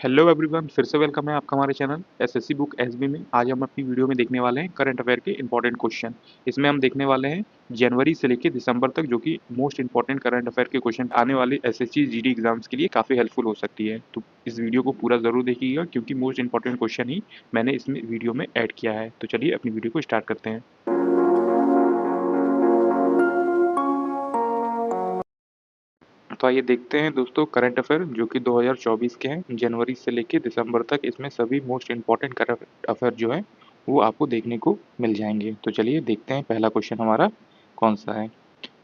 Hello everyone, फिर से welcome है आपका हमारे चैनल एसएससी बुक एसबी में। आज हम अपनी वीडियो में देखने वाले हैं करंट अफेयर के इंपॉर्टेंट क्वेश्चन। इसमें हम देखने वाले हैं जनवरी से लेकर दिसंबर तक, जो कि मोस्ट इंपॉर्टेंट करंट अफेयर के क्वेश्चन आने वाले एसएससी जीडी एग्जाम्स के लिए काफ़ी हेल्पफुल हो सकती है। तो इस वीडियो को पूरा ज़रूर देखिएगा, क्योंकि मोस्ट इंपॉर्टेंट क्वेश्चन ही मैंने इसमें वीडियो में ऐड किया है। तो चलिए अपनी वीडियो को स्टार्ट करते हैं। तो आइए देखते हैं दोस्तों करंट अफेयर जो कि 2024 के हैं, जनवरी से लेके दिसंबर तक। इसमें सभी मोस्ट इंपॉर्टेंट करंट अफेयर जो है वो आपको देखने को मिल जाएंगे। तो चलिए देखते हैं पहला क्वेश्चन हमारा कौन सा है।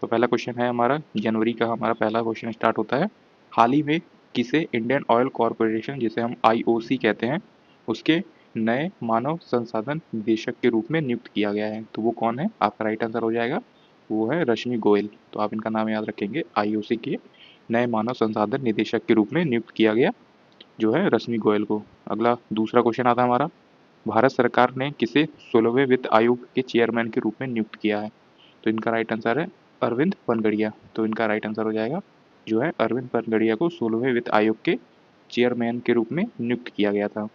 तो पहला क्वेश्चन है हमारा जनवरी का। हमारा पहला क्वेश्चन स्टार्ट होता है, हाल ही में किसे इंडियन ऑयल कॉरपोरेशन, जिसे हम आईओसी कहते हैं, उसके नए मानव संसाधन निदेशक के रूप में नियुक्त किया गया है। तो वो कौन है? आपका राइट आंसर हो जाएगा वो है रश्मि गोयल। तो आप इनका नाम याद रखेंगे। आईओसी के नए मानव संसाधन निदेशक के रूप में नियुक्त किया गया जो है रश्मि गोयल को। अगला दूसरा क्वेश्चन आता है हमारा, भारत सरकार ने किसे 16वें वित्त आयोग के चेयरमैन के रूप में नियुक्त किया है? तो इनका राइट आंसर है अरविंद पनगड़िया। तो इनका राइट आंसर हो जाएगा जो है अरविंद पनगड़िया को 16वें वित्त आयोग के चेयरमैन के रूप में नियुक्त किया गया था।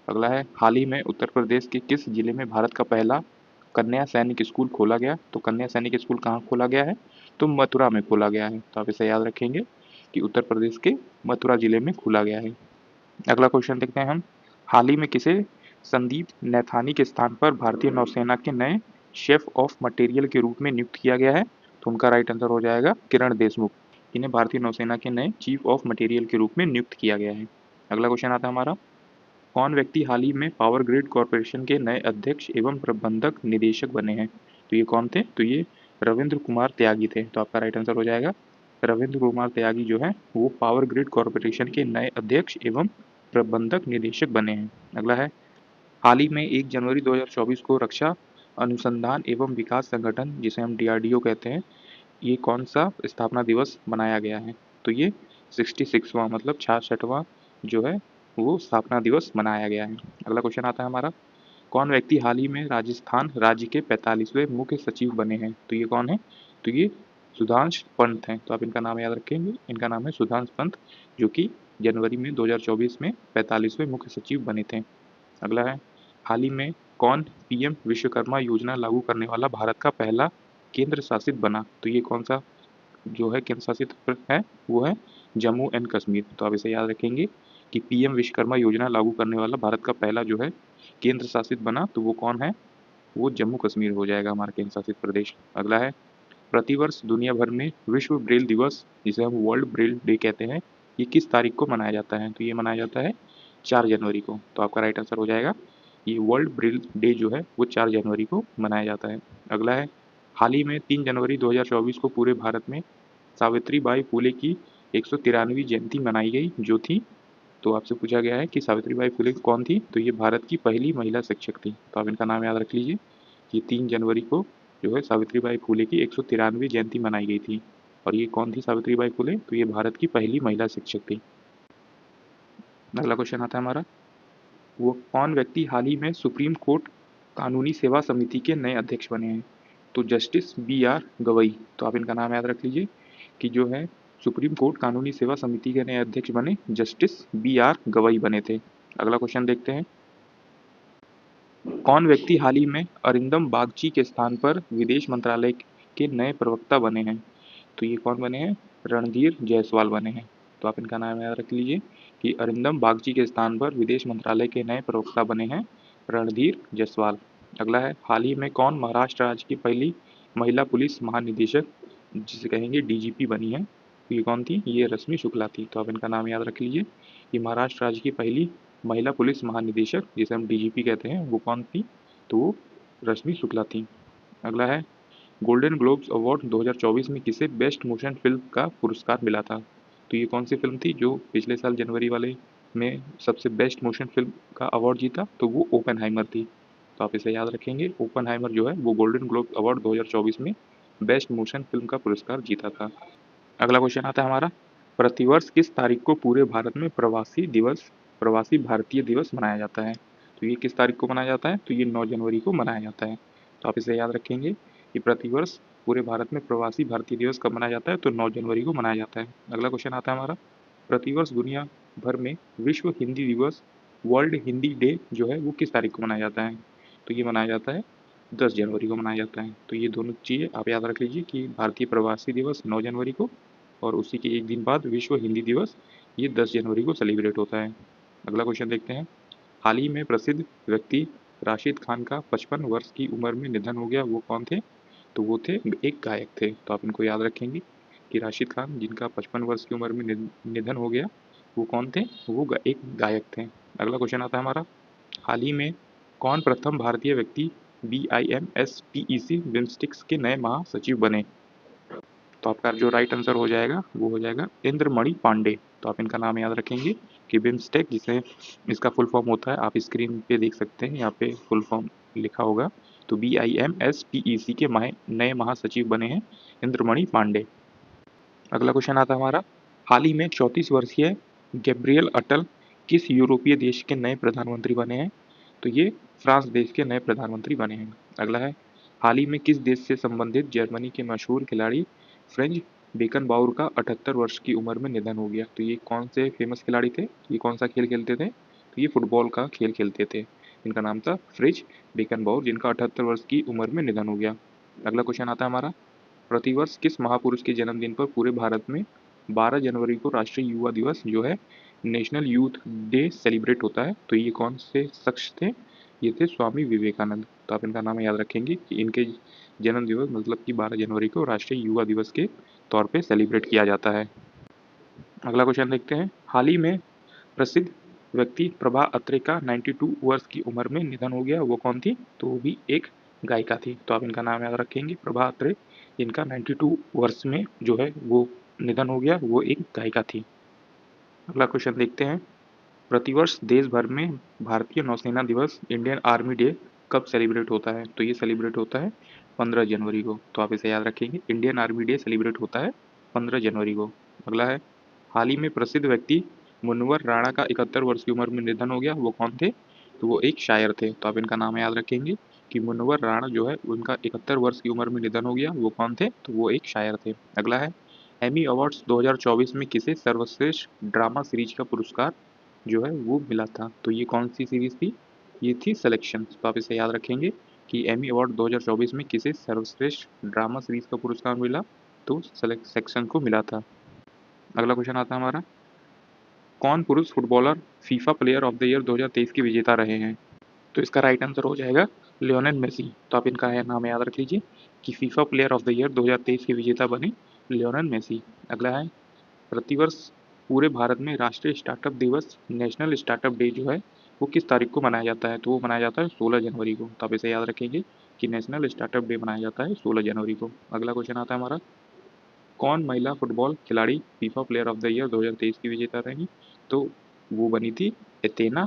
अगला है, हाल ही में उत्तर प्रदेश के किस जिले में भारत का पहला कन्या सैनिक स्कूल खोला गया? तो कन्या सैनिक स्कूल कहाँ खोला गया है? तो मथुरा में खोला गया है। तो आप इसे याद रखेंगे कि उत्तर प्रदेश के मथुरा जिले में खोला गया है। अगला क्वेश्चन देखते हैं हम, हाल ही में किसे संदीप नैथानी के स्थान पर भारतीय नौसेना के नए शेफ ऑफ मटेरियल के रूप में नियुक्त किया गया है? तो उनका राइट आंसर हो जाएगा किरण देशमुख। इन्हें भारतीय नौसेना के नए चीफ ऑफ मटेरियल के रूप में नियुक्त किया गया है। अगला क्वेश्चन आता है हमारा, कौन व्यक्ति हाल ही में पावर ग्रिड कॉरपोरेशन के नए अध्यक्ष एवं प्रबंधक निदेशक बने हैं? तो ये कौन थे? तो ये रविंद्र कुमार त्यागी थे। तो आपका राइट आंसर हो जाएगा रविंद्र कुमार त्यागी जो है वो पावर ग्रिड कॉरपोरेशन के नए अध्यक्ष एवं प्रबंधक निदेशक बने हैं। अगला है, हाल ही में 1 जनवरी 2024 को रक्षा अनुसंधान एवं विकास संगठन, जिसे हम डीआरडीओ कहते हैं, ये कौन सा स्थापना दिवस मनाया गया है? तो ये 66वां मतलब 66वां जो है वो स्थापना दिवस मनाया गया है। अगला क्वेश्चन आता है हमारा, कौन व्यक्ति हाल ही में राजस्थान राज्य के 45वें मुख्य सचिव बने हैं? तो ये कौन है? तो ये सुधांश पंत हैं। तो आप इनका नाम याद रखेंगे। इनका नाम है सुधांश पंत, जो कि जनवरी में 2024 में 45वें मुख्य सचिव बने थे। अगला है, हाल ही में कौन पीएम विश्वकर्मा योजना लागू करने वाला भारत का पहला केंद्र शासित बना? तो ये कौन सा जो है केंद्र शासित है? वो है जम्मू एंड कश्मीर। तो आप इसे याद रखेंगे कि पीएम विश्वकर्मा योजना लागू करने वाला भारत का पहला जो है केंद्र शासित बना, तो वो कौन है? वो जम्मू कश्मीर हो जाएगा हमारा केंद्र शासित प्रदेश। अगला है, प्रतिवर्ष दुनिया भर में विश्व ब्रेल दिवस, जिसे हम वर्ल्ड ब्रेल डे कहते हैं, ये किस तारीख को मनाया जाता है? तो ये मनाया जाता है 4 जनवरी को। तो आपका राइट आंसर हो जाएगा ये वर्ल्ड ब्रेल डे जो है वो 4 जनवरी को मनाया जाता है। अगला है, हाल ही में 3 जनवरी 2024 को पूरे भारत में सावित्रीबाई फुले की 193वीं जयंती मनाई गई जो थी। तो आपसे पूछा गया है कि सावित्रीबाई फुले कौन थी? तो ये भारत की पहली महिला शिक्षक थी। तो आप इनका नाम याद रख लीजिए कि 3 जनवरी को जो है सावित्रीबाई फुले की 193वीं जयंती मनाई गई थी। और ये कौन थी सावित्रीबाई फुले? तो ये भारत की पहली महिला शिक्षक थी। अगला क्वेश्चन आता है हमारा, वो कौन व्यक्ति हाल ही में सुप्रीम कोर्ट कानूनी सेवा समिति के नए अध्यक्ष बने हैं? तो जस्टिस बी आर गवई। तो आप इनका नाम याद रख लीजिए कि जो है सुप्रीम कोर्ट कानूनी सेवा समिति के नए अध्यक्ष बने जस्टिस बी आर गवई बने थे। अगला क्वेश्चन देखते हैं, कौन व्यक्ति हाल ही में अरिंदम बागची के स्थान पर विदेश मंत्रालय के नए प्रवक्ता बने हैं? तो ये कौन बने हैं? रणधीर जायसवाल बने हैं। तो आप इनका नाम याद रख लीजिए कि अरिंदम बागची के स्थान पर विदेश मंत्रालय के नए प्रवक्ता बने हैं रणधीर जायसवाल। अगला है, हाल ही में कौन महाराष्ट्र राज्य की पहली महिला पुलिस महानिदेशक, जिसे कहेंगे डीजीपी बनी है? तो ये कौन थी? ये रश्मि शुक्ला थी। तो आप इनका नाम याद रख लीजिए कि महाराष्ट्र राज्य की पहली महिला पुलिस महानिदेशक, जिसे हम डीजीपी कहते हैं, वो कौन थी? तो वो रश्मि शुक्ला थी। अगला है, गोल्डन ग्लोब्स अवार्ड 2024 में किसे बेस्ट मोशन फिल्म का पुरस्कार मिला था? तो ये कौन सी फिल्म थी जो पिछले साल जनवरी वाले में सबसे बेस्ट मोशन फिल्म का अवार्ड जीता? तो वो ओपेनहाइमर थी। तो आप इसे याद रखेंगे, ओपेनहाइमर जो है वो गोल्डन ग्लोब अवार्ड 2024 में बेस्ट मोशन फिल्म का पुरस्कार जीता था। अगला क्वेश्चन आता है हमारा, प्रतिवर्ष किस तारीख को पूरे भारत में प्रवासी भारतीय दिवस मनाया जाता है? तो ये किस तारीख को मनाया जाता है? तो ये 9 जनवरी को मनाया जाता है। तो आप इसे याद रखेंगे कि प्रतिवर्ष पूरे भारत में प्रवासी भारतीय दिवस कब मनाया जाता है? तो 9 जनवरी को मनाया जाता है। अगला क्वेश्चन आता है हमारा, प्रतिवर्ष दुनिया भर में विश्व हिंदी दिवस वर्ल्ड हिंदी डे जो है वो किस तारीख को मनाया जाता है? तो ये मनाया जाता है 10 जनवरी को मनाया जाता है। तो ये दोनों चीज़ें आप याद रख लीजिए कि भारतीय प्रवासी दिवस 9 जनवरी को और उसी के एक दिन बाद विश्व हिंदी दिवस ये 10 जनवरी को सेलिब्रेट होता है। अगला क्वेश्चन देखते हैं। हाल ही में प्रसिद्ध व्यक्ति राशिद खान का 55 वर्ष की उम्र में निधन हो गया, वो कौन थे? तो वो थे एक गायक थे। तो आप इनको याद रखेंगे कि राशिद खान जिनका 55 वर्ष की उम्र में निधन हो गया, वो कौन थे? वो एक गायक थे। अगला क्वेश्चन आता है हमारा। हाल ही में कौन प्रथम भारतीय व्यक्ति BIMSTEC बिम्स्टेक्स के नए महासचिव बने? तो आपका जो राइट आंसर हो जाएगा वो हो जाएगा इंद्रमणि पांडे। तो आप इनका नाम याद रखेंगे कि बिम्स्टेक जिसे इसका फुल फॉर्म होता है, आप स्क्रीन पे देख सकते हैं, यहाँ पे फुल फॉर्म लिखा होगा। तो BIMSTEC के नए महासचिव बने हैं इंद्रमणि पांडे। अगला क्वेश्चन आता है हमारा। हाल ही में 34 वर्षीय गैब्रियल अटल किस यूरोपीय देश के नए प्रधानमंत्री बने हैं? तो ये फ्रांस देश के नए प्रधानमंत्री बने हैं। अगला है, हाल ही में किस देश से संबंधित जर्मनी के मशहूर खिलाड़ी फ्रेंच बेकनबाउर का 78 वर्ष की उम्र में निधन हो गया? तो ये कौन से फेमस खिलाड़ी थे? ये कौन सा खेल खेलते थे? तो ये फुटबॉल का खेल खेलते थे। इनका नाम था फ्रिज बेकनबाउर, जिनका 78 वर्ष की उम्र में निधन हो गया। अगला क्वेश्चन आता है हमारा। प्रतिवर्ष किस महापुरुष के जन्मदिन पर पूरे भारत में 12 जनवरी को राष्ट्रीय युवा दिवस जो है नेशनल यूथ डे सेलिब्रेट होता है? तो ये कौन से शख्स थे? ये थे स्वामी विवेकानंद। तो आप इनका नाम याद रखेंगे कि इनके जन्म दिवस मतलब कि 12 जनवरी को राष्ट्रीय युवा दिवस के तौर पे सेलिब्रेट किया जाता है। अगला क्वेश्चन देखते हैं। हाल ही में प्रसिद्ध व्यक्ति प्रभा अत्रे का 92 वर्ष की उम्र में निधन हो गया, वो कौन थी? तो वो भी एक गायिका थी। तो आप इनका नाम याद रखेंगे, प्रभा अत्रे। इनका 92 वर्ष में जो है वो निधन हो गया, वो एक गायिका थी। अगला क्वेश्चन देखते हैं। प्रतिवर्ष देश भर में भारतीय नौसेना दिवस इंडियन आर्मी डे कब सेलिब्रेट होता है? तो ये सेलिब्रेट होता है 15 जनवरी को। तो आप इसे याद रखेंगे, इंडियन आर्मी डे सेलिब्रेट होता है 15 जनवरी को। अगला है, हाल ही में प्रसिद्ध व्यक्ति मुनव्वर राणा का 71 वर्ष की उम्र में निधन हो गया, वो कौन थे? तो वो एक शायर थे। तो आप इनका नाम याद रखेंगे कि मुनव्वर राणा जो है उनका 71 वर्ष की उम्र में निधन हो गया, वो कौन थे? तो वो एक शायर थे। अगला है, एमी अवार्ड्स 2024 में किसे सर्वश्रेष्ठ ड्रामा सीरीज का पुरस्कार जो है वो मिला था? तो ये कौन सी सीरीज थी? ये थी सिलेक्शन। तो आप इसे याद रखेंगे कि एमी अवार्ड 2024 में किसे सर्वश्रेष्ठ ड्रामा सीरीज का पुरस्कार मिला? तो सेक्शन को मिला था। अगला क्वेश्चन आता है हमारा। कौन पुरुष footballer FIFA player of the year 2023 के विजेता रहे हैं? तो इसका राइट आंसर हो जाएगा लियोनेल मेसी। तो आप इनका नाम याद रख लीजिए कि FIFA player of the year 2023 के विजेता बने लियोनेल मेसी। अगला है, प्रतिवर्ष पूरे भारत में राष्ट्रीय स्टार्टअप दिवस नेशनल स्टार्टअप डे जो है वो किस तारीख को मनाया जाता है? तो वो मनाया जाता है 16 जनवरी को। तो आप इसे याद रखेंगे कि नेशनल स्टार्टअप डे मनाया जाता है 16 जनवरी को। अगला क्वेश्चन आता है हमारा। कौन महिला फुटबॉल खिलाड़ी FIFA player of the year 2023 की विजेता रही? तो वो बनी थी एथेना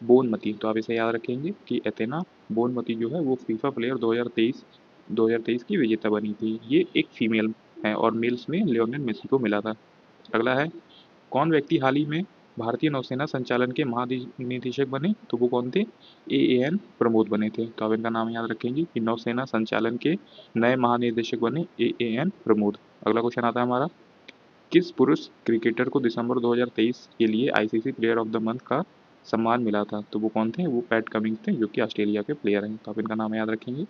बोनमती। तो आप इसे याद रखेंगे कि एथेना बोनमती जो है वो फीफा प्लेयर 2023 की विजेता बनी थी। ये एक फीमेल है और मेल्स में लियोनेल मेसी को मिला था। अगला है, कौन व्यक्ति हाल ही में भारतीय नौसेना संचालन के महानिदेशक बने? तो वो कौन थे? AAN प्रमोद बने थे। तो आप इनका नाम याद रखेंगे कि नौसेना संचालन के नए महानिदेशक बने AAN प्रमोद। अगला क्वेश्चन आता है हमारा। किस पुरुष क्रिकेटर को दिसंबर 2023 के लिए ICC player of the month का सम्मान मिला था? तो वो कौन थे? वो पैट कमिंग्स थे जो कि ऑस्ट्रेलिया के प्लेयर हैं। तो आप इनका नाम याद रखेंगे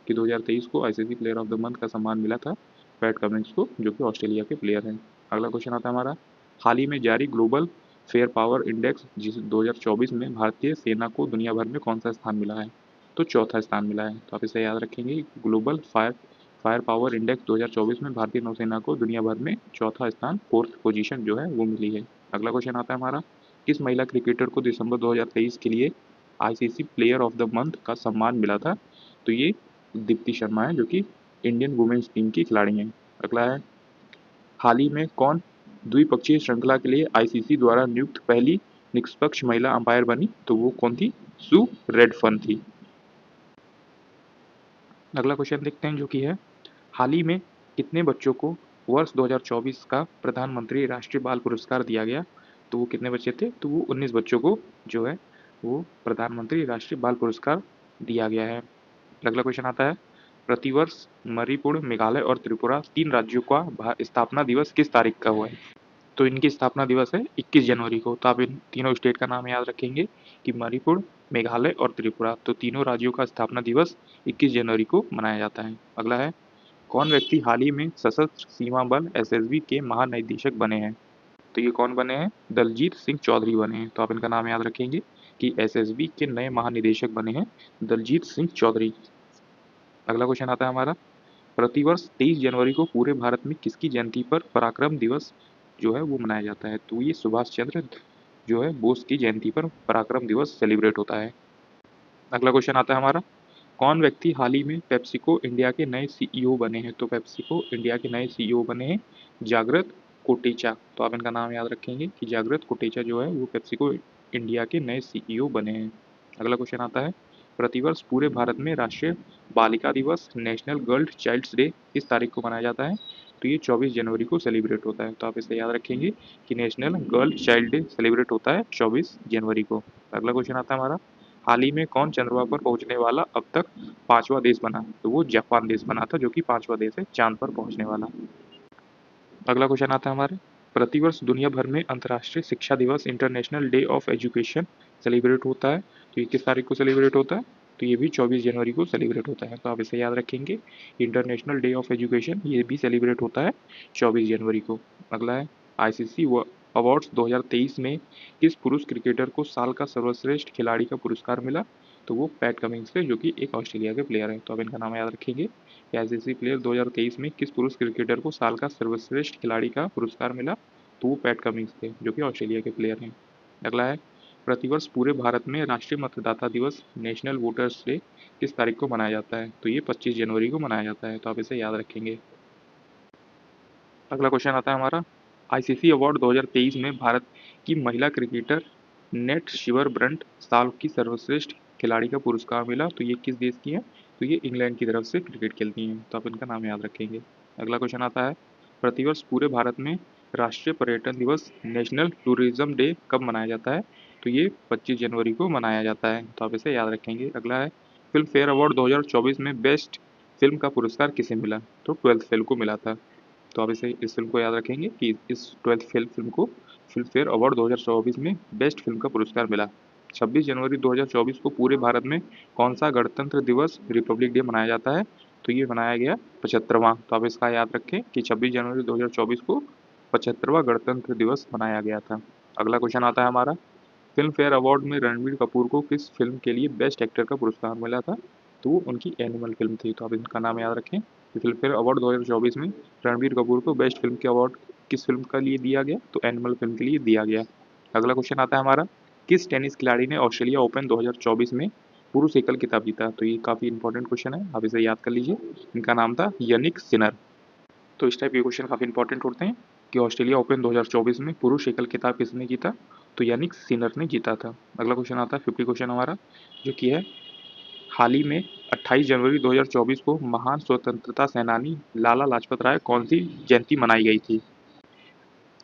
कि 2023 को ICC player of the month का सम्मान मिला था पैट कमिंग्स को जो कि ऑस्ट्रेलिया के प्लेयर हैं। अगला क्वेश्चन आता है हमारा। हाल ही में जारी ग्लोबल फेयर पावर इंडेक्स जिस 2024 में भारतीय सेना को दुनिया भर में कौन सा स्थान मिला है? तो चौथा स्थान मिला है। तो आप इसे याद रखेंगे, ग्लोबल फायर पावर इंडेक्स 2024 में भारतीय नौसेना को दुनिया भर में चौथा स्थान, फोर्थ पोजीशन जो है वो मिली है। अगला क्वेश्चन आता है हमारा। किस महिला क्रिकेटर को दिसंबर 2023 के लिए ICC player of the month का सम्मान मिला था? तो ये दीप्ति शर्मा है जो कि इंडियन वुमेन्स टीम की खिलाड़ी हैं। अगला है, हाल ही में कौन द्विपक्षीय श्रृंखला के लिए ICC द्वारा नियुक्त पहली निष्पक्ष महिला अंपायर बनी? तो वो कौन थी? सू रेडफर्न थी। अगला क्वेश्चन देखते हैं जो कि है, हाल ही में कितने बच्चों को वर्ष 2024 का प्रधानमंत्री राष्ट्रीय बाल पुरस्कार दिया गया? तो वो कितने बच्चे थे? तो वो 19 बच्चों को जो है वो प्रधानमंत्री राष्ट्रीय बाल पुरस्कार दिया गया है। अगला क्वेश्चन आता है, प्रतिवर्ष मणिपुर, मेघालय और त्रिपुरा 3 राज्यों का स्थापना दिवस किस तारीख का हुआ है? तो इनकी स्थापना दिवस है 21 जनवरी को। तो आप इन तीनों स्टेट का नाम याद रखेंगे कि मणिपुर, मेघालय और त्रिपुरा। तो तीनों राज्यों का स्थापना दिवस 21 जनवरी को मनाया जाता है। अगला है, कौन व्यक्ति हाल ही में सशस्त्र सीमा बल एसएसबी के महानिदेशक बने हैं? तो ये कौन बने हैं? दलजीत सिंह चौधरी बने हैं। तो आप इनका नाम याद रखेंगे कि एसएसबी के नए महानिदेशक बने हैं दलजीत सिंह चौधरी। अगला क्वेश्चन आता है हमारा, प्रतिवर्ष 23 जनवरी को पूरे भारत में किसकी जयंती पर पराक्रम दिवस जो है वो मनाया जाता है? तो ये सुभाष चंद्र जो है बोस की जयंती पर पराक्रम दिवस सेलिब्रेट होता है। अगला क्वेश्चन आता है हमारा, कौन व्यक्ति हाल ही में पेप्सिको इंडिया के नए सीईओ बने हैं? तो पेप्सिको इंडिया के नए सीईओ बने हैं जागृत कोटेचा। तो आप इनका नाम याद रखेंगे कि जागृत कोटेचा जो है वो पेप्सिको इंडिया के नए सीईओ बने हैं। अगला क्वेश्चन आता है, प्रतिवर्ष पूरे भारत में राष्ट्रीय बालिका दिवस नेशनल गर्ल चाइल्ड्स डे किस तारीख को मनाया जाता है? तो ये 24 जनवरी को सेलिब्रेट होता है। तो आप इसे याद रखेंगे कि national girl child day celebrate होता है 24 जनवरी को। अगला क्वेश्चन आता है हमारा, हाल ही में कौन चंद्रमा पर पहुंचने वाला अब तक 5वां देश बना? तो वो जापान देश बना था जो कि 5वां देश है चांद पर पहुंचने वाला। अगला क्वेश्चन आता है हमारे, प्रतिवर्ष दुनिया भर में अंतर्राष्ट्रीय शिक्षा दिवस international day of education celebrate होता है। तो ये किस तारीख को सेलिब्रेट होता है? तो ये भी 24 जनवरी को सेलिब्रेट होता है। तो आप इसे याद रखेंगे, इंटरनेशनल डे ऑफ एजुकेशन ये भी सेलिब्रेट होता है 24 जनवरी को। अगला है, आईसीसी अवार्ड्स 2023 में किस पुरुष क्रिकेटर को साल का सर्वश्रेष्ठ खिलाड़ी का पुरस्कार मिला? तो वो पैट कमिंग्स थे जो कि एक ऑस्ट्रेलिया के प्लेयर हैं। तो आप इनका नाम याद रखेंगे कि आईसीसी प्लेयर 2023 में किस पुरुष क्रिकेटर को साल का सर्वश्रेष्ठ खिलाड़ी का पुरस्कार मिला? तो वो पैट कमिंग्स थे जो कि ऑस्ट्रेलिया के प्लेयर हैं। अगला है, प्रतिवर्ष पूरे भारत में राष्ट्रीय मतदाता दिवस नेशनल वोटर्स डे किस तारीख को मनाया जाता है? तो ये 25 जनवरी को मनाया जाता है। तो आप इसे याद रखेंगे। अगला क्वेश्चन आता है हमारा, आईसीसी अवार्ड 2023 में भारत की महिला क्रिकेटर नेट शिवर ब्रंट साल की सर्वश्रेष्ठ खिलाड़ी का पुरस्कार मिला। तो ये किस देश की है? तो ये इंग्लैंड की तरफ से क्रिकेट खेलती हैं। तो आप इनका नाम याद रखेंगे। अगला क्वेश्चन आता है, प्रतिवर्ष पूरे भारत में राष्ट्रीय पर्यटन दिवस नेशनल टूरिज्म डे कब मनाया जाता है? तो ये 25 जनवरी को मनाया जाता है। तो आप इसे याद रखेंगे। अगला है, फिल्म फेयर अवार्ड 2024 में बेस्ट फिल्म का पुरस्कार किसे मिला? तो 12th फेल को मिला था। तो आप इसे इस फिल्म को याद रखेंगे कि इस 12th फेल फिल्म को फिल्म फेयर अवार्ड 2024 में बेस्ट फिल्म का पुरस्कार मिला। 26 जनवरी 2024 को पूरे भारत में कौन सा गणतंत्र दिवस रिपब्लिक डे मनाया जाता है? तो ये मनाया गया 75वां। तो आप इसका याद रखें कि 26 जनवरी 2024 को 75वां गणतंत्र दिवस मनाया गया था। अगला क्वेश्चन आता है हमारा, फिल्म फेयर अवार्ड में रणबीर कपूर को किस फिल्म के लिए बेस्ट एक्टर का पुरस्कार मिला था? तो वो उनकी एनिमल फिल्म थी। तो आप इनका नाम याद रखें कि फिल्म फेयर अवार्ड 2024 में रणबीर कपूर को बेस्ट फिल्म के अवार्ड किस फिल्म के लिए दिया गया? तो एनिमल फिल्म के लिए दिया गया। अगला क्वेश्चन आता है हमारा, किस टेनिस खिलाड़ी ने ऑस्ट्रेलिया ओपन 2024 में पुरुष एकल खिताब जीता? तो ये काफ़ी इंपॉर्टेंट क्वेश्चन है, आप इसे याद कर लीजिए। इनका नाम था यानिक सिनर। तो इस टाइप के क्वेश्चन काफ़ी इंपॉर्टेंट होते हैं कि ऑस्ट्रेलिया ओपन 2024 में पुरुष एकल खिताब किसने जीता? तो यानिक सिनर ने जीता था। अगला क्वेश्चन आता है 50 क्वेश्चन हमारा, जो कि है, हाल ही में 28 जनवरी 2024 को महान स्वतंत्रता सेनानी लाला लाजपत राय कौन सी जयंती मनाई गई थी?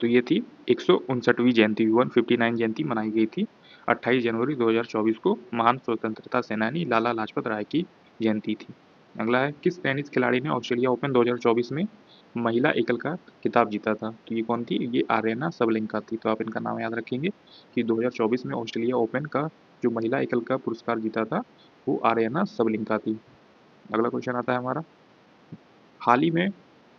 तो ये थी 159वीं जयंती, 159 जयंती मनाई गई थी 28 जनवरी 2024 को महान स्वतंत्रता सेनानी लाला लाजपत राय की जयंती थी। अगला है, किस टेनिस खिलाड़ी ने ऑस्ट्रेलिया ओपन 2024 में महिला एकल का खिताब जीता था? तो ये कौन थी? ये आर्यना सबलेंका थी। तो आप इनका नाम याद रखेंगे कि 2024 में ऑस्ट्रेलिया ओपन का जो महिला एकल का पुरस्कार जीता था वो आर्यना सबलेंका थी। अगला क्वेश्चन आता है हमारा, हाल ही में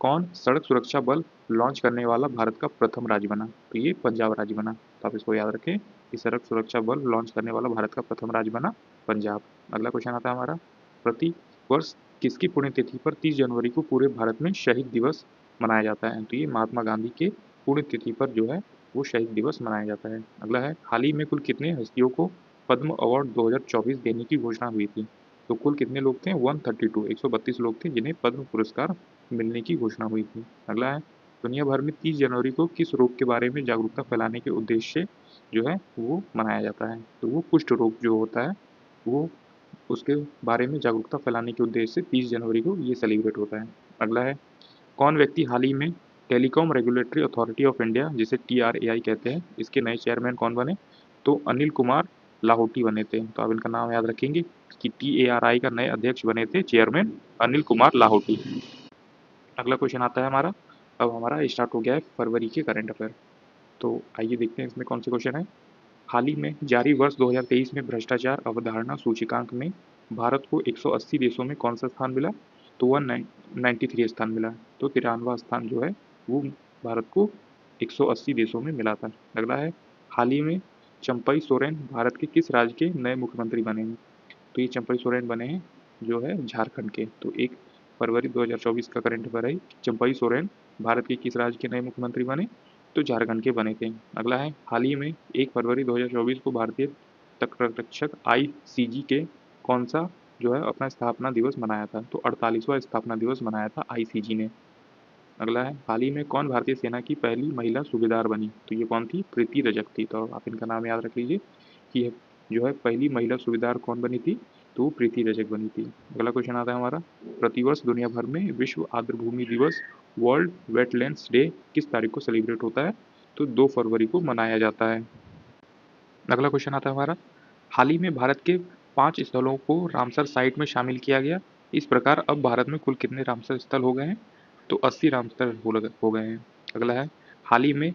कौन सड़क सुरक्षा बल लॉन्च करने वाला भारत का प्रथम राज्य बना? तो ये पंजाब राज्य बना। तो आप इसको याद रखें कि सड़क सुरक्षा बल लॉन्च करने वाला भारत का प्रथम राज्य बना पंजाब। अगला क्वेश्चन आता है हमारा, प्रति वर्ष किसकी पुण्यतिथि पर 30 जनवरी को पूरे भारत में शहीद दिवस मनाया जाता है? तो ये महात्मा गांधी के पुण्यतिथि पर जो है वो शहीद दिवस मनाया जाता है। अगला है, हाल ही में कुल कितने हस्तियों को पद्म अवार्ड 2024 देने की घोषणा हुई थी? तो कुल कितने लोग थे? 132, 132 लोग थे जिन्हें पद्म पुरस्कार मिलने की घोषणा हुई थी। अगला है, दुनिया भर में 30 जनवरी को किस रोग के बारे में जागरूकता फैलाने के उद्देश्य से जो है वो मनाया जाता है? तो वो कुष्ठ रोग जो होता है वो उसके बारे में जागरूकता फैलाने के उद्देश्य से 30 जनवरी को ये सेलिब्रेट होता है। अगला है, कौन व्यक्ति हाल ही में telecom regulatory authority of India जिसे TRAI कहते हैं इसके नए चेयरमैन कौन बने? तो अनिल कुमार लाहौटी बने थे। तो आप इनका नाम याद रखेंगे कि TARI का नए अध्यक्ष बने थे चेयरमैन अनिल कुमार लाहौटी। अगला क्वेश्चन आता है हमारा, अब हमारा स्टार्ट हो गया है फरवरी के करंट अफेयर। तो आइए देखते हैं इसमें कौन से क्वेश्चन है। हाल ही में जारी वर्ष 2023 में भ्रष्टाचार अवधारणा सूचकांक में भारत को 180 देशों में कौन सा स्थान मिला? तो 193 स्थान मिला। तो 93वां स्थान जो है वो भारत को 180 देशों में मिला था। अगला है, हाल ही में चंपई सोरेन भारत के किस राज्य के नए मुख्यमंत्री बने हैं? तो ये चंपई सोरेन बने हैं जो है झारखंड के। तो 1 फरवरी 2024 का करंट अफेयर है, चंपई सोरेन भारत के किस राज्य के नए मुख्यमंत्री बने? तो झारखंड के बने थे। अगला है, हाल ही में 1 फरवरी 2024 को भारतीय तटरक्षक आईसीजी के कौन सा जो है अपना स्थापना दिवस मनाया था? तो 48वां स्थापना दिवस मनाया था आईसीजी ने। अगला है, हाल ही में कौन भारतीय सेना की पहली महिला सूबेदार बनी? तो ये कौन थी? प्रीति रजक थी। तो आप इनका नाम याद रख लीजिए कि ये जो है पहली महिला सूबेदार कौन बनी थी? तो वो प्रीति रजक बनी थी। अगला क्वेश्चन आता है हमारा, प्रतिवर्ष दुनिया भर में विश्व आर्द्रभूमि दिवस वर्ल्ड वेटलैंड्स डे किस तारीख को सेलिब्रेट होता है? तो 2 फरवरी को मनाया जाता है। अगला क्वेश्चन आता है हमारा, हाल ही में भारत के 5 स्थलों को रामसर साइट में शामिल किया गया। इस प्रकार अब भारत में कुल कितने रामसर स्थल हो गए हैं? तो 80 रामसर हो गए हैं। अगला है, हाल ही में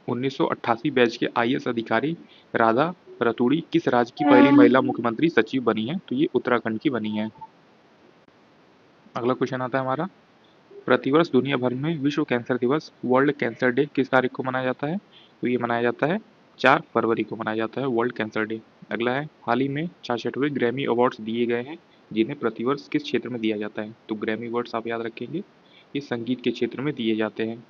1988 बैच के आईएएस अधिकारी राधा रतूड़ी किस राज्य की पहली महिला मुख्यमंत्री सचिव बनी है? तो ये उत्तराखंड की बनी है। अगला क्वेश्चन आता है हमारा, प्रतिवर्ष दुनिया भर में विश्व कैंसर दिवस वर्ल्ड कैंसर डे किस तारीख को मनाया जाता है? तो ये मनाया जाता है 4 फरवरी को मनाया जाता है वर्ल्ड कैंसर डे। अगला है, हाल ही में 66वें ग्रैमी अवार्ड्स दिए गए हैं जिन्हें प्रतिवर्ष किस क्षेत्र में दिया जाता है? तो ग्रैमी अवार्ड्स आप याद रखेंगे, ये संगीत के क्षेत्र में दिए जाते हैं।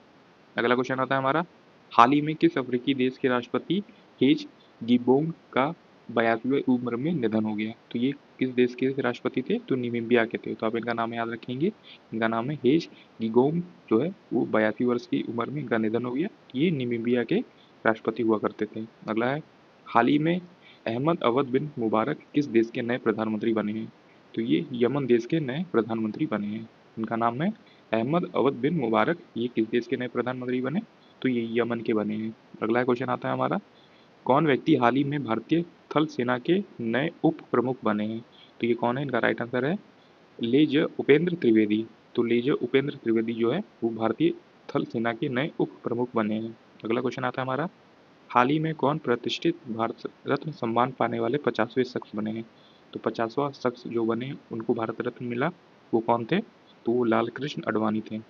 अगला क्वेश्चन आता है हमारा, हाल ही में किस अफ्रीकी देश के राष्ट्रपति हेज गिबोंग का 82वें उम्र में निधन हो गया? तो ये किस देश के राष्ट्रपति थे? तो नामीबिया के थे। तो आप इनका नाम याद रखेंगे, इनका नाम है हेज गिगोंग जो है वो 82 वर्ष की उम्र में इनका निधन हो गया। ये नामीबिया के राष्ट्रपति हुआ करते थे। अगला है, हाल ही में अहमद अवध बिन मुबारक किस देश के नए प्रधानमंत्री बने हैं? तो ये यमन देश के नए प्रधानमंत्री बने हैं। इनका नाम है अहमद अवध बिन मुबारक। ये किस देश के नए प्रधानमंत्री बने? तो ये यमन के बने हैं। अगला क्वेश्चन आता है हमारा, कौन व्यक्ति हाल ही में भारतीय थल सेना के नए उप प्रमुख बने हैं? तो ये कौन है? इनका राइट आंसर है लेज उपेंद्र त्रिवेदी। तो लेज उपेंद्र त्रिवेदी जो है वो भारतीय थल सेना के नए उप प्रमुख बने हैं। अगला क्वेश्चन आता है हमारा, हाल ही में कौन प्रतिष्ठित भारत रत्न सम्मान पाने वाले 50वें शख्स बने हैं? तो 50वां शख्स जो बने उनको भारत रत्न मिला, वो कौन थे? तो वो लाल कृष्ण आडवाणी थे।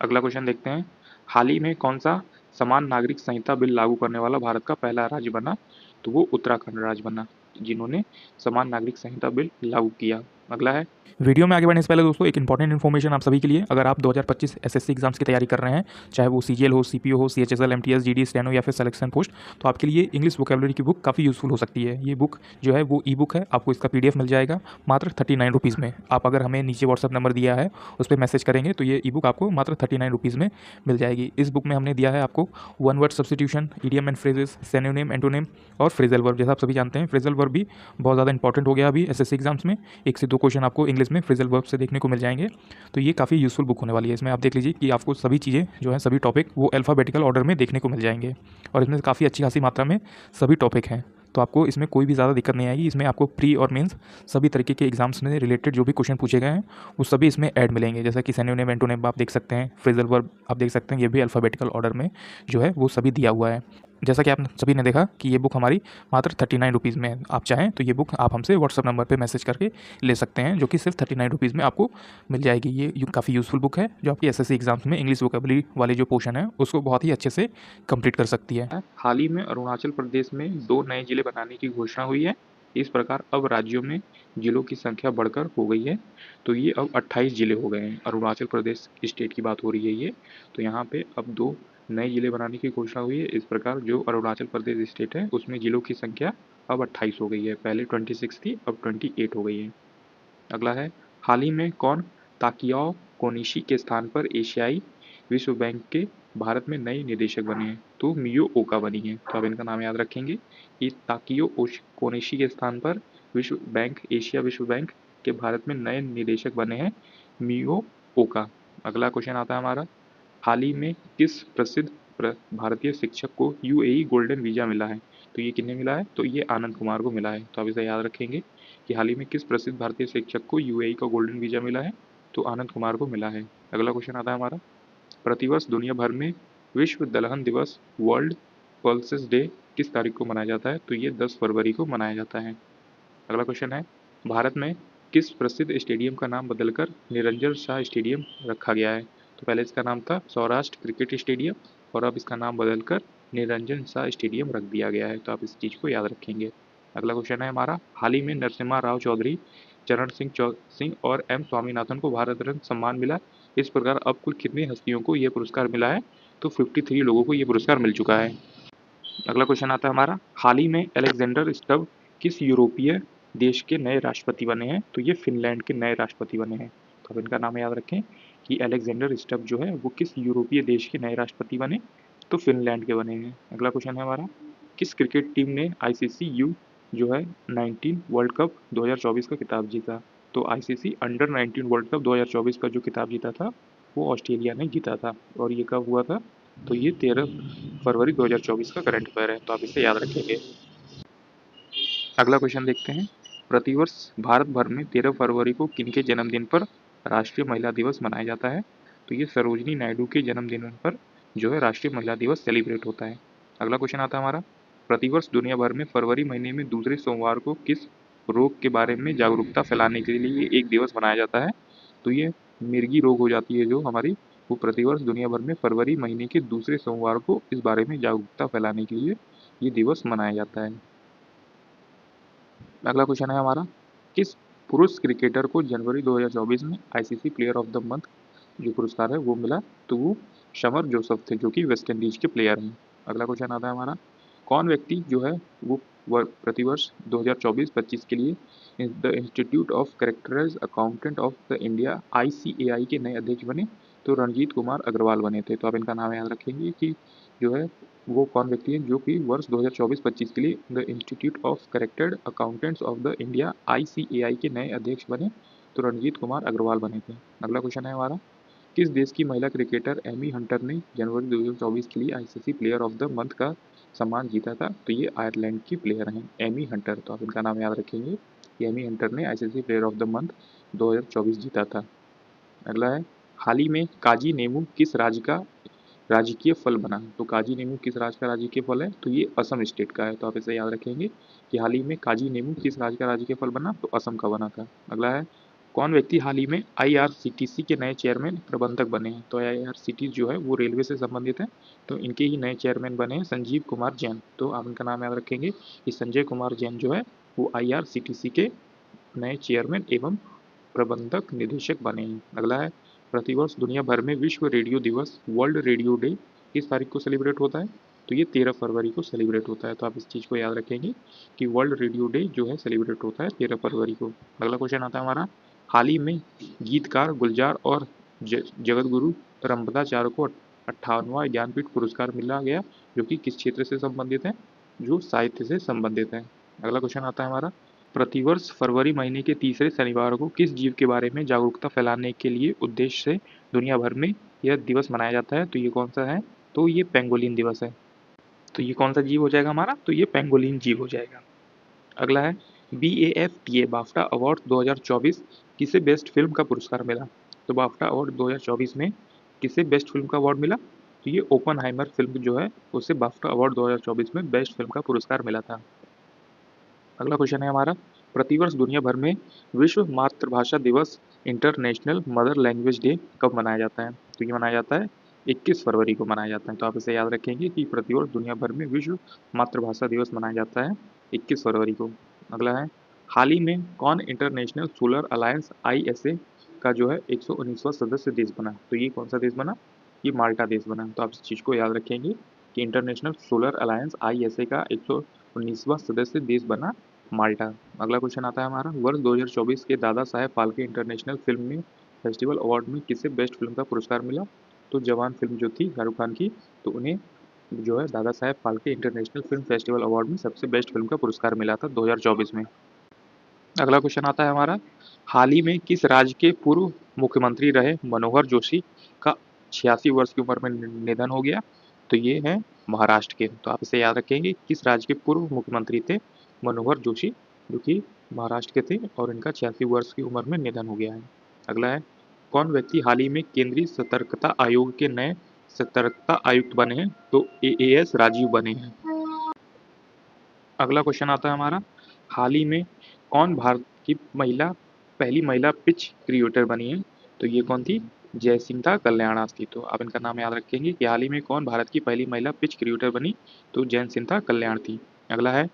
अगला क्वेश्चन देखते हैं, हाल ही में कौन सा समान नागरिक संहिता बिल लागू करने वाला भारत का पहला राज्य बना? तो वो उत्तराखंड राज्य बना जिन्होंने समान नागरिक संहिता बिल लागू किया। अगला है, वीडियो में आगे बढ़ने से पहले दोस्तों एक इंपॉर्टेंट इन्फॉर्मेशन आप सभी के लिए, अगर आप 2025 एसएससी एग्जाम्स की तैयारी कर रहे हैं, चाहे वो सीजीएल हो, सीपीओ हो, सीएचएसएल, एमटीएस, जीडी, स्टेनो या फिर सिलेक्शन पोस्ट, तो आपके लिए इंग्लिश वोकेबलरी की बुक काफ़ी यूजफुल हो सकती है। ये बुक जो है वो ई बुक है, आपको इसका पीडीएफ मिल जाएगा मात्र 39 रुपीज़ में। आप अगर हमें नीचे व्हाट्सअप नंबर दिया है उस पर मैसेज करेंगे तो ये ई बुक आपको मात्र 39 रुपीज़ में मिल जाएगी। इस बुक में हमने दिया है आपको one word substitution, idiom and phrases, synonym, antonym और फ्रेजल वर्ब। जैसा आप सभी जानते हैं फ्रेजल वर्ब भी बहुत ज़्यादा इंपॉर्टेंट हो गया अभी एसएससी एग्जाम्स में। 1 से 2 क्वेश्चन आपको इंग्लिश में फ्रेजल वर्ब से देखने को मिल जाएंगे। तो ये काफ़ी यूजफुल बुक होने वाली है। इसमें आप देख लीजिए कि आपको सभी चीज़ें जो है, सभी टॉपिक वो अल्फ़ाबेटिकल ऑर्डर में देखने को मिल जाएंगे और इसमें काफ़ी अच्छी खासी मात्रा में सभी टॉपिक हैं। तो आपको इसमें कोई भी ज़्यादा दिक्कत नहीं आएगी। इसमें आपको प्री और मेंस सभी तरीके के एग्जाम्स में रिलेटेड जो भी क्वेश्चन पूछे गए हैं वो सभी इसमें ऐड मिलेंगे। जैसा कि सिनोनिम, एंटोनिम आप देख सकते हैं, फ्रेजल वर्ब आप देख सकते हैं, ये भी अल्फ़ाबेटिकल ऑर्डर में जो है वो सभी दिया हुआ है। जैसा कि आप सभी ने देखा कि ये बुक हमारी मात्र 39 रुपीज़ में है। आप चाहें तो ये बुक आप हमसे व्हाट्सअप नंबर पे मैसेज करके ले सकते हैं, जो कि सिर्फ 39 रुपीज़ में आपको मिल जाएगी। ये काफ़ी यूज़फुल बुक है जो आपकी एसएससी एग्जाम्स में इंग्लिश वोकेबलरी वाले जो पोर्शन है उसको बहुत ही अच्छे से कंप्लीट कर सकती है। हाल ही में अरुणाचल प्रदेश में 2 नए जिले बनाने की घोषणा हुई है। इस प्रकार अब राज्यों में जिलों की संख्या बढ़कर हो गई है। तो ये अब 28 जिले हो गए हैं। अरुणाचल प्रदेश स्टेट की बात हो रही है ये। तो यहाँ पे अब 2 नए जिले बनाने की घोषणा हुई है। इस प्रकार जो अरुणाचल प्रदेश स्टेट है उसमें जिलों की संख्या अब 28 हो गई है। पहले 26 थी, अब 28 हो गई है। अगला है, हाल ही में कौन ताकियो कोनिशी के स्थान पर एशियाई विश्व बैंक के भारत में नए निदेशक बने हैं? तो मियो ओका बनी है। तो आप इनका नाम याद रखेंगे कि ताकियो कोनिशी के स्थान पर विश्व बैंक, एशिया विश्व बैंक के भारत में नए निदेशक बने हैं मियो ओका। अगला क्वेश्चन आता है हमारा, हाल ही में किस प्रसिद्ध भारतीय शिक्षक को यूएई गोल्डन वीज़ा मिला है? तो ये किन्हें मिला है? तो ये आनंद कुमार को मिला है। तो आप इसे याद रखेंगे कि हाल ही में किस प्रसिद्ध भारतीय शिक्षक को यूएई का गोल्डन वीज़ा मिला है? तो आनंद कुमार को मिला है। अगला क्वेश्चन आता है हमारा, प्रतिवर्ष दुनिया भर में विश्व दलहन दिवस वर्ल्ड पल्सेस डे किस तारीख को मनाया जाता है? तो ये 10 फरवरी को मनाया जाता है। अगला क्वेश्चन है, भारत में किस प्रसिद्ध स्टेडियम का नाम बदलकर निरंजन शाह स्टेडियम रखा गया है? तो पहले इसका नाम था सौराष्ट्र क्रिकेट स्टेडियम और अब इसका नाम बदलकर निरंजन शाह स्टेडियम रख दिया गया है। तो आप इस चीज़ को याद रखेंगे। अगला क्वेश्चन है हमारा, हाल ही में नरसिम्हा राव चौधरी, चरण सिंह और एम स्वामीनाथन को भारत रत्न सम्मान मिला। इस प्रकार अब कुल कितनी हस्तियों को यह पुरस्कार मिला है? तो 53 लोगों को यह पुरस्कार मिल चुका है। अगला क्वेश्चन आता है हमारा, हाल ही में अलेक्जेंडर स्टब किस यूरोपीय देश के नए राष्ट्रपति बने हैं? तो ये फिनलैंड के नए राष्ट्रपति बने हैं। तो अब इनका नाम याद रखें कि अलेक्जेंडर स्टब जो है वो किस यूरोपीय देश के नए राष्ट्रपति बने? तो फिनलैंड के बने हैं। अगला क्वेश्चन है हमारा, किस क्रिकेट टीम ने आईसीसी यू जो है 19 वर्ल्ड कप 2024 का खिताब जीता? तो आईसीसी अंडर 19 वर्ल्ड कप 2024 का जो खिताब जीता था वो ऑस्ट्रेलिया ने जीता था। और ये कब हुआ था? तो ये 13 फरवरी 2024 का करंट अफेयर है। तो आप इसे याद रखेंगे। अगला क्वेश्चन देखते हैं, प्रतिवर्ष भारत भर में 13 फरवरी को किनके जन्मदिन पर राष्ट्रीय महिला दिवस मनाया जाता है? तो ये सरोजनी नायडू के जन्मदिन पर जो है राष्ट्रीय महिला दिवस सेलिब्रेट होता है। अगला क्वेश्चन आता है हमारा, प्रतिवर्ष दुनिया भर में फरवरी महीने में दूसरे सोमवार को किस रोग के बारे में जागरूकता फैलाने के लिए एक दिवस मनाया जाता है? तो ये मिर्गी रोग हो जाती है जो हमारी, वो प्रतिवर्ष दुनिया भर में फरवरी महीने के दूसरे सोमवार को इस बारे में जागरूकता फैलाने के लिए ये दिवस मनाया जाता है। अगला क्वेश्चन है हमारा, किस पुरुष क्रिकेटर को जनवरी 2024 में ICC player of the month जो पुरस्कार है वो मिला? तो वो शमर जोसफ थे जो कि वेस्ट इंडीज के प्लेयर हैं। अगला क्वेश्चन आता है हमारा, कौन व्यक्ति जो है वो प्रतिवर्ष 2024-25 के लिए the institute of characterise accountant of the India ICAI के नए अध्यक्ष बने? तो रणजीत कुमार अग्रवाल बने थे। तो आप इनका नाम याद रखेंगे कि जो है वो कौन व्यक्ति है जो कि वर्ष 2024-25 के लिए the institute of corrected accountants of the India ICAI के नए अध्यक्ष बने? तो रणजीत कुमार अग्रवाल बने थे। अगला क्वेश्चन है हमारा, किस देश की महिला क्रिकेटर एमी हंटर ने जनवरी 2024 के लिए ICC player of the month का सम्मान जीता था? तो ये आयरलैंड की प्लेयर हैं एमी हंटर। तो आप इनका नाम याद रखेंगे, एमी हंटर ने ICC player of the month 2024 जीता था। अगला है, हाल ही में काजी नेमू किस राज्य का राजकीय फल बना? तो काजी नींबू किस राज्य का राजकीय फल है? तो ये असम स्टेट का है। तो आप इसे याद रखेंगे कि हाल ही में काजी नींबू किस राज्य का राजकीय फल बना? तो असम का बना था। अगला है, कौन व्यक्ति हाल ही में आईआरसीटीसी के नए चेयरमैन प्रबंधक बने हैं? तो आईआरसीटीसी जो है वो रेलवे से संबंधित है, तो इनके ही नए चेयरमैन बने हैं संजीव कुमार जैन। तो आप इनका नाम याद रखेंगे कि संजय कुमार जैन जो है वो आईआरसीटीसी के नए चेयरमैन एवं प्रबंधक निदेशक बने हैं। अगला है, प्रतिवर्ष दुनिया भर में विश्व रेडियो दिवस वर्ल्ड रेडियो डे किस तारीख को सेलिब्रेट होता है? तो ये 13 फरवरी को सेलिब्रेट होता है। तो आप इस चीज़ को याद रखेंगे कि वर्ल्ड रेडियो डे जो है सेलिब्रेट होता है 13 फरवरी को। अगला क्वेश्चन आता है हमारा, हाल ही में गीतकार गुलजार और जगत गुरु रंपताचार्य को 58वां ज्ञानपीठ पुरस्कार मिला गया जो कि किस क्षेत्र से संबंधित है? जो साहित्य से संबंधित है। अगला क्वेश्चन आता है हमारा, प्रतिवर्ष फरवरी महीने के तीसरे शनिवार को किस जीव के बारे में जागरूकता फैलाने के लिए उद्देश्य से दुनिया भर में यह दिवस मनाया जाता है? तो ये कौन सा है? तो ये पेंगोलिन दिवस है। तो ये कौन सा जीव हो जाएगा हमारा? तो ये पेंगोलिन जीव हो जाएगा। अगला है, BAFTA बाफ्टा अवार्ड 2024 किसे बेस्ट फिल्म का पुरस्कार मिला? तो बाफ्टा अवार्ड 2024 में किसे बेस्ट फिल्म का अवार्ड मिला? तो ये ओपनहाइमर फिल्म जो है उसे बाफ्टा अवार्ड 2024 में बेस्ट फिल्म का पुरस्कार मिला था। अगला क्वेश्चन है हमारा, प्रतिवर्ष दुनिया भर में विश्व मातृभाषा दिवस इंटरनेशनल मदर लैंग्वेज डे कब मनाया जाता है? तो ये मनाया जाता है 21 फरवरी को मनाया जाता है। तो आप इसे याद रखेंगे कि प्रतिवर्ष दुनिया भर में विश्व मातृभाषा दिवस मनाया जाता है 21 फरवरी को। अगला है, हाल ही में कौन इंटरनेशनल सोलर अलायंस ISA का जो है 119वां सदस्य देश बना? तो ये कौन सा देश बना? ये माल्टा देश बना। तो आप इस चीज़ को याद रखेंगे कि इंटरनेशनल सोलर अलायंस ISA का 119वां सदस्य देश बना माल्टा। अगला क्वेश्चन आता है हमारा, वर्ष 2024 के Dada Saheb Phalke international film festival award में किसे बेस्ट फिल्म का पुरस्कार मिला? तो जवान फिल्म जो थी शाहरुख खान की, तो उन्हें जो है Dada Saheb Phalke international film festival award में सबसे बेस्ट फिल्म का पुरस्कार मिला था 2024 में। अगला क्वेश्चन आता है हमारा, हाल ही में किस राज्य के पूर्व मुख्यमंत्री रहे मनोहर जोशी का 86 वर्ष की उम्र में निधन हो गया? तो ये है महाराष्ट्र के। तो आप इसे याद रखेंगे, किस राज्य के पूर्व मुख्यमंत्री थे मनोहर जोशी जो कि महाराष्ट्र के थे और इनका 86 वर्ष की उम्र में निधन हो गया है। अगला है, कौन व्यक्ति हाल ही में केंद्रीय सतर्कता आयोग के नए सतर्कता आयुक्त बने हैं? तो एएएस राजीव बने हैं। अगला क्वेश्चन आता है हमारा, हाल ही में कौन भारत की पहली महिला पिच क्रिएटर बनी है? तो ये कौन थी? जयसिंथा कल्याणा थी। तो आप इनका नाम याद रखेंगे कि हाल ही में कौन भारत की पहली महिला पिच क्रिएटर बनी? तो जयसिंथा कल्याण थी। अगला है,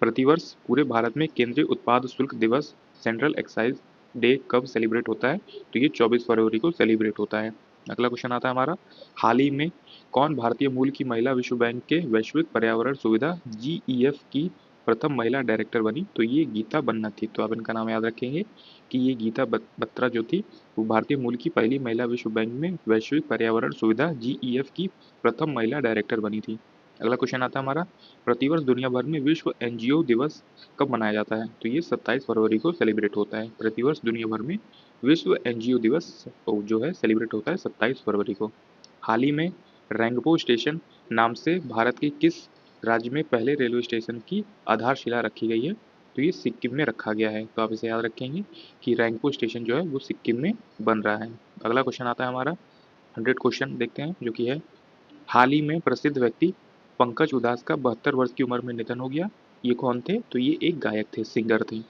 प्रतिवर्ष पूरे भारत में केंद्रीय उत्पाद शुल्क दिवस सेंट्रल एक्साइज डे कब सेलिब्रेट होता है? तो ये 24 फरवरी को सेलिब्रेट होता है। अगला क्वेश्चन आता है हमारा, हाल ही में कौन भारतीय मूल की महिला विश्व बैंक के वैश्विक पर्यावरण सुविधा जीईएफ की प्रथम महिला डायरेक्टर बनी? तो ये गीता बन्ना थी। तो आप इनका नाम याद रखेंगे कि ये गीता बत्रा जो थी वो भारतीय मूल की पहली महिला विश्व बैंक में वैश्विक पर्यावरण सुविधा जीईएफ की प्रथम महिला डायरेक्टर बनी थी। अगला क्वेश्चन आता है हमारा, प्रतिवर्ष दुनिया भर में विश्व एनजीओ दिवस कब मनाया जाता है? तो ये 27 फरवरी को सेलिब्रेट होता है। प्रतिवर्ष दुनिया भर में विश्व एनजीओ दिवस जो है सेलिब्रेट होता है 27 फरवरी को। हाल ही में रैंगपो स्टेशन नाम से भारत के किस राज्य में पहले रेलवे स्टेशन की आधारशिला रखी गई है? तो ये सिक्किम में रखा गया है। तो आप इसे याद रखेंगे कि रैंगपो स्टेशन जो है वो सिक्किम में बन रहा है। अगला क्वेश्चन आता है हमारा, 100 क्वेश्चन देखते हैं जो कि है, हाल ही में प्रसिद्ध व्यक्ति पंकज उधास का 72 वर्ष की उम्र में निधन हो गया। ये कौन थे? तो ये एक गायक थे, सिंगर थे।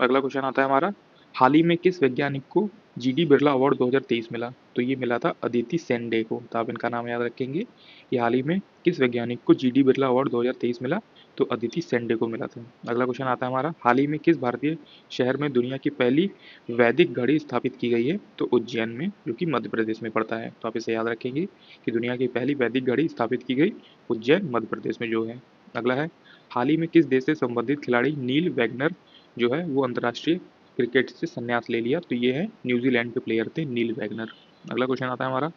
अगला क्वेश्चन आता है हमारा, हाल ही में किस वैज्ञानिक को जीडी बिरला अवार्ड 2023 मिला? तो ये मिला था अदिति सेंडे को। तो आप इनका नाम याद रखेंगे कि हाल ही में किस वैज्ञानिक को जीडी बिरला अवार्ड 2023 मिला? तो अदिति सेंडे को मिला था। अगला क्वेश्चन आता है हमारा, हाल ही में किस भारतीय शहर में दुनिया की पहली वैदिक घड़ी स्थापित की गई है? तो उज्जैन में, जो कि मध्य प्रदेश में पड़ता है। तो आप इसे याद रखेंगे कि दुनिया की पहली वैदिक घड़ी स्थापित की गई उज्जैन मध्य प्रदेश में जो है। अगला है, हाल ही में किस देश से संबंधित खिलाड़ी नील वैगनर जो है वो अंतर्राष्ट्रीय क्रिकेट से संन्यास ले लिया? तो ये है न्यूजीलैंड के प्लेयर थे नील वैगनर। अगला क्वेश्चन आता है हमारा,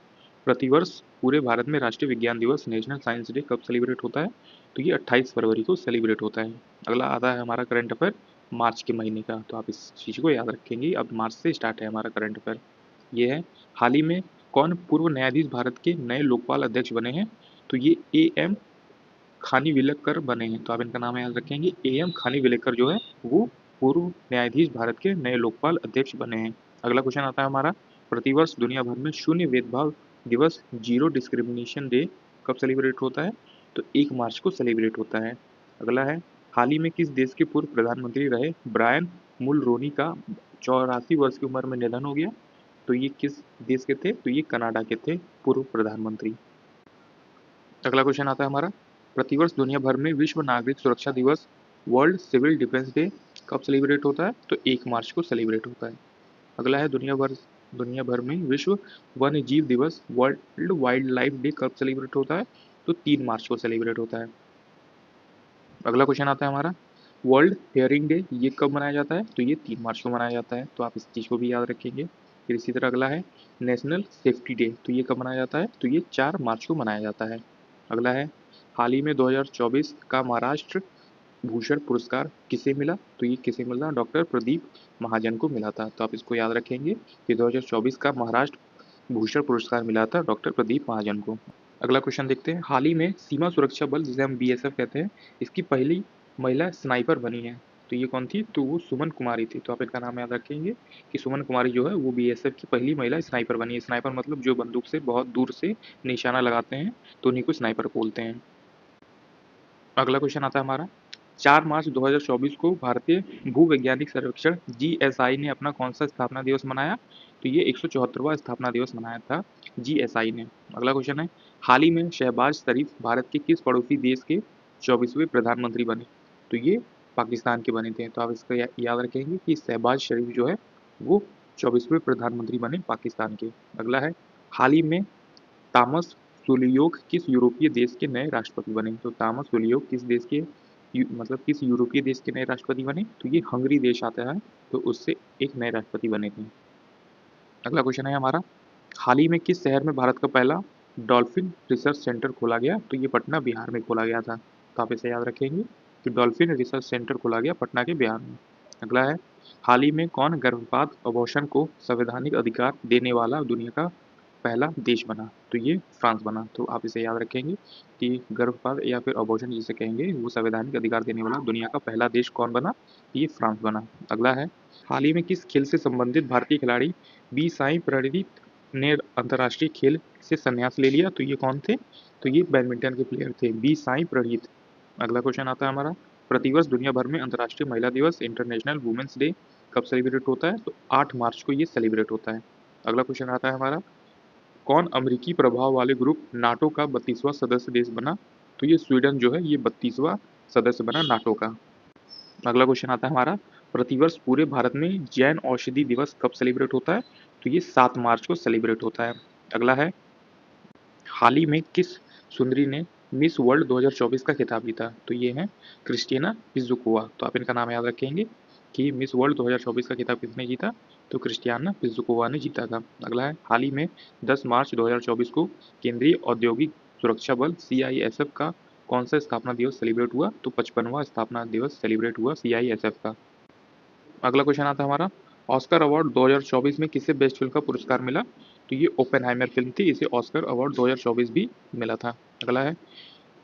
प्रतिवर्ष पूरे भारत में राष्ट्रीय विज्ञान दिवस नेशनल साइंस डे कब सेलिब्रेट होता है? तो ये 28 फरवरी को सेलिब्रेट होता है। अगला आता है हमारा करंट अफेयर मार्च के महीने का। तो आप इस चीज़ को याद रखेंगे, अब मार्च से स्टार्ट है हमारा करंट अफेयर। ये है, हाल ही में कौन पूर्व न्यायाधीश भारत के नए लोकपाल अध्यक्ष बने हैं? तो ये एएम खानीविलकर बने हैं। तो आप इनका नाम याद रखेंगे, एएम खानीविलकर जो है वो पूर्व न्यायाधीश भारत के नए लोकपाल अध्यक्ष बने हैं। अगला क्वेश्चन आता है हमारा, प्रतिवर्ष दुनिया भर में शून्य भेदभाव दिवस जीरो डिस्क्रिमिनेशन डे कब सेलिब्रेट होता है? तो 1 मार्च को सेलिब्रेट होता है। अगला है, हाल ही में किस देश के पूर्व प्रधानमंत्री रहे ब्रायन मुलरोनी का 84 वर्ष की उम्र में निधन हो गया? तो ये किस देश के थे? तो ये कनाडा के थे पूर्व प्रधानमंत्री। अगला क्वेश्चन आता है हमारा, प्रतिवर्ष दुनिया भर में विश्व नागरिक सुरक्षा दिवस वर्ल्ड सिविल डिफेंस डे कब सेलिब्रेट होता है? तो 1 मार्च को सेलिब्रेट होता है। अगला है, दुनिया भर में विश्व वन्य जीव दिवस वर्ल्ड वाइल्ड लाइफ डे कब सेलिब्रेट होता है? तो 3 मार्च को सेलिब्रेट होता है। अगला क्वेश्चन आता है हमारा, वर्ल्ड हेयरिंग डे ये कब मनाया जाता है? तो ये 3 मार्च को मनाया जाता है। तो आप इस चीज़ को भी याद रखेंगे। फिर इसी तरह अगला है, नेशनल सेफ्टी डे, तो ये कब मनाया जाता है? तो ये 4 मार्च को मनाया जाता है। अगला है, हाल ही में 2024 का महाराष्ट्र भूषण पुरस्कार किसे मिला? तो ये किसे मिला? डॉक्टर प्रदीप महाजन को मिला था। तो आप इसको याद रखेंगे कि 2024 का महाराष्ट्र भूषण पुरस्कार मिला था डॉक्टर प्रदीप महाजन को। अगला क्वेश्चन देखते हैं, हाल ही में सीमा सुरक्षा बल जिसे हम बीएसएफ कहते हैं, इसकी पहली महिला स्नाइपर बनी है। तो ये कौन थी? तो वो सुमन कुमारी थी। तो आप इनका नाम याद रखेंगे कि सुमन कुमारी जो है वो बीएसएफ की पहली महिला स्नाइपर बनी है। स्नाइपर मतलब जो बंदूक से बहुत दूर से निशाना लगाते हैं, तो उन्हीं को स्नाइपर बोलते हैं। अगला क्वेश्चन आता है हमारा, 4 मार्च 2024 को भारतीय भूवैज्ञानिक सर्वेक्षण जीएसआई ने अपना कौन सा स्थापना दिवस मनाया? तो ये 174वां स्थापना दिवस मनाया था जीएसआई ने। अगला क्वेश्चन है, हाल ही में शहबाज शरीफ भारत के किस पड़ोसी देश के 24वें प्रधानमंत्री बने? तो ये पाकिस्तान के बने थे। तो आप इसका याद रखेंगे कि शहबाज शरीफ जो है वो 24वें प्रधानमंत्री बने पाकिस्तान के। अगला है, हाल ही में तामस सुलियोक किस यूरोपीय देश के नए राष्ट्रपति बने? तो तामस सुलियोक किस देश के मतलब किस यूरोपीय देश के नए राष्ट्रपति बने? तो ये हंगरी देश आता है, तो उससे एक नए राष्ट्रपति बने थे। अगला क्वेश्चन है हमारा, हाल ही में किस शहर में भारत का पहला डॉल्फिन रिसर्च सेंटर खोला गया? तो ये पटना बिहार में खोला गया था। तो आप इसे याद रखेंगे कि डॉल्फिन रिसर्च सेंटर खोला गया पटना के बिहार में। अगला है, हाल ही में कौन गर्भपात अबॉर्शन को संवैधानिक अधिकार देने वाला दुनिया का पहला देश बना? तो ये फ्रांस बना। तो आप इसे याद रखेंगे कि गर्भपात या फिर अबॉर्शन जिसे कहेंगे वो संवैधानिक अधिकार देने वाला दुनिया का पहला देश कौन बना? ये फ्रांस बना। अगला है, हाल ही में किस खेल से संबंधित भारतीय खिलाड़ी बी साई प्रणीत ने अंतर्राष्ट्रीय खेल से संन्यास ले लिया, तो ये कौन थे? तो ये बैडमिंटन के प्लेयर थे, बी साई प्रणीत। अगला क्वेश्चन आता है हमारा, प्रतिवर्ष दुनिया भर में अंतर्राष्ट्रीय महिला दिवस इंटरनेशनल वुमेन्स डे कब सेलिब्रेट होता है? तो 8 मार्च को ये सेलिब्रेट होता है। अगला क्वेश्चन आता है हमारा, कौन अमेरिकी प्रभाव वाले ग्रुप नाटो का 32वां सदस्य देश बना? तो ये स्वीडन जो है ये 32वां सदस्य बना नाटो का। अगला क्वेश्चन आता है हमारा, प्रतिवर्ष पूरे भारत में जैन औषधि दिवस कब सेलिब्रेट होता है? तो ये 7 मार्च को सेलिब्रेट होता है। अगला है, हाल ही में किस सुंदरी ने मिस वर्ल्ड 2024 का खिताब जीता? तो ये है क्रिस्टिना पिज़्ज़ुकोवा। तो आप इनका नाम याद रखेंगे कि मिस वर्ल्ड 2024 का खिताब किसने जीता? तो क्रिस्टियाना पिज़्ज़ुकोवा ने जीता था। अगला है, हाल ही में 10 मार्च 2024 को केंद्रीय औद्योगिक सुरक्षा बल सीआईएसएफ का कौन सा स्थापना दिवस सेलिब्रेट हुआ? तो 55वां स्थापना दिवस सेलिब्रेट हुआ सीआईएसएफ का। अगला क्वेश्चन आता है हमारा, ऑस्कर अवार्ड 2024 में किसे बेस्ट फिल्म का पुरस्कार मिला? तो ये ओपेनहाइमर फिल्म थी, इसे ऑस्कर अवार्ड 2024 भी मिला था। अगला है,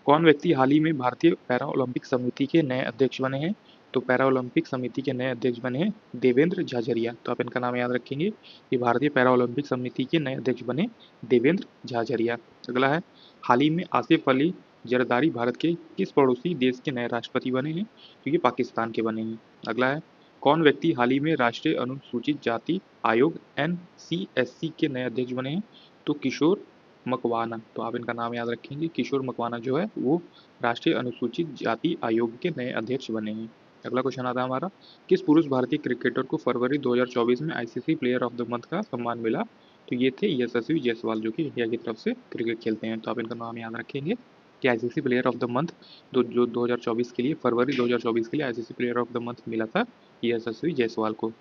कौन व्यक्ति हाल ही में भारतीय पैरा ओलंपिक समिति के नए अध्यक्ष बने हैं? तो पैरा ओलंपिक समिति के नए अध्यक्ष बने हैं देवेंद्र झाझरिया। तो आप इनका नाम याद रखेंगे कि भारतीय पैरा ओलंपिक समिति के नए अध्यक्ष बने देवेंद्र झाझरिया। अगला है, हाल ही में आसिफ अली जरदारी भारत के किस पड़ोसी देश के नए राष्ट्रपति बने हैं? तो ये पाकिस्तान के बने हैं। अगला है, कौन व्यक्ति हाल ही में राष्ट्रीय अनुसूचित जाति आयोग एनसीएससी के नए अध्यक्ष बने हैं? तो किशोर मकवाना। तो आप इनका नाम याद रखेंगे, किशोर मकवाना जो है वो राष्ट्रीय अनुसूचित जाति आयोग के नए अध्यक्ष बने हैं। अगला क्वेश्चन आता है हमारा, किस पुरुष भारतीय क्रिकेटर को फरवरी 2024 में ICC player of the month का सम्मान मिला? तो ये थे यशस्वी जायसवाल जो कि इंडिया की तरफ से क्रिकेट खेलते हैं। तो आप इनका नाम याद रखेंगे कि ICC player of the month जो 2024 के लिए, फरवरी 2024 के लिए ICC player of the month मिला था यशस्वी जायसवाल को।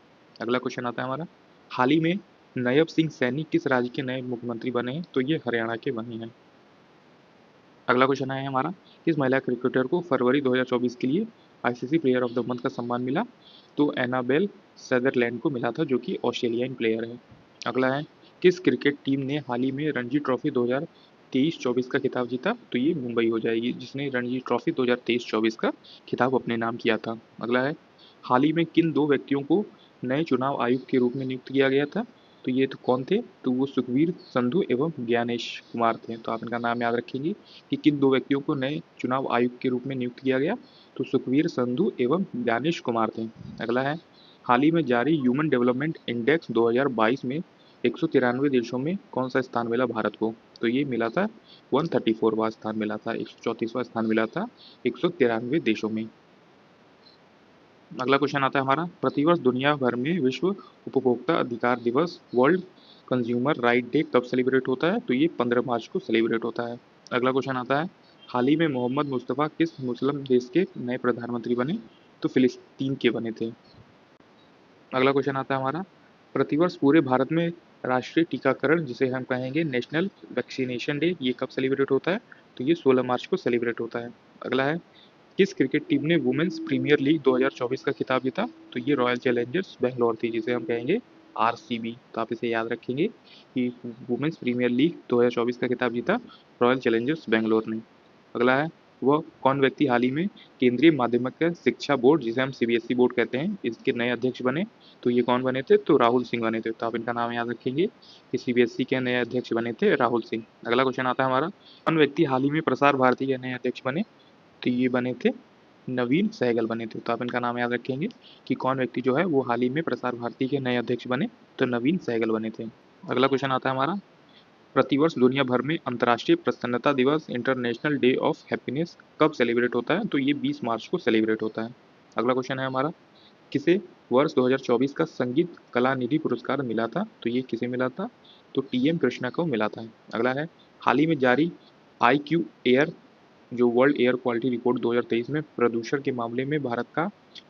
अगला क्वेश्चन आता है हमारा, हाल ही में नायब सिंह सैनी किस राज्य के नए मुख्यमंत्री बने हैं? तो ये हरियाणा के बने हैं। अगला क्वेश्चन है हमारा, किस महिला क्रिकेटर को फरवरी 2024 के लिए ICC player of the month का सम्मान मिला? तो एनाबेल सदरलैंड को मिला था जो कि ऑस्ट्रेलियन प्लेयर है। अगला है, किस क्रिकेट टीम ने हाल ही में रणजी ट्रॉफी 2023-24 का खिताब जीता? तो ये मुंबई हो जाएगी जिसने रणजी ट्रॉफी 2023-24 का खिताब अपने नाम किया था। अगला है, हाल ही में किन दो व्यक्तियों को नए चुनाव आयुक्त के रूप में नियुक्त किया गया था? तो ये तो कौन थे? तो वो सुखवीर संधू एवं ज्ञानेश कुमार थे। तो आप इनका नाम याद रखेंगे कि किन दो व्यक्तियों को नए चुनाव आयुक्त के रूप में नियुक्त किया गया? तो सुखवीर संधू एवं ज्ञानेश कुमार थे। अगला है, हाल ही में जारी ह्यूमन डेवलपमेंट इंडेक्स 2022 में 193 देशों में कौन सा स्थान मिला भारत को? तो ये मिला था 134वां स्थान मिला था, 134वां स्थान मिला था 193 देशों में। अगला क्वेश्चन आता है हमारा, प्रतिवर्ष दुनिया भर में विश्व उपभोक्ता अधिकार दिवस वर्ल्ड कंज्यूमर राइट डे कब सेलिब्रेट होता है? तो ये 15 मार्च को सेलिब्रेट होता है। अगला क्वेश्चन आता है, हाल ही में मोहम्मद मुस्तफ़ा किस मुस्लिम देश के नए प्रधानमंत्री बने? तो फिलिस्तीन के बने थे। अगला क्वेश्चन आता है हमारा, प्रतिवर्ष पूरे भारत में राष्ट्रीय टीकाकरण जिसे हम कहेंगे नेशनल वैक्सीनेशन डे ये कब सेलिब्रेट होता है? तो ये 16 मार्च को सेलिब्रेट होता है। अगला है, किस क्रिकेट टीम ने वुमेन्स प्रीमियर लीग 2024 का खिताब जीता? तो ये रॉयल चैलेंजर्स बेंगलोर थी जिसे हम कहेंगे आरसीबी। तो आप इसे याद रखेंगे कि वुमेन्स प्रीमियर लीग 2024 का खिताब जीता रॉयल चैलेंजर्स बेंगलोर ने। अगला है, वह कौन व्यक्ति हाल ही में केंद्रीय माध्यमिक शिक्षा बोर्ड जिसे हम सीबीएसई बोर्ड कहते हैं इसके नए अध्यक्ष बने? तो ये कौन बने थे? तो राहुल सिंह बने थे। तो आप इनका नाम याद रखेंगे कि सीबीएसई के नए अध्यक्ष बने थे राहुल सिंह। अगला क्वेश्चन आता है हमारा, कौन व्यक्ति हाल ही में प्रसार भारती के नए अध्यक्ष बने? तो ये बने थे नवीन सहगल बने थे। तो आप इनका नाम याद रखेंगे कि कौन व्यक्ति जो है वो हाल ही में प्रसार भारती के नए अध्यक्ष बने? तो नवीन सहगल बने थे। अगला क्वेश्चन आता है हमारा, प्रतिवर्ष दुनिया भर में अंतर्राष्ट्रीय प्रसन्नता दिवस इंटरनेशनल डे ऑफ हैप्पीनेस कब सेलिब्रेट होता है? तो ये 20 मार्च को सेलिब्रेट होता है। अगला क्वेश्चन है हमारा, किसे वर्ष 2024 का संगीत कला निधि पुरस्कार मिला था? तो ये किसे मिला था? तो टीएम कृष्णा को मिला था। अगला है, हाल ही में जारी IQ एयर जो वर्ल्ड एयर क्वालिटी रिपोर्ट 2023 में प्रदूषण के मामले में भारत का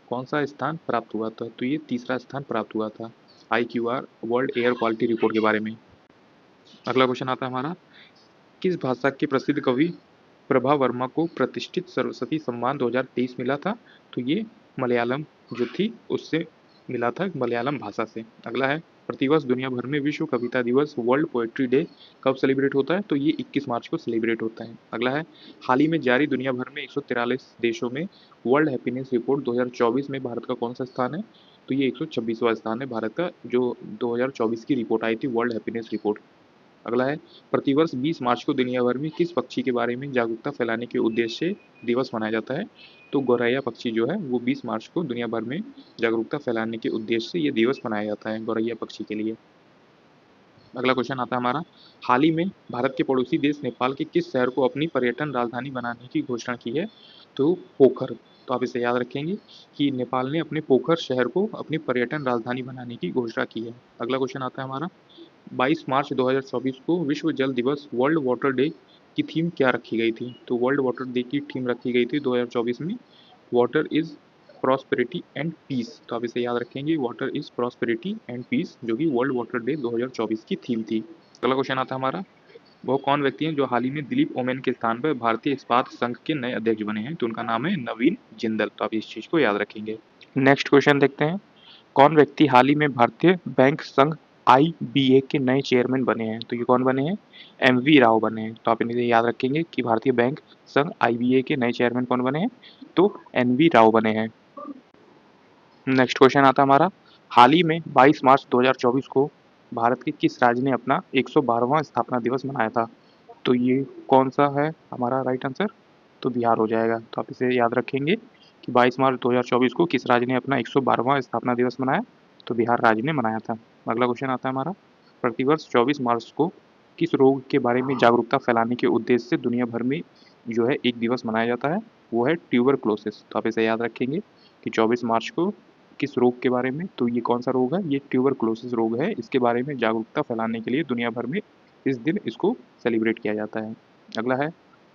कौन सा स्थान प्राप्त हुआ था? तो ये तीसरा स्थान प्राप्त हुआ था IQR world air quality report के बारे में। अगला क्वेश्चन आता है हमारा, किस भाषा के प्रसिद्ध कवि प्रभा वर्मा को प्रतिष्ठित सरस्वती सम्मान 2023 मिला था? तो ये मलयालम जो थी उससे मिला था, मलयालम भाषा से। अगला है, प्रतिवर्ष दुनिया भर में विश्व कविता दिवस वर्ल्ड पोएट्री डे कब सेलिब्रेट होता है? तो ये 21 मार्च को सेलिब्रेट होता है। अगला है, हाल ही में जारी दुनिया भर में 143 देशों में वर्ल्ड हैप्पीनेस रिपोर्ट 2024 में भारत का कौन सा स्थान है? तो ये 126वां स्थान है भारत का, जो 2024 की रिपोर्ट आई थी, वर्ल्ड हैप्पीनेस रिपोर्ट। अगला है, प्रतिवर्ष 20 मार्च को दुनिया भर में किस पक्षी के बारे में जागरूकता फैलाने के उद्देश्य से दिवस मनाया जाता है? तो गौरैया पक्षी जो है वो 20 मार्च को दुनिया भर में जागरूकता फैलाने के उद्देश्य से ये दिवस मनाया जाता है गौरैया पक्षी के लिए। अगला क्वेश्चन आता है हमारा, हाल ही में भारत के पड़ोसी देश नेपाल के किस शहर को अपनी पर्यटन राजधानी बनाने की घोषणा की है? तो पोखर। तो आप इसे याद रखेंगे कि नेपाल ने अपने पोखर शहर को अपनी पर्यटन राजधानी बनाने की घोषणा की है। अगला क्वेश्चन आता है हमारा, 22 मार्च 2024 को विश्व जल दिवस वर्ल्ड वाटर डे की थीम क्या रखी गई थी? तो वर्ल्ड वाटर डे की थीम रखी गई थी 2024 में, water is prosperity and peace. तो आप इसे याद रखेंगे, water is prosperity and peace, जो कि वर्ल्ड वाटर डे 2024 की थीम थी। अगला क्वेश्चन आता है हमारा, वो कौन व्यक्ति हैं जो हाल ही में दिलीप ओमेन के स्थान पर भारतीय इस्पात संघ के नए अध्यक्ष बने हैं? तो उनका नाम है नवीन जिंदल। तो आप इस चीज को याद रखेंगे। नेक्स्ट क्वेश्चन देखते हैं, कौन व्यक्ति हाल ही में भारतीय बैंक संघ आईबीए के नए चेयरमैन बने हैं? तो ये कौन बने हैं? एमवी राव बने हैं। तो आप इन्हें याद रखेंगे कि भारतीय बैंक संघ आईबीए के नए चेयरमैन कौन बने हैं? तो एनवी राव बने हैं। नेक्स्ट क्वेश्चन आता है हमारा, हाल ही में 22 मार्च 2024 को भारत के किस राज्य ने अपना 112वां स्थापना दिवस मनाया था? तो ये कौन सा है हमारा राइट आंसर? तो बिहार हो जाएगा। तो आप इसे याद रखेंगे कि 22 मार्च 2024 को किस राज्य ने अपना 112वां स्थापना दिवस मनाया? तो बिहार राज्य ने मनाया था। अगला क्वेश्चन आता है हमारा, प्रतिवर्ष 24 मार्च को किस रोग के बारे में जागरूकता फैलाने के उद्देश्य से दुनिया भर में जो है एक दिवस मनाया जाता है? वो है ट्यूबरक्लोसिस। तो आप इसे याद रखेंगे कि 24 मार्च को किस रोग के बारे में? तो ये कौन सा रोग है? ये ट्यूबरक्लोसिस रोग है। इसके बारे में जागरूकता फैलाने के लिए दुनिया भर में इस दिन इसको सेलिब्रेट किया जाता है। अगला है,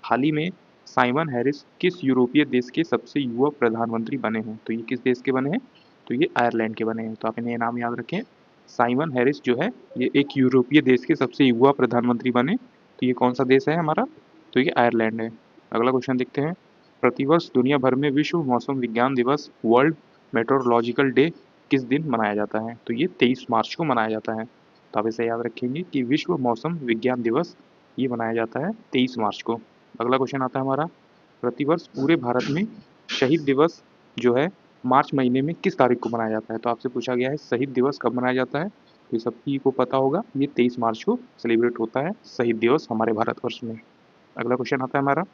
हाल ही में साइमन हैरिस किस यूरोपीय देश के सबसे युवा प्रधानमंत्री बने हैं? तो ये किस देश के बने हैं? तो ये आयरलैंड के बने हैं। तो आप इन्हें नाम याद रखें, साइमन हैरिस जो है ये एक यूरोपीय देश के सबसे युवा प्रधानमंत्री बने। तो ये कौन सा देश है हमारा? तो ये आयरलैंड है। अगला क्वेश्चन देखते हैं, प्रतिवर्ष दुनिया भर में विश्व मौसम विज्ञान दिवस वर्ल्ड मेट्रोलॉजिकल डे किस दिन मनाया जाता है? तो ये 23 मार्च को मनाया जाता है। तो आप इसे याद रखेंगे कि विश्व मौसम विज्ञान दिवस ये मनाया जाता है 23 मार्च को। अगला क्वेश्चन आता है हमारा, प्रतिवर्ष पूरे भारत में शहीद दिवस जो है मार्च महीने में किस तारीख को मनाया जाता है? तो आपसे पूछा गया है शहीद दिवस कब मनाया जाता है? तो ये सभी को पता होगा, ये 23 मार्च को सेलिब्रेट होता है शहीद दिवस हमारे भारतवर्ष में। अगला क्वेश्चन आता है हमारा,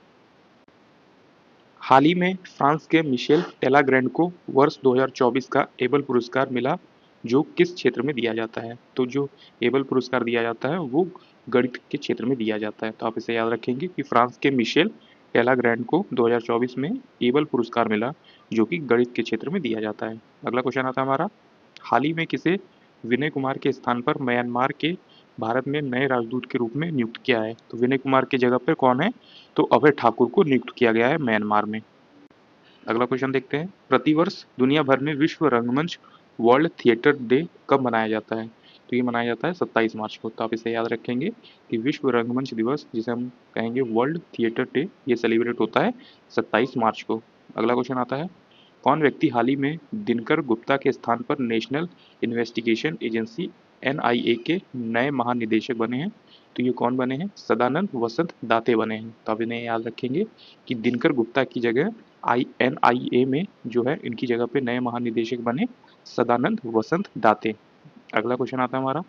हाल ही में फ्रांस के मिशेल टेलाग्रैंड को वर्ष 2024 का एबल पुरस्कार मिला, जो किस क्षेत्र में दिया जाता है? तो जो एबल पुरस्कार दिया जाता है वो गणित के क्षेत्र में दिया जाता है। तो आप इसे याद रखेंगे कि फ्रांस के मिशेल टेलाग्रैंड को 2024 में एबल पुरस्कार मिला, जो कि गणित के क्षेत्र में दिया जाता है। अगला क्वेश्चन आता है हमारा, हाल ही में किसे विनय कुमार के स्थान पर म्यांमार के भारत में नए राजदूत के रूप में नियुक्त किया है? तो विनय कुमार की जगह पर कौन है? तो अभय ठाकुर को नियुक्त किया गया है म्यांमार में। अगला क्वेश्चन देखते हैं, प्रतिवर्ष दुनिया भर में विश्व रंगमंच वर्ल्ड थिएटर डे कब मनाया जाता है? तो ये मनाया जाता है 27 मार्च को। तो आप इसे याद रखेंगे कि विश्व रंगमंच दिवस, जिसे हम कहेंगे वर्ल्ड थिएटर डे, ये सेलिब्रेट होता है 27 मार्च को। अगला क्वेश्चन आता है, कौन व्यक्ति हाल ही में दिनकर गुप्ता के स्थान पर नेशनल इन्वेस्टिगेशन एजेंसी एनआईए के नए महानिदेशक बने हैं? तो ये कौन बने हैं? सदानंद वसंत दाते बने हैं। तो आप इन्हें याद रखेंगे कि दिनकर गुप्ता की जगह एनआईए में जो है इनकी जगह पे नए महानिदेशक बने सदानंद वसंत दाते। अगला क्वेश्चन आता है हमारा,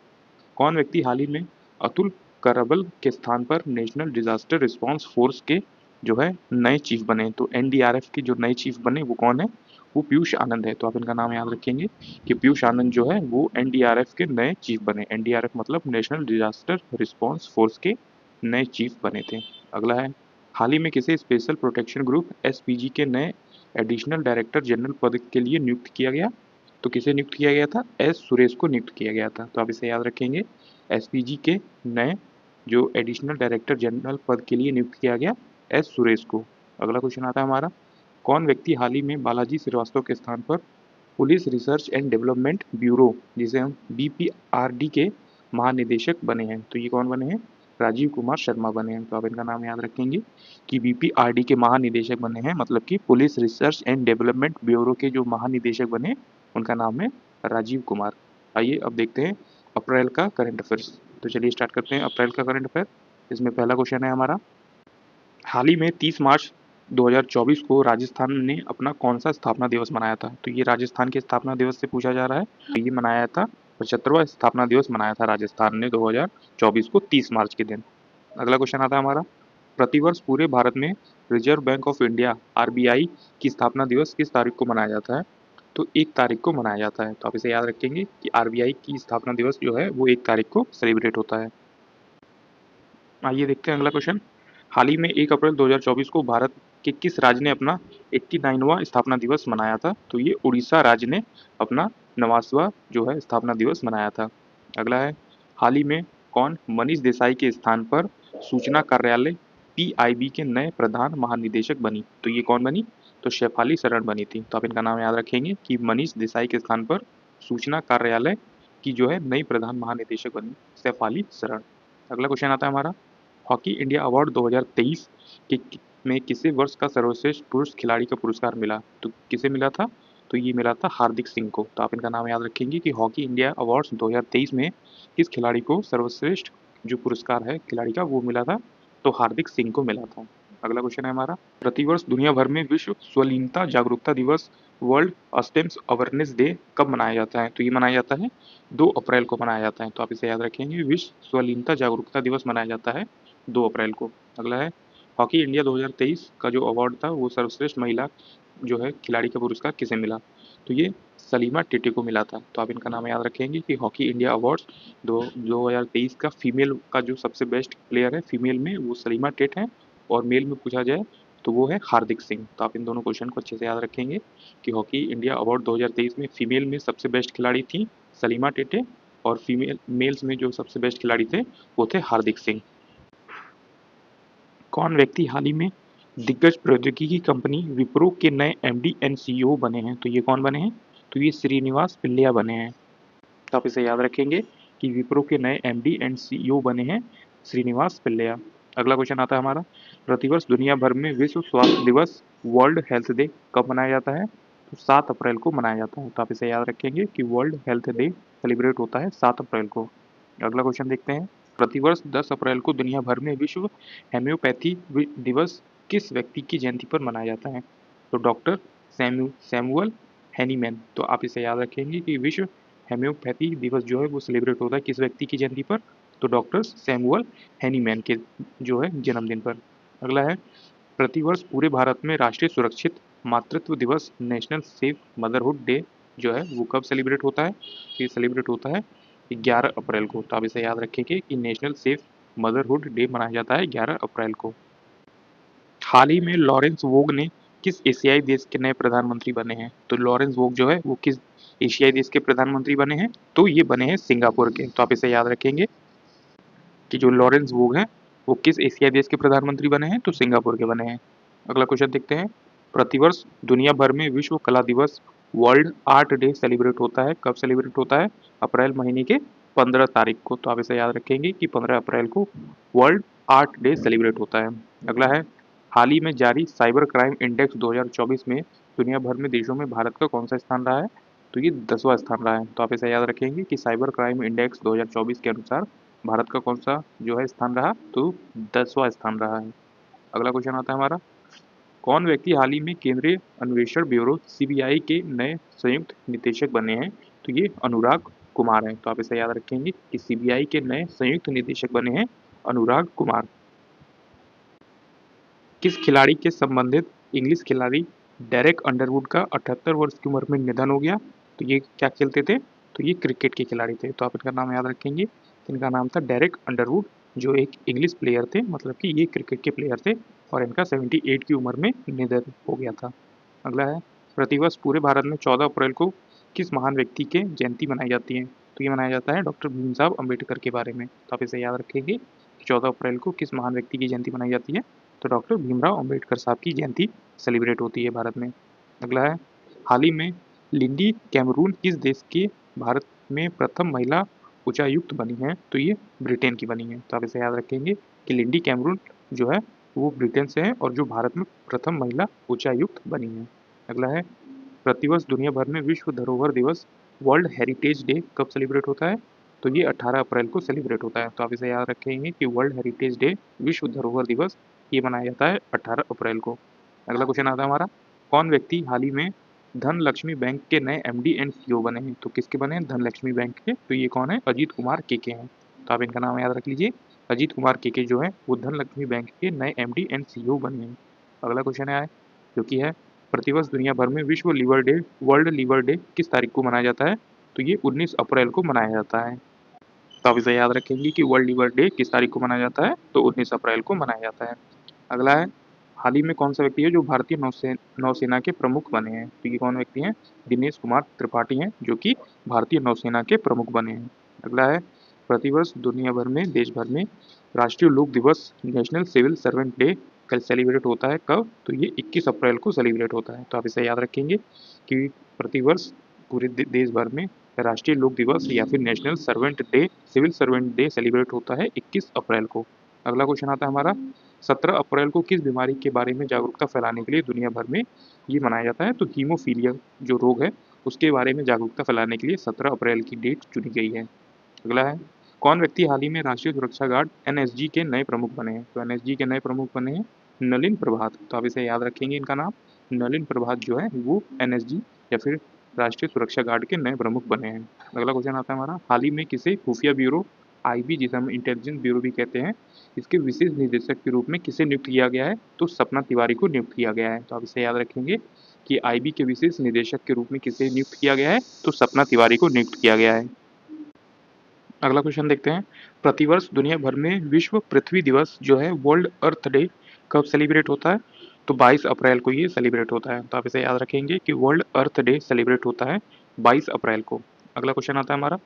कौन व्यक्ति हाल ही में अतुल करबल के स्थान पर नेशनल डिजास्टर रिस्पांस फोर्स के जो है नए चीफ बने? तो एनडीआरएफ के जो नए चीफ बने वो कौन है? वो पीयूष आनंद है। तो आप इनका नाम याद रखेंगे कि पीयूष आनंद जो है वो एनडीआरएफ के नए चीफ बने। एनडीआरएफ मतलब नेशनल डिजास्टर रिस्पांस फोर्स के नए चीफ बने थे। अगला है, हाल ही में किसे स्पेशल प्रोटेक्शन ग्रुप एसपीजी के नए एडिशनल डायरेक्टर जनरल पद के लिए नियुक्त किया गया? तो किसे नियुक्त किया गया था? एस सुरेश को नियुक्त किया गया था। तो आप इसे याद रखेंगे, एसपीजी के नए जो एडिशनल डायरेक्टर जनरल पद के लिए नियुक्त किया गया एस सुरेश को। अगला क्वेश्चन आता है हमारा, कौन व्यक्ति हाल ही में बालाजी श्रीवास्तव के स्थान पर police research and development bureau, जिसे हम बीपीआरडी के महानिदेशक बने हैं? तो ये कौन बने हैं? राजीव कुमार शर्मा बने हैं। तो आप इनका नाम याद रखेंगे कि बीपीआरडी के महानिदेशक बने हैं, मतलब कि police research and development bureau के जो महानिदेशक बने उनका नाम है राजीव कुमार। आइए अब देखते हैं अप्रैल का करंट अफेयर्स। तो चलिए स्टार्ट करते हैं अप्रैल का करंट अफेयर। इसमें पहला क्वेश्चन है हमारा, हाल ही में 30 मार्च 2024 को राजस्थान ने अपना कौन-सा स्थापना दिवस मनाया था? तो ये राजस्थान के स्थापना दिवस से पूछा जा रहा है। तो ये मनाया था 75वां स्थापना दिवस मनाया था राजस्थान ने 2024 को 30 मार्च के दिन। अगला क्वेश्चन आता है हमारा, प्रतिवर्ष पूरे भारत में reserve bank of India RBI की स्थापना दिवस किस तारीख को मनाया जाता है? तो 1 तारीख को मनाया जाता है। तो आप इसे याद रखेंगे कि आरबीआई की स्थापना दिवस जो है वो 1 तारीख को सेलिब्रेट होता है। आइए देखते हैं अगला क्वेश्चन। हाल ही में 1 अप्रैल 2024 को भारत के किस राज्य ने अपना 89वां स्थापना दिवस मनाया था? तो ये उड़ीसा राज्य ने अपना 89वां जो है स्थापना दिवस मनाया था। अगला है, हाल ही में कौन मनीष देसाई के स्थान पर सूचना कार्यालय पीआईबी के नए प्रधान महानिदेशक बनी? तो ये कौन बनी? तो शेफाली शरण बनी थी। तो आप इनका नाम याद रखेंगे कि मनीष देसाई के स्थान पर सूचना कार्यालय की जो है नई प्रधान महानिदेशक बनी शेफाली शरण। अगला क्वेश्चन आता है हमारा, हॉकी इंडिया अवार्ड 2023 में किसे वर्ष का सर्वश्रेष्ठ पुरुष खिलाड़ी का पुरस्कार मिला? तो किसे मिला था? तो ये मिला था हार्दिक सिंह को। तो आप इनका नाम याद रखेंगे कि हॉकी इंडिया अवार्ड्स 2023 में किस खिलाड़ी को सर्वश्रेष्ठ जो पुरस्कार है खिलाड़ी का वो मिला था? तो हार्दिक सिंह को मिला था। अगला क्वेश्चन है हमारा, प्रतिवर्ष दुनिया भर में विश्व स्वलीनता जागरूकता दिवस वर्ल्ड अस्टेम्स अवेयरनेस डे कब मनाया जाता है? तो ये मनाया जाता है 2 अप्रैल को मनाया जाता है। तो आप इसे याद रखेंगे, विश्व स्वलीनता जागरूकता दिवस मनाया जाता है 2 अप्रैल को। अगला है, हॉकी इंडिया 2023 का जो अवार्ड था वो सर्वश्रेष्ठ महिला जो है खिलाड़ी का पुरस्कार किसे मिला? तो ये सलीमा टेटे को मिला था। तो आप इनका नाम याद रखेंगे कि हॉकी इंडिया अवार्ड्स 2023 का फीमेल का जो सबसे बेस्ट प्लेयर है फीमेल में वो सलीमा टेट है, और मेल में पूछा जाए तो वो है हार्दिक सिंह। तो आप इन दोनों क्वेश्चन को अच्छे से याद रखेंगे कि हॉकी इंडिया अवार्ड 2023 में फीमेल में सबसे बेस्ट खिलाड़ी थी सलीमा टेटे, और फीमेल मेल्स में जो सबसे बेस्ट खिलाड़ी थे वो थे हार्दिक सिंह। कौन व्यक्ति हाल ही में दिग्गज प्रौद्योगिकी कंपनी विप्रो के नए एमडी एंड सीईओ बने हैं? तो ये कौन बने हैं? तो ये श्रीनिवास पिल्लैया बने हैं। तो आप इसे याद रखेंगे कि विप्रो के नए एमडी एंड सीईओ बने हैं श्रीनिवास पिल्लैया। अगला क्वेश्चन आता है हमारा, प्रतिवर्ष दुनिया भर में विश्व स्वास्थ्य दिवस वर्ल्ड हेल्थ डे कब मनाया जाता है? तो 7 अप्रैल को मनाया जाता है। तो आप इसे याद रखेंगे कि वर्ल्ड हेल्थ डे सेलिब्रेट होता है 7 अप्रैल को। अगला क्वेश्चन देखते हैं, प्रतिवर्ष 10 अप्रैल को दुनिया भर में विश्व होम्योपैथी दिवस किस व्यक्ति की जयंती पर मनाया जाता है? तो डॉक्टर सैमुअल हैनीमैन। तो आप इसे याद रखेंगे कि विश्व होम्योपैथी दिवस जो है वो सेलिब्रेट होता है किस व्यक्ति की जयंती पर? तो डॉक्टर सैमुअल हैनीमैन के जो है जन्मदिन पर। अगला है, प्रतिवर्ष पूरे भारत में राष्ट्रीय सुरक्षित मातृत्व दिवस नेशनल सेफ मदरहुड डे जो है वो कब सेलिब्रेट होता है? ये सेलिब्रेट होता है 11 अप्रैल को। तो आप इसे याद रखेंगे कि नेशनल सेफ मदरहुड डे मनाया जाता है 11 अप्रैल को। हाल ही में लॉरेंस वोग ने किस एशियाई देश के नए प्रधानमंत्री बने हैं? तो लॉरेंस वोग जो है वो किस एशियाई देश के प्रधानमंत्री बने हैं? तो ये बने हैं सिंगापुर के। तो आप इसे याद रखेंगे कि जो लॉरेंस वोग हैं वो किस एशियाई देश के प्रधानमंत्री बने हैं? तो सिंगापुर के बने हैं। अगला क्वेश्चन देखते हैं, प्रतिवर्ष दुनिया भर में विश्व कला दिवस वर्ल्ड आर्ट डे सेलिब्रेट होता है, कब सेलिब्रेट होता है? अप्रैल महीने के 15 तारीख को। तो आप इसे याद रखेंगे कि 15 अप्रैल को वर्ल्ड आर्ट डे सेलिब्रेट होता है। अगला है, हाल ही में जारी साइबर क्राइम इंडेक्स 2024 में दुनिया भर में देशों में भारत का कौन सा स्थान रहा है? तो ये 10वां स्थान रहा है। तो आप इसे याद रखेंगे कि साइबर क्राइम इंडेक्स 2024 के अनुसार भारत का कौन सा जो है स्थान रहा? तो 10वां स्थान रहा है। अगला क्वेश्चन आता है हमारा, कौन व्यक्ति हाल ही में केंद्रीय अन्वेषण ब्यूरो सीबीआई के नए संयुक्त निदेशक बने हैं? तो ये अनुराग कुमार हैं। तो आप इसे याद रखेंगे कि सीबीआई के नए संयुक्त निदेशक बने हैं अनुराग कुमार। किस खिलाड़ी के संबंधित इंग्लिश खिलाड़ी डेरेक अंडरवुड का 78 वर्ष की उम्र में निधन हो गया? तो ये क्या खेलते थे? तो ये क्रिकेट के खिलाड़ी थे। तो आप इनका नाम याद रखेंगे, इनका नाम था डेरेक अंडरवुड, जो एक इंग्लिश प्लेयर थे, मतलब कि ये क्रिकेट के प्लेयर थे, और इनका 78 की उम्र में निधन हो गया था। अगला है, प्रतिवर्ष पूरे भारत में 14 अप्रैल को किस महान व्यक्ति के जयंती मनाई जाती है? तो ये मनाया जाता है डॉक्टर भीमराव अम्बेडकर के बारे में। तो आप इसे याद रखेंगे कि 14 अप्रैल को किस महान व्यक्ति की जयंती मनाई जाती है? तो डॉक्टर भीमराव अम्बेडकर साहब की जयंती सेलिब्रेट होती है भारत में। अगला है, हाल ही में लिंडी कैमरून किस देश के भारत में प्रथम महिला उच्चायुक्त बनी है? तो ये ब्रिटेन की बनी है। तो आप इसे याद रखेंगे कि लिंडी कैमरून जो है वो ब्रिटेन से है और जो भारत में प्रथम महिला उच्चायुक्त बनी है। अगला है, प्रतिवर्ष दुनिया भर में विश्व धरोहर दिवस वर्ल्ड हेरिटेज डे कब सेलिब्रेट होता है? तो ये 18 अप्रैल को सेलिब्रेट होता है। तो आप इसे याद रखेंगे कि वर्ल्ड हेरिटेज डे विश्व धरोहर दिवस ये मनाया जाता है 18 अप्रैल को। अगला क्वेश्चन आता है हमारा, कौन व्यक्ति हाल ही में धनलक्ष्मी बैंक के नए एमडी एंड सीईओ बने हैं? तो किसके बने हैं धनलक्ष्मी बैंक के? तो ये कौन है? अजीत कुमार केके हैं। तो आप इनका नाम याद रख लीजिए। अजीत कुमार केके जो है वो धनलक्ष्मी बैंक के नए एमडी एंड सीईओ बने हैं। अगला क्वेश्चन है जो कि है, प्रतिवर्ष दुनिया भर में विश्व liver day world liver day किस तारीख को मनाया जाता है? तो ये 19 अप्रैल को मनाया जाता है। तो आप इसे याद रखेंगे कि वर्ल्ड लीवर डे किस तारीख को मनाया जाता है? तो 19 अप्रैल को मनाया जाता है। अगला है, हाल ही में कौन सा व्यक्ति है जो भारतीय नौसेना के प्रमुख बने हैं? तो ये कौन व्यक्ति हैं? दिनेश कुमार त्रिपाठी हैं जो कि भारतीय नौसेना के प्रमुख बने हैं। अगला है, प्रतिवर्ष दुनिया भर में देश भर में राष्ट्रीय लोक दिवस नेशनल सिविल सर्वेंट डे कल सेलिब्रेट होता है कब? तो ये 21 अप्रैल को सेलिब्रेट होता है। तो आप इसे याद रखेंगे कि प्रतिवर्ष पूरे देश भर में राष्ट्रीय लोक दिवस या फिर national servant day civil servant day celebrate होता है 21 अप्रैल को। अगला क्वेश्चन आता है हमारा, 17 अप्रैल को किस बीमारी के बारे में जागरूकता फैलाने के लिए दुनिया भर में ये मनाया जाता है? तो हीमोफीलिया जो रोग है उसके बारे में जागरूकता फैलाने के लिए 17 अप्रैल की डेट चुनी गई है। अगला है, कौन व्यक्ति हाल ही में राष्ट्रीय सुरक्षा गार्ड एनएसजी के नए प्रमुख बने हैं? तो एनएसजी के नए प्रमुख बने हैं नलिन प्रभात। तो आप इसे याद रखेंगे इनका नाम, नलिन प्रभात जो है वो एनएसजी या फिर राष्ट्रीय सुरक्षा गार्ड के नए प्रमुख बने हैं। अगला क्वेश्चन आता है हमारा, हाल ही में किसे खुफिया ब्यूरो आईबी जिसे हम इंटेलिजेंस ब्यूरो भी कहते हैं इसके विशेष निदेशक के रूप में किसे नियुक्त किया गया है? तो सपना तिवारी को नियुक्त किया गया है। तो आप इसे याद रखेंगे कि आईबी के विशेष निदेशक के रूप में किसे नियुक्त किया गया है? तो सपना तिवारी को नियुक्त किया गया है। अगला क्वेश्चन देखते हैं, प्रतिवर्ष दुनिया भर में विश्व पृथ्वी दिवस जो है वर्ल्ड अर्थ डे कब सेलिब्रेट होता है? तो 22 अप्रैल को ये सेलिब्रेट होता है। तो आप इसे याद रखेंगे कि वर्ल्ड अर्थ डे सेलिब्रेट होता है 22 अप्रैल को। अगला क्वेश्चन आता है हमारा,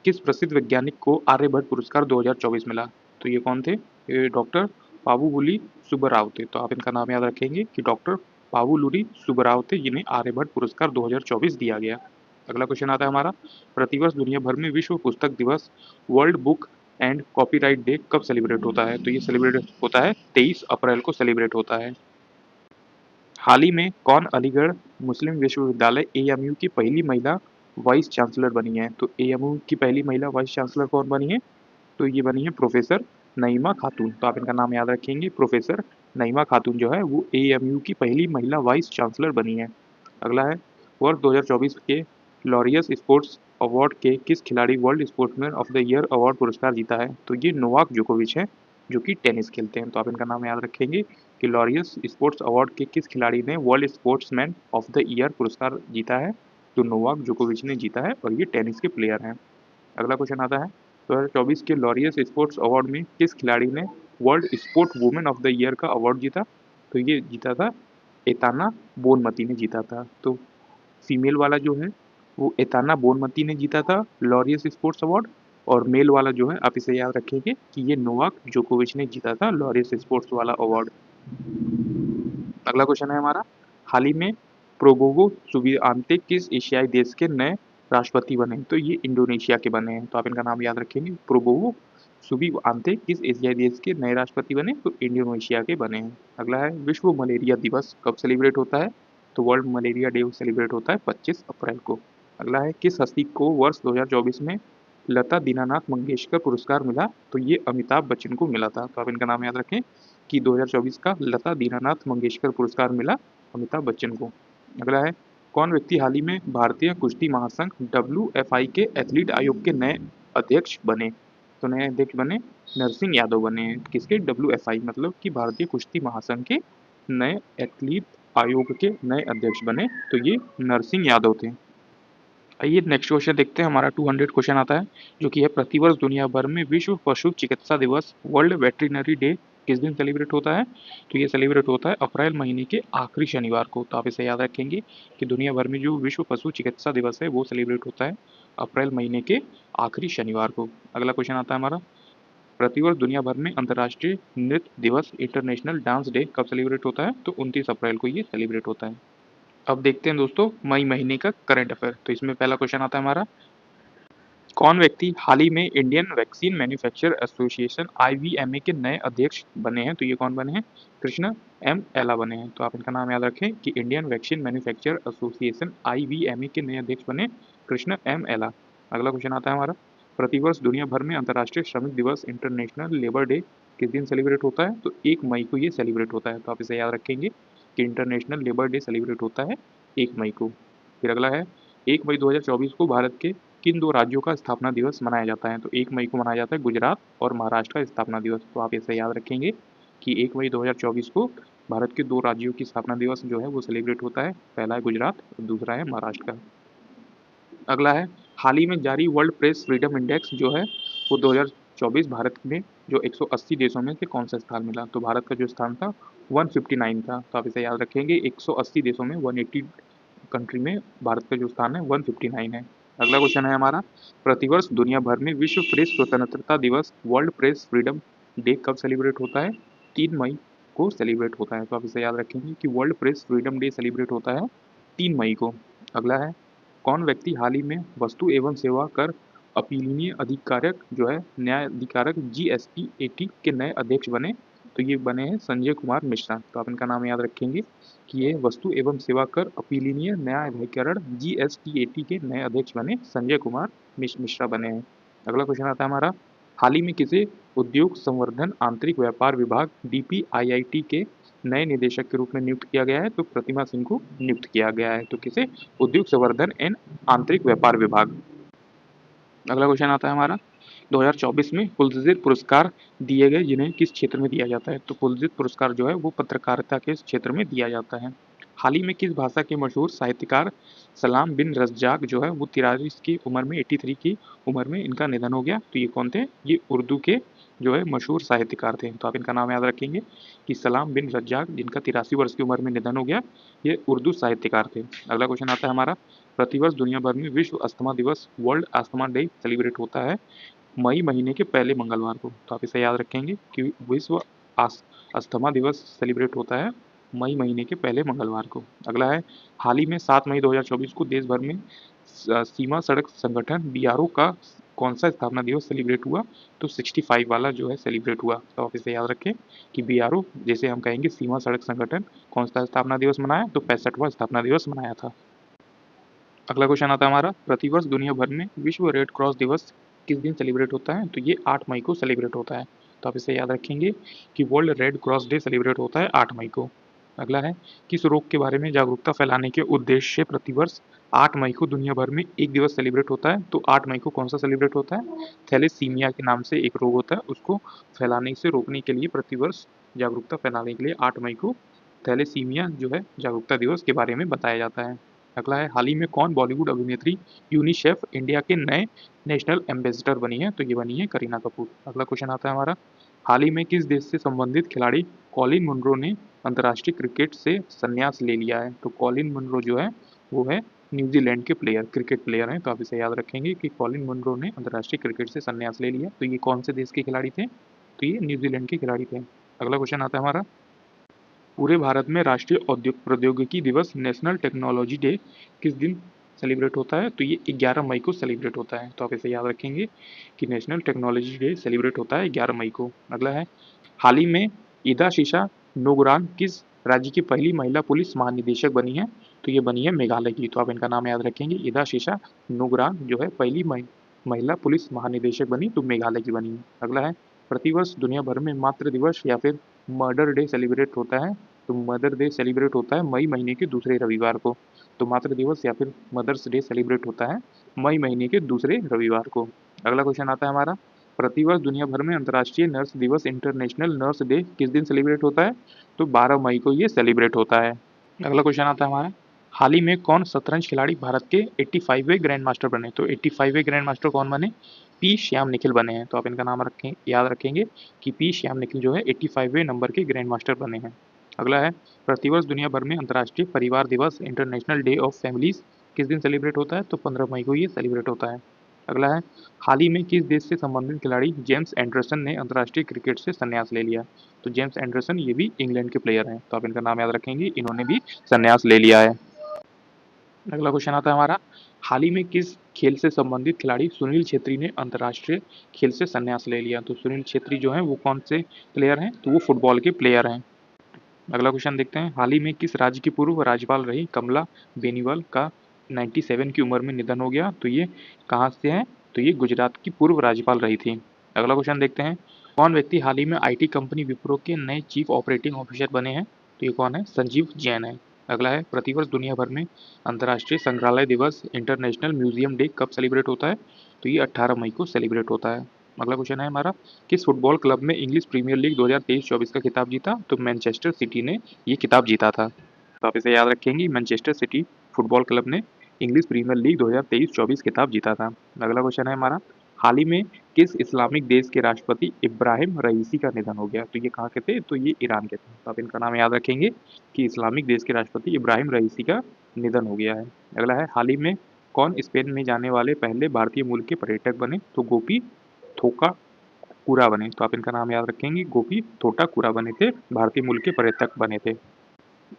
किस प्रसिद्ध वैज्ञानिक को आर्यभट्ट पुरस्कार 2024 मिला? तो ये कौन थे? ये डॉक्टर पावुबुली सुब्बराव थे। तो आप इनका नाम याद रखेंगे कि डॉक्टर पावुलुरी सुब्बराव थे जिन्हें आर्यभट्ट पुरस्कार 2024 दिया गया। अगला क्वेश्चन आता है हमारा, प्रतिवर्ष दुनिया भर में विश्व पुस्तक दिवस world book and copyright day कब सेलिब्रेट होता है? तो ये सेलिब्रेट होता है 23 अप्रैल को सेलिब्रेट होता है। हाल ही में कौन अलीगढ़ मुस्लिम विश्वविद्यालय एएमयू की पहली महिला वाइस चांसलर बनी है? तो एएमयू की पहली महिला वाइस चांसलर कौन बनी है? तो ये बनी है प्रोफेसर नईमा खातून। तो आप इनका नाम याद रखेंगे, प्रोफेसर नईमा खातून जो है वो एएमयू की पहली महिला वाइस चांसलर बनी है। अगला है, वर्ष 2024 के लॉरियस स्पोर्ट्स अवार्ड के किस खिलाड़ी world sportsman of the year award पुरस्कार जीता है? तो ये नोवाक जोकोविच है जो कि टेनिस खेलते हैं। तो आप इनका नाम याद रखेंगे कि लॉरियस स्पोर्ट्स अवार्ड के किस खिलाड़ी ने world sportsman of the year पुरस्कार जीता है? तो नोवाक जोकोविच ने जीता है और ये टेनिस के प्लेयर हैं। अगला क्वेश्चन आता है, 2024 के लॉरियस स्पोर्ट्स अवार्ड में किस खिलाड़ी ने world sport women of the year का अवार्ड जीता? तो ये जीता था एताना बोनमती ने जीता था। तो फीमेल वाला जो है वो एताना बोनमती ने जीता था लॉरियस स्पोर्ट्स अवार्ड, और मेल वाला जो है आप इसे याद रखेंगे कि ये नोवाक जोकोविच ने जीता था लॉरियस स्पोर्ट्स वाला अवार्ड। अगला क्वेश्चन है हमारा, हाल ही में प्रोबोवो सुबियांते किस एशियाई देश के नए राष्ट्रपति बने? तो ये इंडोनेशिया के बने हैं। तो आप इनका नाम याद रखेंगे, प्रोबोवो सुबियांते किस एशियाई देश के नए राष्ट्रपति बने? तो इंडोनेशिया के बने हैं। अगला है, विश्व मलेरिया दिवस कब सेलिब्रेट होता है? तो वर्ल्ड मलेरिया डे सेलिब्रेट होता है 25 अप्रैल को। अगला है, किस हस्ती को वर्ष 2024 में लता दीनानाथ मंगेशकर पुरस्कार मिला? तो ये अमिताभ बच्चन को मिला था। तो आप इनका नाम याद रखें कि 2024 का लता दीनानाथ मंगेशकर पुरस्कार मिला अमिताभ बच्चन को। अगला है, कौन व्यक्ति हाल ही में भारतीय कुश्ती महासंघ WFI के एथलीट आयोग के नए अध्यक्ष बने? तो नए अध्यक्ष बने नरसिंह यादव बने हैं। किसके? WFI मतलब कि भारतीय कुश्ती महासंघ के नए एथलीट आयोग के नए अध्यक्ष बने, तो ये नरसिंह यादव थे। आइए नेक्स्ट क्वेश्चन देखते हैं, हमारा 200 क्वेश्चन आता है जो कि है, प्रतिवर्ष दुनिया भर में विश्व पशु चिकित्सा दिवस वर्ल्ड वेटरिनरी डे किस दिन सेलिब्रेट होता है? तो ये सेलिब्रेट होता है अप्रैल महीने के आखिरी शनिवार को। तो आप इसे याद रखेंगे कि दुनिया भर में जो विश्व पशु चिकित्सा दिवस है वो सेलिब्रेट होता है अप्रैल महीने के आखिरी शनिवार को। अगला क्वेश्चन आता है हमारा, प्रतिवर्ष दुनिया भर में अंतर्राष्ट्रीय नृत्य दिवस इंटरनेशनल डांस डे कब सेलिब्रेट होता है? तो 29 अप्रैल को ये सेलिब्रेट होता है। अब देखते हैं दोस्तों मई महीने का करंट अफेयर। तो इसमें पहला क्वेश्चन आता है हमारा, कौन व्यक्ति हाल ही में Indian vaccine manufacturer association IVMA के नए अध्यक्ष बने हैं? तो ये कौन बने हैं? कृष्ण M एला बने हैं। तो आप इनका नाम याद रखें कि Indian vaccine manufacturer association IVMA के नए अध्यक्ष बने कृष्ण M एला। अगला क्वेश्चन आता है हमारा, प्रतिवर्ष दुनिया भर में अंतर्राष्ट्रीय श्रमिक दिवस इंटरनेशनल लेबर डे किस दिन सेलिब्रेट होता है? तो 1 मई को ये सेलिब्रेट होता है। तो आप इसे याद रखेंगे कि इंटरनेशनल लेबर डे सेलिब्रेट होता है 1 मई को। फिर अगला है 1 मई 2024 को भारत के किन 2 राज्यों का स्थापना दिवस मनाया जाता है? तो 1 मई को मनाया जाता है गुजरात और महाराष्ट्र का स्थापना दिवस। तो आप इसे याद रखेंगे कि 1 मई 2024 को भारत के 2 राज्यों की स्थापना दिवस जो है वो सेलिब्रेट होता है। पहला है गुजरात और दूसरा है महाराष्ट्र का। अगला है हाल ही में जारी वर्ल्ड प्रेस फ्रीडम इंडेक्स जो है वो 2024 भारत में जो 180 देशों में से कौन सा स्थान मिला? तो भारत का जो स्थान था 159 था। तो आप इसे याद रखेंगे 180 देशों में 180 कंट्री में भारत का जो स्थान है 159 है। अगला क्वेश्चन है हमारा, प्रतिवर्ष दुनिया भर में विश्व प्रेस स्वतंत्रता दिवस वर्ल्ड प्रेस फ्रीडम डे कब सेलिब्रेट होता है? 3 मई को सेलिब्रेट होता है। तो आप इसे याद रखेंगे कि world press freedom day celebrate होता है 3 मई को। अगला है कौन व्यक्ति हाल ही में वस्तु एवं सेवा कर अपीलीय अधिकारक जो है न्याय अधिकारक जीएसटी 80 के नए अध्यक्ष बने? तो ये बने हैं संजय कुमार मिश्रा। तो आप इनका नाम याद रखेंगे कि ये वस्तु एवं सेवा कर अपीलीय न्याय अधिकरण जीएसटी 80 के नए अध्यक्ष बने संजय कुमार मिश्रा बने हैं। अगला क्वेश्चन आता है हमारा, हाल ही में किसे उद्योग संवर्धन आंतरिक व्यापार विभाग डीपीआईआईटी के नए निदेशक के रूप में नियुक्त किया गया है? तो प्रतिमा सिंह को नियुक्त किया गया है। तो किसे? उद्योग संवर्धन एंड आंतरिक व्यापार विभाग। अगला क्वेश्चन आता है हमारा, 2024 में पुलित्ज़र पुरस्कार दिए गए जिन्हें किस क्षेत्र में दिया जाता है? तो पुलित्ज़र पुरस्कार जो है वो पत्रकारिता के क्षेत्र में दिया जाता है। हाल ही में किस भाषा के मशहूर साहित्यकार सलाम बिन रज़्ज़ाक़ जो है वो 43 की उम्र में 83 की उम्र में इनका निधन हो गया? तो ये कौन थे? ये उर्दू के जो है मशहूर साहित्यकार थे। तो आप इनका नाम याद रखेंगे कि सलाम बिन रज़्ज़ाक़ जिनका 83 वर्ष की उम्र में निधन हो गया, ये उर्दू साहित्यकार थे। अगला क्वेश्चन आता है हमारा, प्रतिवर्ष दुनिया भर में विश्व अस्थमा दिवस वर्ल्ड अस्थमा डे सेलिब्रेट होता है मई महीने के पहले मंगलवार को। तो आप इसे याद रखेंगे कि विश्व अस्थमा दिवस सेलिब्रेट होता है मई महीने के पहले मंगलवार को। अगला है हाल ही में 7 मई 2024 को देश भर में सीमा सड़क संगठन बीआरओ का कौन सा स्थापना दिवस सेलिब्रेट हुआ? तो 65 वाला जो है सेलिब्रेट हुआ। तो आप इसे याद रखें कि बीआरओ जैसे हम कहेंगे सीमा सड़क संगठन कौन सा स्थापना दिवस मनाया? तो 65वां स्थापना दिवस मनाया था। अगला क्वेश्चन आता है हमारा, प्रतिवर्ष दुनिया भर में विश्व रेड क्रॉस दिवस किस दिन सेलिब्रेट होता है? तो ये 8 मई को सेलिब्रेट होता है। तो आप इसे याद रखेंगे कि world red cross day celebrate होता है 8 मई को। अगला है किस रोग के बारे में जागरूकता फैलाने के उद्देश्य से प्रतिवर्ष 8 मई को दुनिया भर में एक दिवस सेलिब्रेट होता है? तो 8 मई को कौन सा सेलिब्रेट होता है? थैलेसीमिया के नाम से एक रोग होता है, उसको फैलाने से रोकने के लिए प्रतिवर्ष जागरूकता फैलाने के लिए 8 मई को थैलेसीमिया जो है जागरूकता दिवस के बारे में बताया जाता है। अगला है हाल ही में कौन बॉलीवुड अभिनेत्री यूनिसेफ इंडिया के नए नेशनल एम्बेसडर बनी है? तो ये बनी है करीना कपूर। अगला क्वेश्चन आता है हमारा, हाल ही में किस देश से संबंधित खिलाड़ी कॉलिन मुनरो ने अंतर्राष्ट्रीय क्रिकेट से संन्यास ले लिया है? तो कॉलिन मुनरो जो है वो है न्यूजीलैंड के प्लेयर क्रिकेट प्लेयर हैं। तो आप इसे याद रखेंगे कि कॉलिन मुनरो ने अंतर्राष्ट्रीय क्रिकेट से संन्यास ले लिया। तो ये कौन से देश के खिलाड़ी थे? तो ये न्यूजीलैंड के खिलाड़ी थे। अगला क्वेश्चन आता है हमारा, पूरे भारत में राष्ट्रीय औद्योगिक प्रौद्योगिकी दिवस नेशनल टेक्नोलॉजी डे किस दिन सेलिब्रेट होता है? तो ये 11 मई को सेलिब्रेट होता है। तो आप इसे याद रखेंगे कि नेशनल टेक्नोलॉजी डे सेलिब्रेट होता है 11 मई को। अगला है हाल ही में ईदा शीशा नोगरान किस राज्य की पहली महिला पुलिस महानिदेशक बनी है? तो ये बनी है मेघालय की। तो आप इनका नाम याद रखेंगे, ईदा शीशा नोगरान जो है पहली महिला पुलिस महानिदेशक बनी, तो मेघालय की बनी है। अगला है प्रतिवर्ष दुनिया भर में मातृ दिवस या फिर मदर डे सेलिब्रेट होता है? तो मदर डे सेलिब्रेट होता है मई महीने के दूसरे रविवार को। तो मातृ दिवस या फिर मदर्स डे सेलिब्रेट होता है मई महीने के दूसरे रविवार को। अगला क्वेश्चन आता है हमारा, प्रतिवर्ष दुनिया भर में अंतर्राष्ट्रीय नर्स दिवस इंटरनेशनल नर्स डे किस दिन सेलिब्रेट होता है? तो 12 मई को ये सेलिब्रेट होता है। अगला क्वेश्चन आता है हमारा, हाल ही में कौन शतरंज खिलाड़ी भारत के 85वें ग्रैंड मास्टर बने? तो 85वें ग्रैंड मास्टर कौन बने? पी श्याम निखिल बने हैं। तो आप इनका नाम रखें याद रखेंगे कि पी श्याम निखिल जो है 85वें नंबर के ग्रैंड मास्टर बने हैं। अगला है प्रतिवर्ष दुनिया भर में अंतर्राष्ट्रीय परिवार दिवस इंटरनेशनल डे ऑफ फैमिलीज किस दिन सेलिब्रेट होता है? तो 15 मई को ये सेलिब्रेट होता है। अगला है हाल ही में किस देश से संबंधित खिलाड़ी जेम्स एंडरसन ने अंतर्राष्ट्रीय क्रिकेट से संन्यास ले लिया? तो जेम्स एंडरसन ये भी इंग्लैंड के प्लेयर हैं। तो आप इनका नाम याद रखेंगे, इन्होंने भी संन्यास ले लिया है। अगला क्वेश्चन आता है हमारा, हाल ही में किस खेल से संबंधित खिलाड़ी सुनील छेत्री ने अंतर्राष्ट्रीय खेल से संन्यास ले लिया? तो सुनील छेत्री जो है वो कौन से प्लेयर हैं? तो वो फुटबॉल के प्लेयर हैं। अगला क्वेश्चन देखते हैं, हाल ही में किस राज्य की पूर्व राज्यपाल रही कमला बेनीवाल का 97 की उम्र में निधन हो गया? तो ये कहाँ से है? तो ये गुजरात की पूर्व राज्यपाल रही थी। अगला क्वेश्चन देखते हैं, कौन व्यक्ति हाल ही में आईटी कंपनी विप्रो के नए चीफ ऑपरेटिंग ऑफिसर बने हैं? तो ये कौन है? संजीव जैन है। अगला है, प्रतिवर्ष दुनिया भर में अंतर्राष्ट्रीय संग्रहालय दिवस इंटरनेशनल म्यूजियम डे कब सेलिब्रेट होता है? तो ये 18 मई को सेलिब्रेट होता है। अगला क्वेश्चन है हमारा, किस फुटबॉल क्लब ने इंग्लिश प्रीमियर लीग 2023-24 का खिताब जीता? तो मैनचेस्टर सिटी ने ये खिताब जीता था। तो आप इसे याद रखेंगे, मैनचेस्टर सिटी फुटबॉल क्लब ने इंग्लिश प्रीमियर लीग 2023-24 खिताब जीता था। अगला क्वेश्चन है हमारा, हाल ही में किस इस्लामिक देश के राष्ट्रपति इब्राहिम रईसी का निधन हो गया? तो ये कहाँ के थे? तो ये ईरान के थे। तो आप इनका नाम याद रखेंगे कि इस्लामिक देश के राष्ट्रपति इब्राहिम रईसी का निधन हो गया है। अगला है, हाल ही में कौन स्पेन में जाने वाले पहले भारतीय मूल के पर्यटक बने? तो गोपी थोका कुरा बने। तो आप इनका नाम याद रखेंगे, गोपी थोटा कुरा बने थे, भारतीय मूल के पर्यटक बने थे।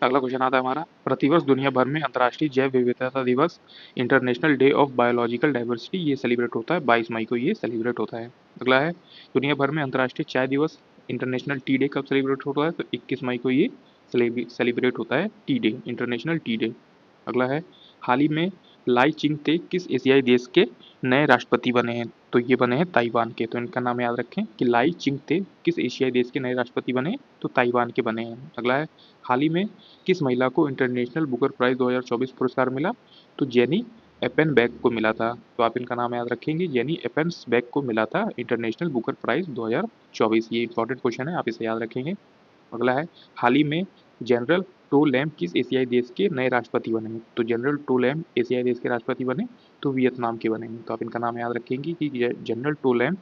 अगला क्वेश्चन आता है हमारा, प्रतिवर्ष दुनिया भर में अंतर्राष्ट्रीय जैव विविधता दिवस international day of biological diversity ये सेलिब्रेट होता है, 22 मई को ये सेलिब्रेट होता है। अगला है, दुनिया भर में अंतर्राष्ट्रीय चाय दिवस इंटरनेशनल टी डे कब सेलिब्रेट होता है? तो 21 मई को ये सेलिब्रेट होता है, T day, international T day. अगला है, हाल ही में लाई चिंगते किस एशियाई देश के नए राष्ट्रपति बने हैं? तो ये बने हैं ताइवान के। तो इनका नाम याद रखें कि लाई चिंगते किस एशियाई देश के नए राष्ट्रपति बने? तो ताइवान के बने हैं। अगला है, हाल ही में किस महिला को इंटरनेशनल बुकर प्राइज 2024 पुरस्कार मिला? तो जेनी एपेनबैक को मिला था। तो आप इनका नाम याद रखेंगे, जेनी एपेन्सबैक को मिला था इंटरनेशनल बुकर प्राइज 2024। ये इंपॉर्टेंट क्वेश्चन है, आप इसे याद रखेंगे। अगला है, हाल ही में जनरल टो लैम किस एशियाई देश के नए राष्ट्रपति बने हैं? तो जनरल टो लैम एशियाई देश के राष्ट्रपति बने, तो वियतनाम के बने हैं। तो आप इनका नाम याद रखेंगे कि जनरल टो लैम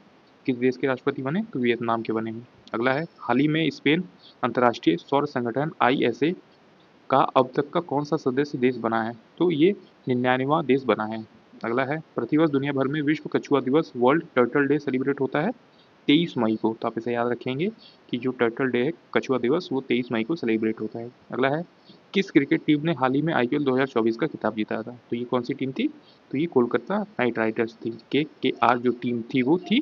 किस देश के राष्ट्रपति बने? तो वियतनाम के बने हैं। अगला है, हाल ही में स्पेन अंतर्राष्ट्रीय सौर संगठन ISA का अब तक का कौन सा सदस्य देश बना है? तो ये 99वां देश बना है। अगला है, प्रतिवर्ष दुनिया भर में विश्व कछुआ दिवस वर्ल्ड टर्टल डे सेलिब्रेट होता है 23 मई को। तो आप इसे याद रखेंगे कि जो टर्टल डे है, कछुआ दिवस, वो 23 मई को सेलिब्रेट होता है। अगला है, किस क्रिकेट टीम ने हाल ही में IPL 2024 का खिताब जीता था? तो ये कौन सी टीम थी? तो ये कोलकाता नाइट राइडर्स थी। KKR जो टीम थी वो थी।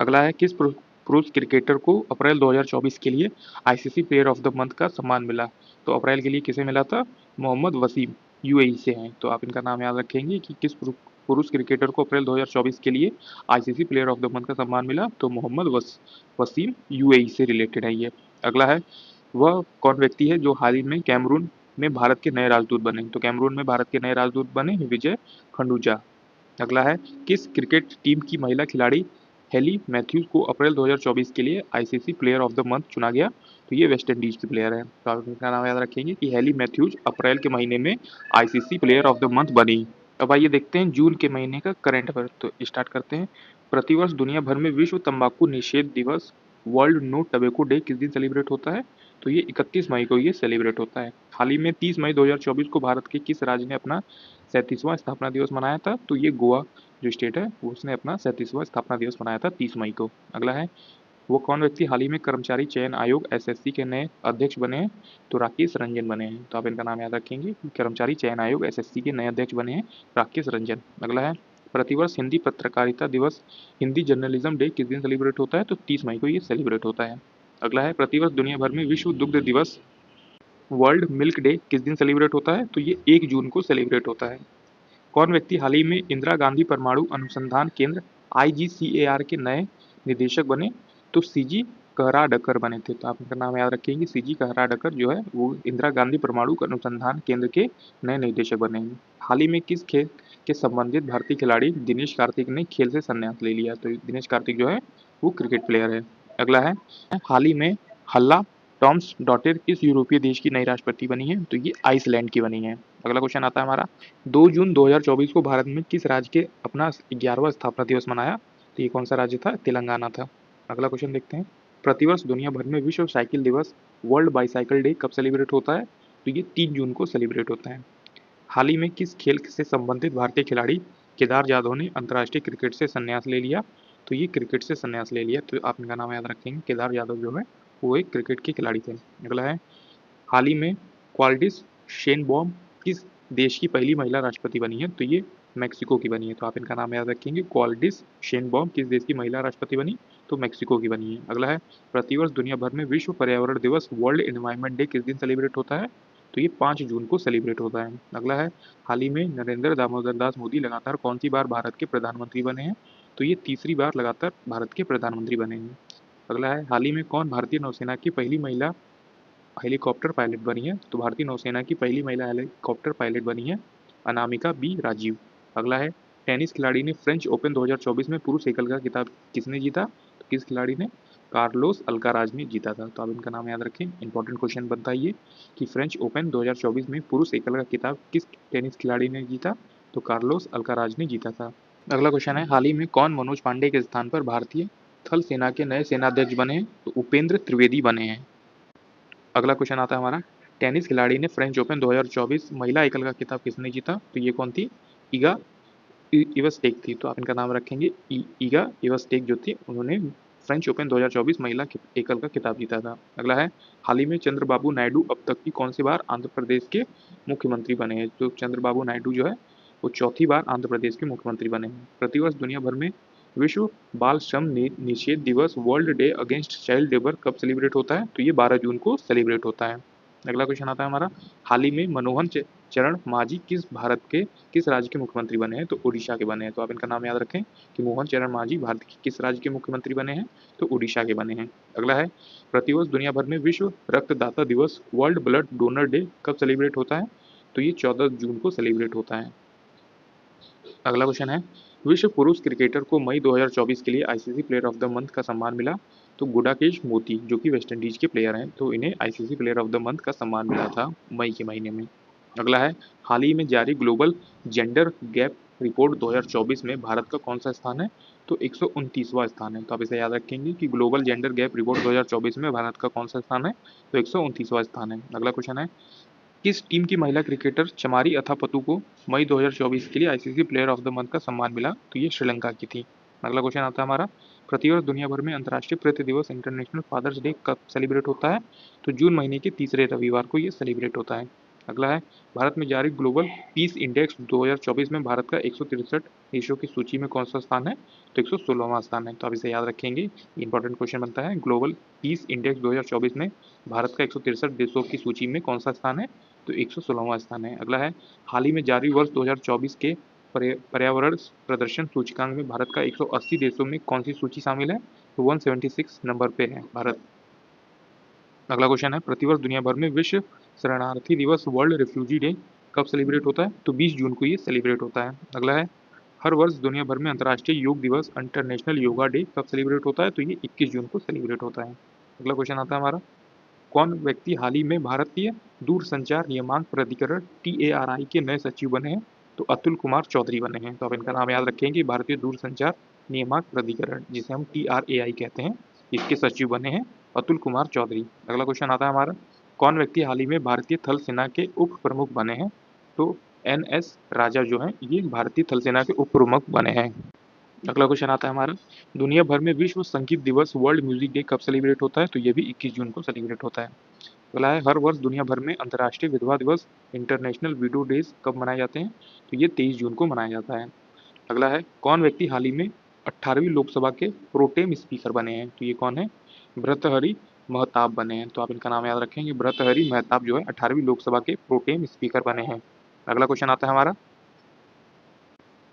अगला है, किस पुरुष क्रिकेटर को अप्रैल 2024 के लिए ICC player of the month का सम्मान मिला? तो अप्रैल के लिए किसे मिला था? मोहम्मद वसीम, UAE से हैं। तो आप इनका नाम याद रखेंगे कि किस पुरुष क्रिकेटर को अप्रैल 2024 के लिए ICC player of the month का सम्मान मिला? तो मोहम्मद वसीम, UAE से रिलेटेड है ये। अगला है, वह कौन व्यक्ति है जो हाल ही में कैमरून में भारत के नए राजदूत बने? तो कैमरून में भारत के नए राजदूत बने विजय खंडूजा। अगला है, किस क्रिकेट टीम की महिला खिलाड़ी हेली मैथ्यूज को अप्रैल 2024 के लिए ICC player of the month चुना गया? तो ये वेस्ट इंडीज की प्लेयर है। तो आप इनका नाम याद रखेंगे कि हेली मैथ्यूज अप्रैल के महीने में ICC player of the month बनी। अब आइए देखते हैं जून के महीने का करंट अफेयर। तो स्टार्ट करते हैं। प्रतिवर्ष दुनिया भर में विश्व तंबाकू निषेध दिवस वर्ल्ड नो टबैको डे किस दिन सेलिब्रेट होता है? तो ये 31 मई को ये सेलिब्रेट होता है। हाल ही में 30 मई 2024 को भारत के किस राज्य ने अपना 37वां स्थापना दिवस मनाया था? तो ये गोवा जो स्टेट है उसने अपना 37वां स्थापना दिवस मनाया था 30 मई को। अगला है, वो कौन व्यक्ति हाल ही में कर्मचारी चयन आयोग SSC के नए अध्यक्ष बने हैं? तो राकेश रंजन बने हैं। तो आप इनका नाम याद रखेंगे, कर्मचारी चयन आयोग SSC के नए अध्यक्ष बने हैं राकेश रंजन। अगला है, प्रतिवर्ष हिंदी पत्रकारिता दिवस हिंदी जर्नलिज्म डे किस दिन सेलिब्रेट होता है? तो 30 मई को ये सेलिब्रेट होता है। अगला है, प्रतिवर्ष दुनिया भर में विश्व दुग्ध दिवस वर्ल्ड मिल्क डे किस दिन सेलिब्रेट होता है? तो ये 1 जून को सेलिब्रेट होता है। कौन व्यक्ति हाल ही में इंदिरा गांधी परमाणु अनुसंधान केंद्र IGCAR के नए निदेशक बने? तो CG कहराडकर बने थे। तो आप इनका नाम याद रखेंगे, CG कहराडकर जो है वो इंदिरा गांधी परमाणु अनुसंधान केंद्र के नए निदेशक बने हैं। हाल ही में किस खेल के संबंधित भारतीय खिलाड़ी दिनेश कार्तिक ने खेल से संन्यास ले लिया? तो दिनेश कार्तिक जो है वो क्रिकेट प्लेयर है। अगला है, हाल ही में हल्ला टॉम्स डॉटेर किस यूरोपीय देश की नई राष्ट्रपति बनी है? तो ये आइसलैंड की बनी है। अगला क्वेश्चन आता है हमारा, 2 जून 2024 को भारत में किस राज्य के अपना 11वां स्थापना दिवस मनाया? तो ये कौन सा राज्य था? तेलंगाना था। अगला क्वेश्चन देखते हैं, प्रतिवर्ष दुनिया भर में विश्व साइकिल दिवस वर्ल्ड बाईसाइकिल डे कब सेलिब्रेट होता है? तो ये 3 जून को सेलिब्रेट होता है। हाल ही में किस खेल से संबंधित भारतीय खिलाड़ी केदार जाधव ने अंतर्राष्ट्रीय क्रिकेट से संन्यास ले लिया? तो ये क्रिकेट से संन्यास ले लिया। तो आप इनका नाम याद रखेंगे, केदार यादव जो है वो एक क्रिकेट के खिलाड़ी थे। अगला है, हाल ही में क्वाल्डिस शेनबॉम किस देश की पहली महिला राष्ट्रपति बनी है? तो ये मेक्सिको की बनी है। तो आप इनका नाम याद रखेंगे, क्वाल्डिस शेनबॉम किस देश की महिला राष्ट्रपति बनी? तो मेक्सिको की बनी है। अगला है, प्रतिवर्ष दुनिया भर में विश्व पर्यावरण दिवस वर्ल्ड एनवायरनमेंट डे किस दिन सेलिब्रेट होता है? तो ये 5 जून को सेलिब्रेट होता है। अगला है, हाल ही में नरेंद्र दामोदर दास मोदी लगातार कौन सी बार भारत के प्रधानमंत्री बने हैं? तो ये तीसरी बार लगातार भारत के प्रधानमंत्री बने हैं। अगला है, हाल ही में कौन भारतीय नौसेना की पहली महिला हेलीकॉप्टर पायलट बनी है? तो भारतीय नौसेना की पहली महिला हेलीकॉप्टर पायलट बनी है अनामिका बी राजीव। अगला है, टेनिस खिलाड़ी ने फ्रेंच ओपन 2024 में पुरुष एकल का खिताब किसने जीता? तो किस खिलाड़ी ने? कार्लोस अल्काराज ने जीता था। तो आप इनका नाम याद रखें, इंपॉर्टेंट क्वेश्चन बनता है ये कि फ्रेंच ओपन 2024 में पुरुष एकल का खिताब किस टेनिस खिलाड़ी ने जीता? तो कार्लोस अल्काराज ने जीता था। अगला क्वेश्चन है, हाल ही में कौन मनोज पांडे के स्थान पर भारतीय थल सेना के नए सेनाध्यक्ष बने हैं? तो उपेंद्र त्रिवेदी बने हैं। अगला क्वेश्चन आता है हमारा, टेनिस खिलाड़ी ने फ्रेंच ओपन 2024 महिला एकल का खिताब किसने जीता? तो ये कौन थी? ईगा इवस्टेक थी। तो आप इनका नाम रखेंगे, ईगा इवस्टेक जो थी उन्होंने फ्रेंच ओपन 2024 महिला एकल का खिताब जीता था। अगला है, हाल ही में चंद्रबाबू नायडू अब तक की कौन सी बार आंध्र प्रदेश के मुख्यमंत्री बने हैं? तो चंद्रबाबू नायडू जो है वो चौथी बार आंध्र प्रदेश के मुख्यमंत्री बने हैं। प्रतिवर्ष दुनिया भर में विश्व बाल श्रम निषेध दिवस world day against child labour कब सेलिब्रेट होता है? तो ये 12 जून को सेलिब्रेट होता है। अगला क्वेश्चन आता है हमारा, हाल ही में मनमोहन चरण मांझी किस राज्य के मुख्यमंत्री बने हैं? तो उड़ीसा के बने हैं। तो आप इनका नाम याद रखें कि मोहन चरण मांझी भारत के किस राज्य के मुख्यमंत्री बने हैं? तो उड़ीसा के बने हैं। अगला है, प्रतिवर्ष दुनिया भर में विश्व रक्तदाता दिवस वर्ल्ड ब्लड डोनर डे कब सेलिब्रेट होता है? तो ये 14 जून को सेलिब्रेट होता है। अगला क्वेश्चन है, विश्व पुरुष क्रिकेटर को मई 2024 के लिए ICC player of the month का सम्मान मिला? तो गुडाकेश मोती जो कि वेस्ट इंडीज के प्लेयर हैं, तो इन्हें ICC player of the month का सम्मान मिला था मई के महीने में। अगला है, हाल ही में जारी ग्लोबल जेंडर गैप रिपोर्ट 2024 में भारत का कौन सा स्थान है? तो 129वां स्थान है। तो आप इसे याद रखेंगे कि ग्लोबल जेंडर गैप रिपोर्ट 2024 में भारत का कौन सा स्थान है? तो 129वां स्थान है। अगला क्वेश्चन है, किस टीम की महिला क्रिकेटर चमारी अथापत्तु को मई 2024 के लिए ICC player of the month का सम्मान मिला? तो ये श्रीलंका की थी। अगला क्वेश्चन आता है हमारा, प्रतिवर्ष दुनिया भर में अंतर्राष्ट्रीय पृथ्वी दिवस इंटरनेशनल फादर्स डे कब सेलिब्रेट होता है? तो जून महीने के तीसरे रविवार को ये सेलिब्रेट होता है। अगला है, भारत में जारी ग्लोबल पीस इंडेक्स 2024 में भारत का 163 देशों की सूची में कौन सा स्थान है? तो 116वां स्थान है। तो आप इसे याद रखेंगे, इंपॉर्टेंट क्वेश्चन बनता है, ग्लोबल पीस इंडेक्स 2024 में भारत का 163 देशों की सूची में कौन सा स्थान है? तो 116वां स्थान है। अगला है, हाल ही में जारी वर्ष 2024 के पर्यावरण प्रदर्शन सूचकांक में भारत का 180 देशों में कौन सी सूची शामिल है? तो 176 नंबर पे है भारत। अगला क्वेश्चन है, प्रतिवर्ष दुनिया भर में विश्व शरणार्थी दिवस वर्ल्ड रिफ्यूजी डे कब सेलिब्रेट होता है? तो 20 जून को ये सेलिब्रेट होता है। अगला है, हर वर्ष दुनिया भर में अंतर्राष्ट्रीय योग दिवस इंटरनेशनल योगा डे कब सेलिब्रेट होता है? तो ये 21 जून को सेलिब्रेट होता है। अगला क्वेश्चन आता है हमारा, कौन व्यक्ति हाल ही में भारतीय दूरसंचार नियामक प्राधिकरण TARI के नए सचिव बने हैं? तो अतुल कुमार चौधरी बने हैं। तो आप इनका नाम याद रखेंगे, भारतीय दूरसंचार नियामक प्राधिकरण जिसे हम TRAI कहते हैं, इसके सचिव बने हैं अतुल कुमार चौधरी। अगला क्वेश्चन आता है हमारा, कौन व्यक्ति हाल ही में भारतीय थल सेना के उप प्रमुख बने हैं? तो NS राजा जो हैं ये भारतीय थल सेना के उप प्रमुख बने हैं। अगला क्वेश्चन आता है हमारा, दुनिया भर में विश्व संगीत दिवस वर्ल्ड म्यूजिक डे कब सेलिब्रेट होता है? तो ये भी 21 जून को सेलिब्रेट होता है। अगला है, हर वर्ष दुनिया भर में अंतर्राष्ट्रीय विधवा दिवस इंटरनेशनल विडो डेज कब मनाए जाते हैं? तो ये 23 जून को मनाया जाता है। अगला है, कौन व्यक्ति हाल ही में 18वीं लोकसभा के प्रोटेम स्पीकर बने हैं? तो ये कौन है? भर्तृहरि महताब बने हैं। तो आप इनका नाम याद रखेंगे, भर्तृहरि महताब जो है 18वीं लोकसभा के प्रोटेम स्पीकर बने हैं। अगला क्वेश्चन आता है हमारा,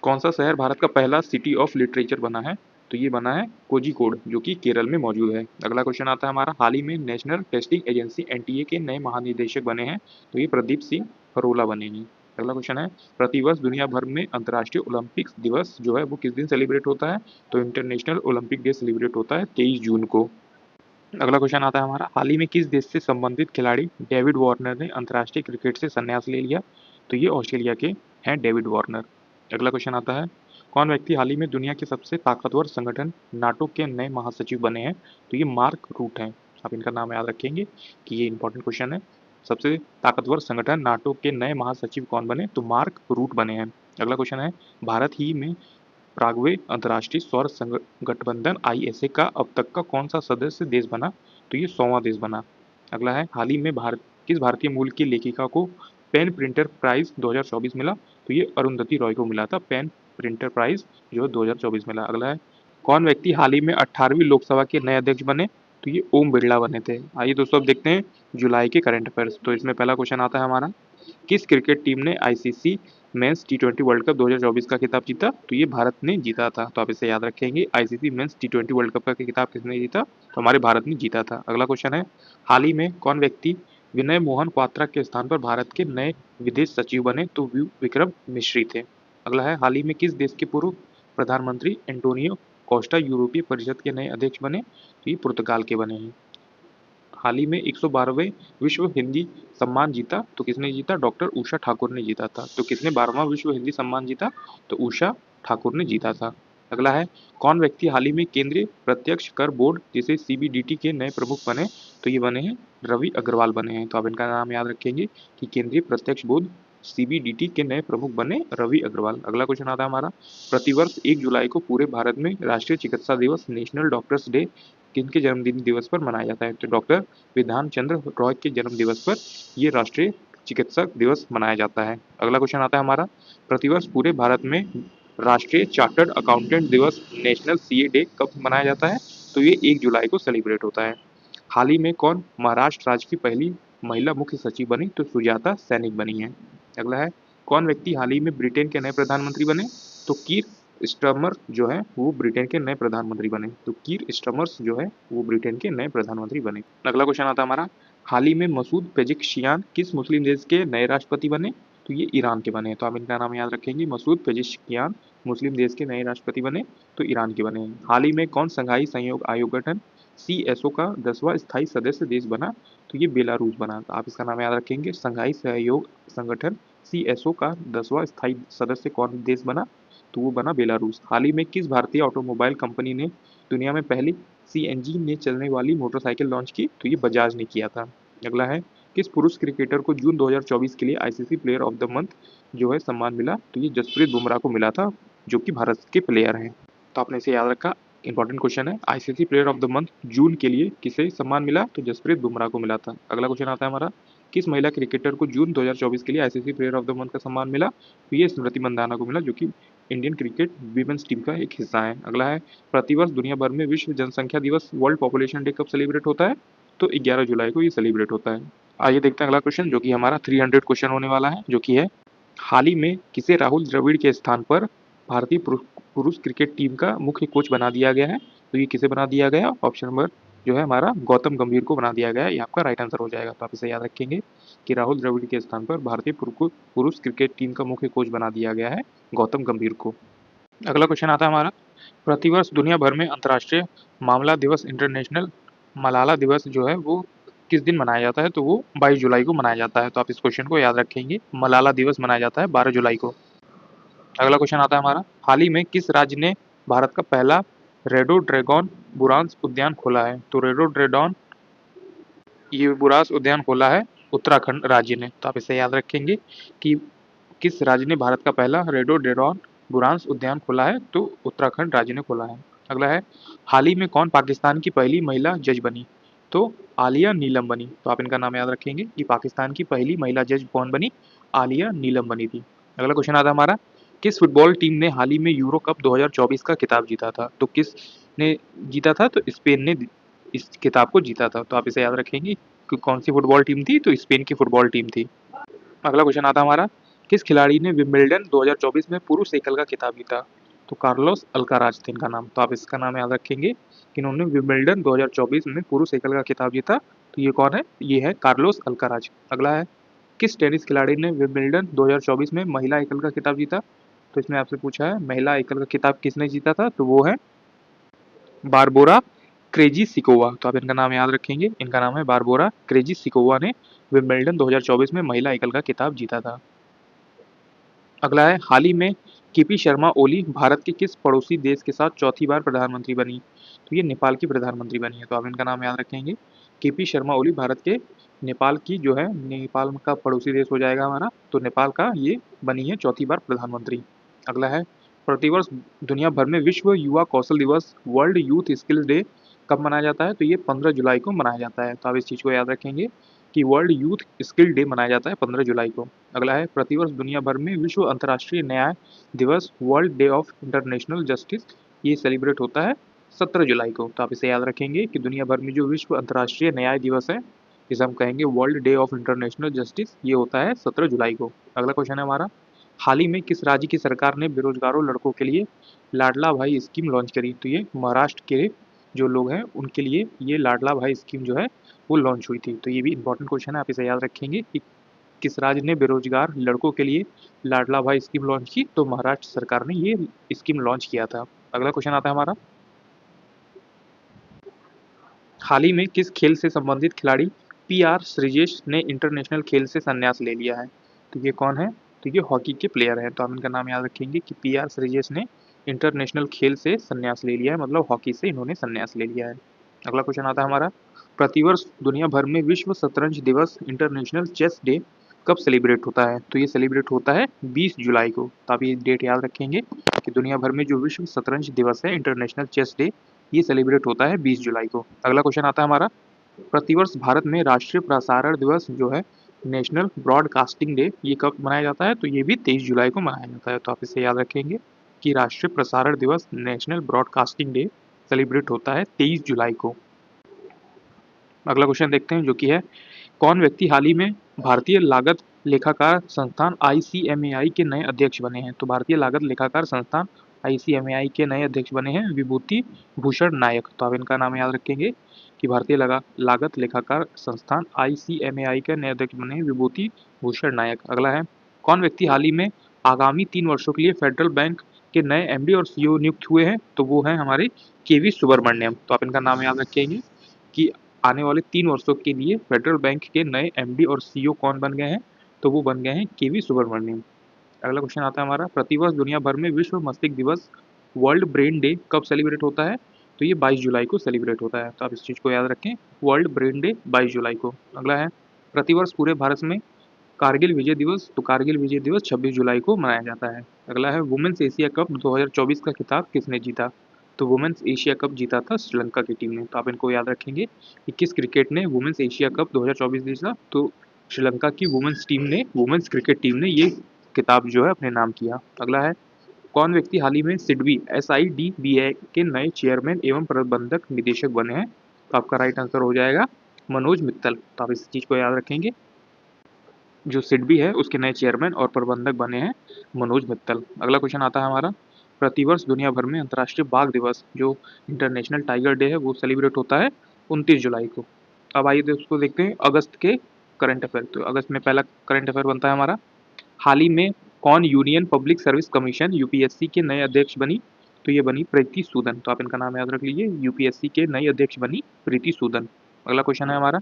कौन सा शहर भारत का पहला सिटी ऑफ लिटरेचर बना है? तो ये बना है कोझिकोड जो कि केरल में मौजूद है। अगला क्वेश्चन आता है हमारा, हाल ही में नेशनल टेस्टिंग एजेंसी NTA के नए महानिदेशक बने हैं? तो ये प्रदीप सिंह खरोला बने हैं। अगला क्वेश्चन है, प्रतिवर्ष दुनिया भर में अंतर्राष्ट्रीय ओलंपिक्स दिवस जो है वो किस दिन सेलिब्रेट होता है? तो इंटरनेशनल ओलंपिक डे सेलिब्रेट होता है 23 जून को। अगला क्वेश्चन आता है हमारा, हाल ही में किस देश से संबंधित खिलाड़ी डेविड वार्नर ने अंतर्राष्ट्रीय क्रिकेट से संन्यास ले लिया? तो ये ऑस्ट्रेलिया के हैं डेविड वार्नर। अगला क्वेश्चन आता है, कौन व्यक्ति हाल ही में दुनिया के सबसे ताकतवर संगठन नाटो के नए महासचिव बने हैं? तो ये मार्क रूट हैं। आप इनका नाम याद रखेंगे कि ये इंपॉर्टेंट क्वेश्चन है। सबसे ताकतवर संगठन नाटो के नए महासचिव कौन बने? तो मार्क रूट बने हैं। अगला क्वेश्चन है, भारत ही में प्रागवे अंतर्राष्ट्रीय सौर गठबंधन ISA का अब तक का कौन सा सदस्य देश बना? तो ये 100वां देश बना। अगला है, हाल ही में किस भारतीय मूल की लेखिका को पेन प्रिंटर प्राइज 2024 मिला? तो ये अरुंधति रॉय को मिला था पेन प्रिंटर प्राइज जो 2024 मिला। अगला है, कौन व्यक्ति हाल ही में 18वीं लोकसभा के नए अध्यक्ष बने? तो ये ओम बिरला बने थे। आइए दोस्तों अब देखते हैं जुलाई के करंट अफेयर्स। तो इसमें पहला क्वेश्चन आता है हमारा, किस क्रिकेट टीम ने ICC men's T20 world cup 2024 का खिताब जीता? तो ये भारत ने जीता था। तो आप इसे याद रखेंगे, ICC men's T20 world cup का खिताब किसने जीता? तो हमारे भारत ने जीता था। अगला क्वेश्चन है, हाल ही में कौन व्यक्ति विनय मोहन क्वात्रा के स्थान पर भारत के नए विदेश सचिव बने तो विक्रम मिश्री थे। अगला है, हाल ही में किस देश के पूर्व प्रधानमंत्री एंटोनियो कोस्टा यूरोपीय परिषद के नए अध्यक्ष बने? तो ये पुर्तगाल के बने हैं। हाल ही में 112वें विश्व हिंदी सम्मान जीता तो किसने जीता? डॉक्टर उषा ठाकुर ने जीता था। तो किसने 12वां विश्व हिंदी सम्मान जीता? तो उषा ठाकुर ने जीता था। अगला है, कौन व्यक्ति हाल ही में केंद्रीय प्रत्यक्ष कर बोर्ड जिसे सीबीडीटी के नए प्रमुख बने? तो ये बने हैं रवि अग्रवाल बने हैं। तो आप इनका नाम याद रखेंगे कि केंद्रीय प्रत्यक्ष बोर्ड सीबीडीटी के नए प्रमुख बने रवि अग्रवाल। अगला क्वेश्चन आता है हमारा, प्रतिवर्ष 1 जुलाई को पूरे भारत में राष्ट्रीय चिकित्सा दिवस नेशनल डॉक्टर्स डे किनके जन्मदिन दिवस पर मनाया जाता है? तो डॉक्टर विधान चंद्र रॉय के जन्म दिवस पर ये राष्ट्रीय चिकित्सक दिवस मनाया जाता है। अगला क्वेश्चन आता है हमारा, प्रतिवर्ष पूरे भारत में राष्ट्रीय चार्टर्ड अकाउंटेंट दिवस नेशनल सीए डे कब मनाया जाता है? तो ये 1 जुलाई को सेलिब्रेट होता है। हाल ही में कौन महाराष्ट्र राज्य की पहली महिला मुख्य सचिव बनी? तो सुजाता सैनिक बनी है। अगला है, कौन व्यक्ति हाल ही में ब्रिटेन के नए प्रधानमंत्री बने? तो कीर स्टर्मर जो है वो ब्रिटेन के नए प्रधानमंत्री बने। तो कीर स्टर्मर्स जो है वो ब्रिटेन के नए प्रधानमंत्री बने। अगला क्वेश्चन आता है हमारा, हाल ही में मसूद पेजिशकियान किस मुस्लिम देश के नए राष्ट्रपति बने? तो ये ईरान के बने। तो आप इनका नाम याद रखेंगे, मसूद पेजिशकियान मुस्लिम देश के नए राष्ट्रपति बने तो ईरान के बने। हाल ही में कौन संघाई सहयोग आयोग गठन सीएसओ का 10वां स्थायी सदस्य देश बना? तो ये बेलारूस बना। तो आप इसका नाम याद रखेंगे, संघाई सहयोग संगठन सीएसओ का 10वां स्थायी सदस्य कौन देश बना? तो वो बना बेलारूस। हाल ही में किस भारतीय ऑटोमोबाइल कंपनी ने दुनिया में पहली सीएनजी में चलने वाली मोटरसाइकिल लॉन्च की? तो ये बजाज ने किया था। अगला है, किस पुरुष क्रिकेटर को जून 2024 के लिए ICC player of the month जो है सम्मान मिला? तो ये जसप्रीत बुमराह को मिला था जो कि भारत के प्लेयर हैं। तो आपने इसे याद रखा, इंपॉर्टेंट क्वेश्चन है। ICC player of the month June के लिए किसे सम्मान मिला? तो जसप्रीत बुमराह को मिला था। अगला क्वेश्चन आता है हमारा, किस महिला क्रिकेटर को जून 2024 के लिए ICC player of the month का सम्मान मिला? तो ये स्मृति मंदाना को मिला जो कि इंडियन क्रिकेट वीमेंस टीम का एक हिस्सा है। अगला है, प्रतिवर्ष दुनिया भर में विश्व जनसंख्या दिवस वर्ल्ड पॉपुलेशन डे कब सेलिब्रेट होता है? तो 11 जुलाई को ये सेलिब्रेट होता है। आइए देखते हैं अगला क्वेश्चन जो कि हमारा 300 क्वेश्चन होने वाला है, जो कि है, हाल ही में किसे राहुल द्रविड़ के स्थान पर भारतीय पुरुष क्रिकेट टीम का मुख्य कोच बना दिया गया है? तो ये किसे बना दिया गया? ऑप्शन नंबर जो है हमारा गौतम गंभीर को बना दिया गया है। ये आपका राइट आंसर हो जाएगा। तो आप इसे याद रखेंगे कि राहुल द्रविड़ के स्थान पर भारतीय पुरुष क्रिकेट टीम का मुख्य कोच बना दिया गया है गौतम गंभीर को। अगला क्वेश्चन आता है हमारा, प्रतिवर्ष दुनिया भर में अंतर्राष्ट्रीय मामला दिवस इंटरनेशनल मलाला दिवस जो है वो किस दिन मनाया जाता है? तो वो 22 जुलाई को मनाया जाता है। तो आप इस क्वेश्चन को याद रखेंगे, मलाला दिवस मनाया जाता है 12 जुलाई को। अगला क्वेश्चन आता है हमारा, हाल ही में किस राज्य ने भारत का पहला रेडोड्रैगन बुरांस उद्यान खोला है? तो रेडोड्रैगन ये बुरांस उद्यान खोला है उत्तराखंड राज्य ने। तो आप इसे याद रखेंगे कि किस राज्य ने भारत का पहला रेडोड्रैगन बुरांस उद्यान खोला है? तो उत्तराखंड राज्य ने खोला है। अगला है, हाल ही में कौन पाकिस्तान की पहली महिला जज बनी? तो आलिया नीलम बनी। तो आप इनका नाम याद रखेंगे कि पाकिस्तान की पहली महिला जज कौन बनी? आलिया नीलम बनी थी। अगला क्वेश्चन आता है हमारा, किस फुटबॉल टीम ने हाल ही में यूरो कप 2024 का खिताब जीता था? तो किस ने जीता था? तो स्पेन ने इस खिताब को जीता था। तो आप इसे याद रखेंगे कि कौन सी फुटबॉल टीम थी? तो स्पेन की फुटबॉल टीम थी। अगला क्वेश्चन आता है हमारा, किस खिलाड़ी ने विंबलडन 2024 में पुरुष एकल का खिताब जीता? तो कार्लोस अल्काराज थे इनका नाम। तो आप इसका नाम याद रखेंगे कि इन्होंने विंबलडन 2024 में पुरुष एकल का खिताब जीता। तो ये कौन है? ये है कार्लोस अल्काराज। अगला है, किस टेनिस खिलाड़ी ने विंबलडन 2024 में महिला एकल का खिताब जीता? तो इसमें आपसे पूछा है महिला एकल का खिताब किसने जीता था? तो वो है बारबोरा क्रेजिसिकोवा। तो आप इनका नाम याद रखेंगे, इनका नाम है बारबोरा क्रेजिसिकोवा ने विंबलडन 2024 में महिला एकल का खिताब जीता था। अगला है, हाल ही में केपी शर्मा ओली भारत के किस पड़ोसी देश के साथ चौथी बार प्रधानमंत्री बनी? तो ये नेपाल की प्रधानमंत्री बनी है। तो आप इनका नाम याद रखेंगे, केपी शर्मा ओली भारत के नेपाल की जो है नेपाल का पड़ोसी देश हो जाएगा हमारा। तो नेपाल का ये बनी है चौथी बार प्रधानमंत्री। अगला है, प्रतिवर्ष दुनिया भर में विश्व युवा कौशल दिवस वर्ल्ड यूथ स्किल्स डे कब मनाया जाता है? तो ये 15 जुलाई को मनाया जाता है। तो आप इस चीज़ को याद रखेंगे कि वर्ल्ड यूथ स्किल डे मनाया जाता है 15 जुलाई को। अगला है, प्रतिवर्ष दुनिया भर में विश्व अंतर्राष्ट्रीय न्याय दिवस world day of international justice ये सेलिब्रेट होता है 17 जुलाई को। तो आप इसे याद रखेंगे कि दुनिया भर में जो विश्व अंतर्राष्ट्रीय न्याय दिवस है जिसे हम कहेंगे world day of international justice ये होता है 17 जुलाई को। अगला क्वेश्चन है हमारा, हाल ही में किस राज्य की सरकार ने बेरोजगारों लड़कों के लिए लाडला भाई स्कीम लॉन्च करी? तो ये महाराष्ट्र के जो लोग हैं उनके लिए ये लाडला भाई स्कीम जो है वो लॉन्च हुई थी। तो ये भी इंपॉर्टेंट क्वेश्चन है, आप इसे याद रखेंगे कि किस राज्य ने बेरोजगार लड़कों के लिए लाडला भाई स्कीम लॉन्च की? तो महाराष्ट्र सरकार ने ये स्कीम लॉन्च किया था। अगला क्वेश्चन आता है हमारा, हाल ही में किस खेल से संबंधित खिलाड़ी पी.आर. श्रीजेश ने इंटरनेशनल खेल से संन्यास ले लिया है? तो ये कौन है? तो ये हॉकी के प्लेयर हैं। तो आप इनका नाम याद रखेंगे कि पी.आर. श्रीजेश ने इंटरनेशनल खेल से संन्यास ले लिया है, मतलब हॉकी से इन्होंने संन्यास ले लिया है। अगला क्वेश्चन आता है हमारा, प्रतिवर्ष दुनिया भर में विश्व शतरंज दिवस इंटरनेशनल चेस डे कब सेलिब्रेट होता है? तो ये सेलिब्रेट होता है 20 जुलाई को। तो आप ये डेट याद रखेंगे कि दुनिया भर में जो विश्व शतरंज दिवस है इंटरनेशनल चेस डे, ये सेलिब्रेट होता है 20 जुलाई को। अगला क्वेश्चन आता है हमारा, प्रतिवर्ष भारत में राष्ट्रीय प्रसारण दिवस जो है नेशनल ब्रॉडकास्टिंग डे, ये कब मनाया जाता है? तो ये भी 23 जुलाई को मनाया जाता है। तो आप इसे याद रखेंगे कि राष्ट्रीय प्रसारण दिवस नेशनल ब्रॉडकास्टिंग डे सेलिब्रेट होता है 23 जुलाई को। अगला क्वेश्चन देखते हैं जो कि है, कौन व्यक्ति हाल ही में भारतीय लागत लेखाकार संस्थान आईसीएमएआई के नए अध्यक्ष बने हैं? तो भारतीय लागत लेखाकार संस्थान आईसीएमएआई के नए अध्यक्ष बने हैं विभूति भूषण नायक। तो आप इनका नाम याद रखेंगे कि भारतीय लागत लेखाकार संस्थान आईसीएमएआई के नए अध्यक्ष बने हैं विभूति भूषण नायक। अगला है, कौन व्यक्ति हाल ही में आगामी 3 वर्षों के लिए फेडरल बैंक के नए एमडी और सीईओ नियुक्त हुए हैं? तो वो हैं हमारे केवी सुब्रमण्यम। तो आप इनका नाम याद रखेंगे कि आने वाले 3 वर्षों के लिए फेडरल बैंक के नए एमडी और सीईओ कौन बन गए हैं? तो वो बन गए हैं केवी सुब्रमण्यम। अगला क्वेश्चन आता है हमारा, प्रतिवर्ष दुनिया भर में विश्व मस्तिष्क दिवस वर्ल्ड ब्रेन डे कब सेलिब्रेट होता है? तो ये 22 जुलाई को सेलिब्रेट होता है। तो आप इस चीज़ को याद रखें, वर्ल्ड ब्रेन डे 22 जुलाई को। अगला है, प्रतिवर्ष पूरे भारत में कारगिल विजय दिवस, तो कारगिल विजय दिवस 26 जुलाई को मनाया जाता है। अगला है, वुमेन्स एशिया कप 2024 का खिताब किसने जीता? तो वुमेन्स एशिया कप जीता था श्रीलंका की टीम ने। तो आप इनको याद रखेंगे कि किस क्रिकेट ने वुमेन्स एशिया कप 2024 जीता? तो श्रीलंका की वुमेन्स क्रिकेट टीम ने ये खिताब जो है अपने नाम किया। अगला है, कौन व्यक्ति हाल ही में सिडबी SIDBI के नए चेयरमैन एवं प्रबंधक निदेशक बने हैं? तो आपका राइट आंसर हो जाएगा मनोज मित्तल। तो आप इस चीज़ को याद रखेंगे, जो सिडबी है उसके नए चेयरमैन और प्रबंधक बने हैं मनोज मित्तल। अगला क्वेश्चन आता है हमारा, प्रतिवर्ष दुनिया भर में अंतर्राष्ट्रीय बाघ दिवस जो इंटरनेशनल टाइगर डे है वो सेलिब्रेट होता है 29 जुलाई को। अब आइए दोस्तों देखते हैं अगस्त के करंट अफेयर। तो अगस्त में पहला करंट अफेयर बनता है हमारा, हाल ही में कौन union public service commission UPSC के नए अध्यक्ष बनी? तो ये बनी प्रीति सूदन। तो आप इनका नाम याद रख लीजिए, यूपीएससी के नई अध्यक्ष बनी प्रीति सूदन। अगला क्वेश्चन है हमारा,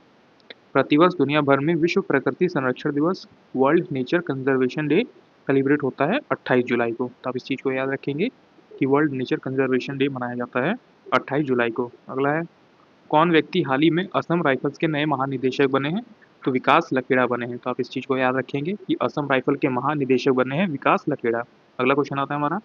प्रतिवर्ष दुनिया भर में विश्व प्रकृति संरक्षण दिवस world nature conservation day celebrate होता है 28 जुलाई को। तो आप इस चीज़ को याद रखेंगे कि वर्ल्ड नेचर कंजर्वेशन डे मनाया जाता है 28 जुलाई को। अगला है, कौन व्यक्ति हाल ही में असम राइफल्स के नए महानिदेशक बने हैं? तो विकास लखेड़ा बने हैं। तो आप इस चीज़ को याद रखेंगे कि असम राइफल के महानिदेशक बने हैं विकास लखेड़ा। अगला क्वेश्चन आता है हमारा,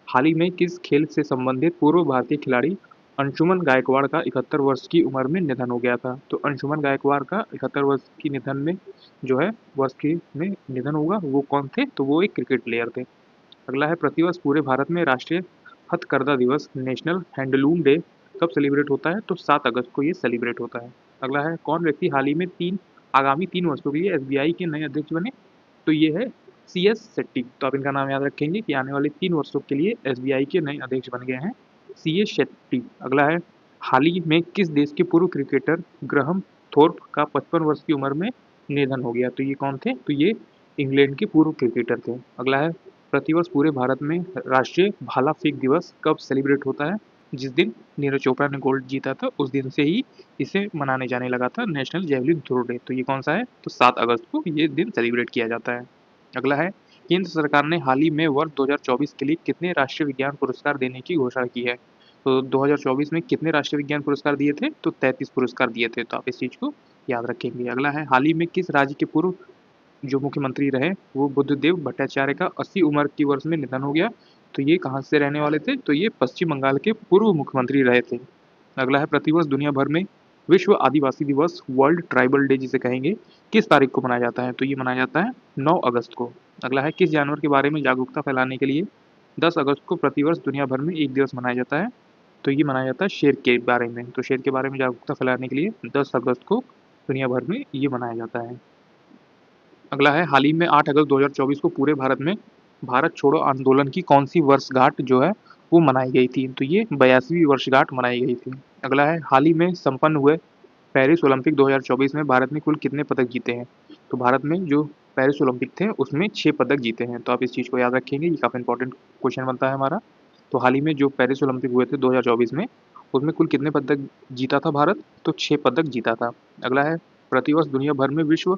हाल ही में किस खेल से संबंधित पूर्व भारतीय खिलाड़ी अंशुमन गायकवाड़ का 71 वर्ष की उम्र में निधन हो गया था? तो अंशुमन गायकवाड़ का 71 वर्ष की निधन में जो है वर्ष की में निधन होगा, वो कौन थे? तो वो एक क्रिकेट प्लेयर थे। अगला है, प्रतिवर्ष पूरे भारत में राष्ट्रीय हथकरघा दिवस नेशनल हैंडलूम डे कब सेलिब्रेट होता है? तो 7 अगस्त को ये सेलिब्रेट होता है। अगला है, कौन व्यक्ति हाल ही में आगामी 3 वर्षों के लिए एसबीआई के नए अध्यक्ष बने? तो ये है CS शेट्टी। तो आप इनका नाम याद रखेंगे कि आने वाले 3 वर्षों के लिए एसबीआई के नए अध्यक्ष बन गए हैं CS शेट्टी। अगला है, हाल ही में किस देश के पूर्व क्रिकेटर ग्रहम थोर्प का 55 वर्ष की उम्र में निधन हो गया? तो ये कौन थे? तो ये इंग्लैंड के पूर्व क्रिकेटर थे। अगला है, प्रतिवर्ष पूरे भारत में राष्ट्रीय भाला फेंक दिवस कब सेलिब्रेट होता है? जिस दिन नीरज चोपड़ा ने गोल्ड जीता था उस दिन से ही इसे मनाने जाने लगा था नेशनल जेवलिन थ्रो डे। तो ये कौन सा है? तो 7 अगस्त को ये दिन सेलिब्रेट किया जाता है। अगला है, केंद्र सरकार ने हाल ही में वर्ष 2024 के लिए कितने राष्ट्रीय विज्ञान पुरस्कार देने की घोषणा की है? तो 2024 में कितने राष्ट्रीय विज्ञान पुरस्कार दिए थे? तो 33 पुरस्कार दिए थे। तो आप इस चीज़ को याद रखेंगे। अगला है, हाल ही में किस राज्य के पूर्व जो मुख्यमंत्री रहे वो बुद्धदेव भट्टाचार्य का 80 उम्र की वर्ष में निधन हो गया? तो ये कहाँ से रहने वाले थे? तो ये पश्चिम बंगाल के पूर्व मुख्यमंत्री रहे थे। अगला है, प्रतिवर्ष दुनिया भर में विश्व आदिवासी दिवस वर्ल्ड ट्राइबल डे जिसे कहेंगे किस तारीख को मनाया जाता है? तो ये मनाया जाता है 9 अगस्त को। अगला है, किस जानवर के बारे में जागरूकता फैलाने के लिए 10 अगस्त को प्रतिवर्ष दुनिया भर में एक दिवस मनाया जाता है? तो ये मनाया जाता है शेर के बारे में। तो शेर के बारे में जागरूकता फैलाने के लिए 10 अगस्त को दुनिया भर में ये मनाया जाता है। अगला है, हाल ही में 8 अगस्त 2024 को पूरे भारत में भारत छोड़ो आंदोलन की कौन सी वर्षगांठ जो है वो मनाई गई थी। तो ये 82वीं वर्षगांठ मनाई गई थी। अगला है, हाल ही में संपन्न हुए पेरिस ओलंपिक 2024 में भारत ने कुल कितने पदक जीते हैं? तो भारत में जो पेरिस ओलंपिक थे उसमें 6 पदक जीते हैं। तो आप इस चीज़ को याद रखेंगे, ये काफ़ी इंपॉर्टेंट क्वेश्चन बनता है हमारा। तो हाल ही में जो पेरिस ओलंपिक हुए थे 2024 में, उसमें कुल कितने पदक जीता था भारत? तो 6 पदक जीता था। अगला है, प्रतिवर्ष दुनिया भर में विश्व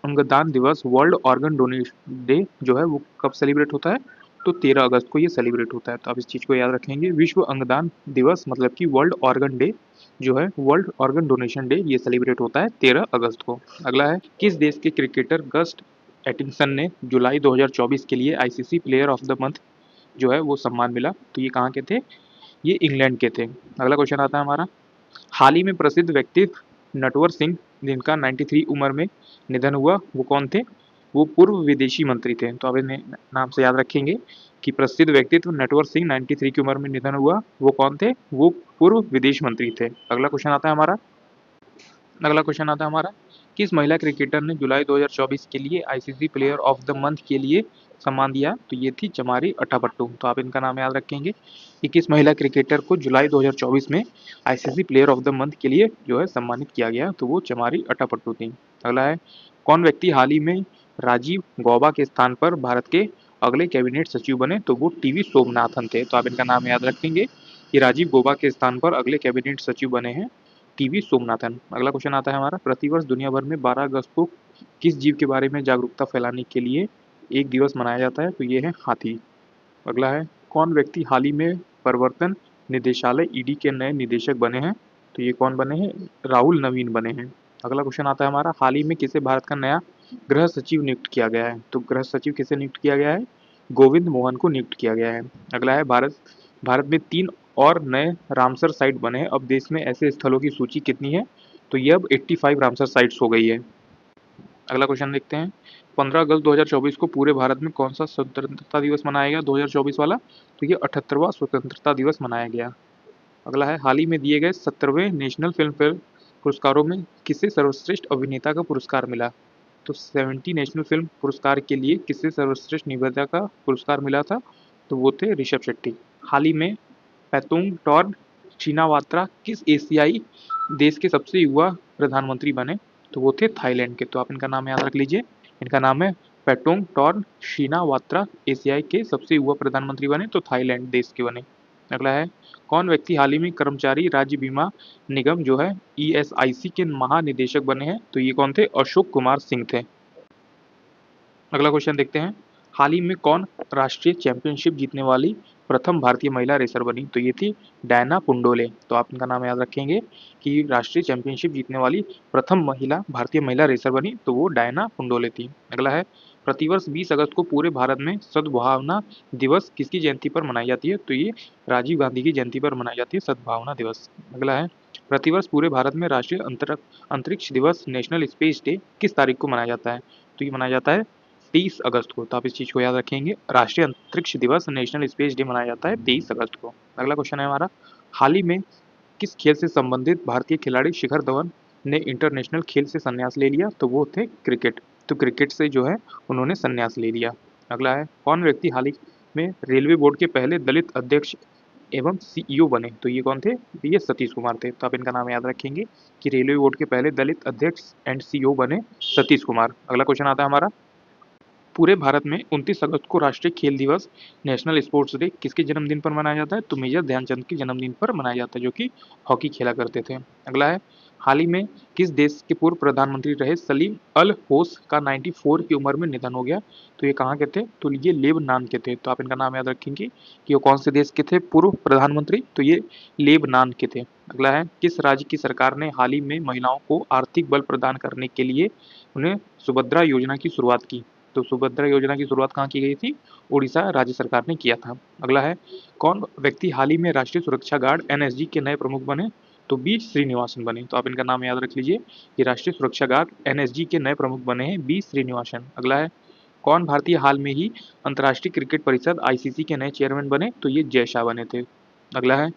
अंगदान दिवस, वर्ल्ड ऑर्गन डोनेशन डे जो है वो कब सेलिब्रेट होता है? तो 13 अगस्त को ये सेलिब्रेट होता है। तो आप इस चीज़ को याद रखेंगे, विश्व अंगदान दिवस मतलब कि वर्ल्ड ऑर्गन डे जो है, वर्ल्ड ऑर्गन डोनेशन डे, ये सेलिब्रेट होता है 13 अगस्त को। अगला है, किस देश के क्रिकेटर गस्ट एटिंगसन ने जुलाई 2024 के लिए ICC player of the month जो है वो सम्मान मिला? तो ये कहाँ के थे? ये इंग्लैंड के थे। अगला क्वेश्चन आता है हमारा, हाल ही में प्रसिद्ध व्यक्तित्व नटवर सिंह जिनका 93 उम्र में निधन हुआ, वो कौन थे? वो पूर्व विदेशी मंत्री थे। तो आप इन्हें नाम से याद रखेंगे कि प्रसिद्ध व्यक्तित्व नटवर सिंह 93 की उम्र में निधन हुआ, वो कौन थे? वो पूर्व विदेश मंत्री थे। अगला क्वेश्चन आता है हमारा, किस महिला क्रिकेटर ने जुलाई 2024 के लिए ICC player of the month के लिए सम्मान दिया? तो ये थी चमारी अट्टापट्टू। तो आप इनका नाम याद रखेंगे कि किस महिला क्रिकेटर को जुलाई 2024 में ICC player of the month के लिए जो है सम्मानित किया गया, तो वो चमारी अट्टापट्टू थी। अगला है, कौन व्यक्ति हाल ही में राजीव गौबा के स्थान पर भारत के अगले कैबिनेट सचिव बने? तो वो टीवी सोमनाथन थे। तो आप इनका नाम याद रखेंगे कि राजीव गौबा के स्थान पर अगले कैबिनेट सचिव बने हैं टीवी सोमनाथन। अगला क्वेश्चन आता है हमारा, प्रतिवर्ष दुनिया भर में 12 अगस्त को किस जीव के बारे में जागरूकता फैलाने के लिए एक दिवस मनाया जाता है? तो ये है हाथी। अगला है, कौन व्यक्ति हाल ही में प्रवर्तन निदेशालय ईडी के नए निदेशक बने हैं? तो ये कौन बने हैं? राहुल नवीन बने हैं। अगला क्वेश्चन आता है हमारा, हाल ही में किसे भारत का नया गृह सचिव नियुक्त किया गया है? तो गृह सचिव किसे नियुक्त किया गया है? गोविंद मोहन को नियुक्त किया गया है। अगला है, भारत में 3 और नए रामसर साइट बने हैं। अब देश में ऐसे स्थलों की सूची कितनी है? तो ये अब 85 रामसर साइट्स हो गई है। अगला क्वेश्चन देखते हैं, 15 अगस्त 2024 को पूरे भारत में कौन सा स्वतंत्रता दिवस मनाया गया 2024 वाला? तो ये 78वां स्वतंत्रता दिवस मनाया गया। अगला है, हाल ही में दिए गए 17वें नेशनल फिल्म फेयर पुरस्कारों में किसे सर्वश्रेष्ठ अभिनेता का पुरस्कार मिला? तो 70 नेशनल फिल्म पुरस्कार के लिए किसे सर्वश्रेष्ठ निवेदिका का पुरस्कार मिला था? तो वो थे ऋषभ शेट्टी। हाल ही में पैतुंग टॉर्न शिनावात्रा किस एशियाई देश के सबसे युवा प्रधानमंत्री बने? तो वो थे थाईलैंड के। तो आप इनका नाम याद रख लीजिए, इनका नाम है पैटोंग टॉर्न शिनावात्रा। एशियाई के सबसे युवा प्रधानमंत्री बने तो थाईलैंड देश के बने। अगला है, कौन व्यक्ति हाल ही में कर्मचारी राज्य बीमा निगम जो है ईएसआईसी के महानिदेशक बने हैं? तो ये कौन थे? अशोक कुमार सिंह थे। अगला क्वेश्चन देखते हैं, हाल ही में कौन राष्ट्रीय चैंपियनशिप जीतने वाली प्रथम भारतीय महिला रेसर बनी? तो ये थी डायना पुंडोले। तो आप इनका नाम याद रखेंगे कि राष्ट्रीय चैंपियनशिप जीतने वाली प्रथम भारतीय महिला रेसर बनी, तो वो डायना पुंडोले थी। अगला है, प्रतिवर्ष 20 अगस्त को पूरे भारत में सद्भावना दिवस किसकी जयंती पर मनाई जाती है? तो ये राजीव गांधी की जयंती पर मनाई जाती है सद्भावना दिवस। अगला है, प्रतिवर्ष पूरे भारत में राष्ट्रीय अंतरिक्ष दिवस नेशनल स्पेस डे किस तारीख को मनाया जाता है? तो ये मनाया जाता है 23 अगस्त को। तो आप इस चीज़ को याद रखेंगे, राष्ट्रीय अंतरिक्ष दिवस नेशनल स्पेस डे मनाया जाता है 23 अगस्त को। अगला क्वेश्चन है हमारा, हाल ही में किस खेल से संबंधित भारतीय खिलाड़ी शिखर धवन ने इंटरनेशनल खेल से संन्यास ले लिया? तो वो थे क्रिकेट। तो क्रिकेट से जो है उन्होंने संन्यास ले लिया। अगला है, कौन व्यक्ति हाल ही में रेलवे बोर्ड के पहले दलित अध्यक्ष एवं सीईओ बने? तो ये कौन थे? ये सतीश कुमार थे। तो आप इनका नाम याद रखेंगे कि रेलवे बोर्ड के पहले दलित अध्यक्ष एंड सीईओ बने सतीश कुमार। अगला क्वेश्चन आता है हमारा, पूरे भारत में 29 अगस्त को राष्ट्रीय खेल दिवस नेशनल स्पोर्ट्स डे किसके जन्मदिन पर मनाया जाता है? तो मेजर ध्यानचंद के जन्मदिन पर मनाया जाता है, जो कि हॉकी खेला करते थे। अगला है, हाल ही में किस देश के पूर्व प्रधानमंत्री रहे सलीम अल होस का 94 की उम्र में निधन हो गया? तो ये कहाँ के थे? तो ये लेबनान के थे। तो आप इनका नाम याद रखेंगे कि वो कौन से देश के थे पूर्व प्रधानमंत्री? तो ये लेबनान के थे। अगला है, किस राज्य की सरकार ने हाल ही में महिलाओं को आर्थिक बल प्रदान करने के लिए उन्हें सुभद्रा योजना की शुरुआत की? तो सुभद्रा योजना की शुरुआत कहाँ की गई थी? उड़ीसा राज्य सरकार ने किया था। अगला है, कौन व्यक्ति हाल ही में राष्ट्रीय सुरक्षा गार्ड एनएसजी के नए प्रमुख बने? तो बी श्रीनिवासन बने। तो आप इनका नाम याद रख लीजिए कि राष्ट्रीय सुरक्षा गार्ड एनएसजी के नए प्रमुख बने हैं बी श्रीनिवासन। अगला है, कौन भारतीय हाल में ही अंतर्राष्ट्रीय क्रिकेट परिषद आईसीसी के नए चेयरमैन बने? तो ये जय शाह बने थे। अगला है,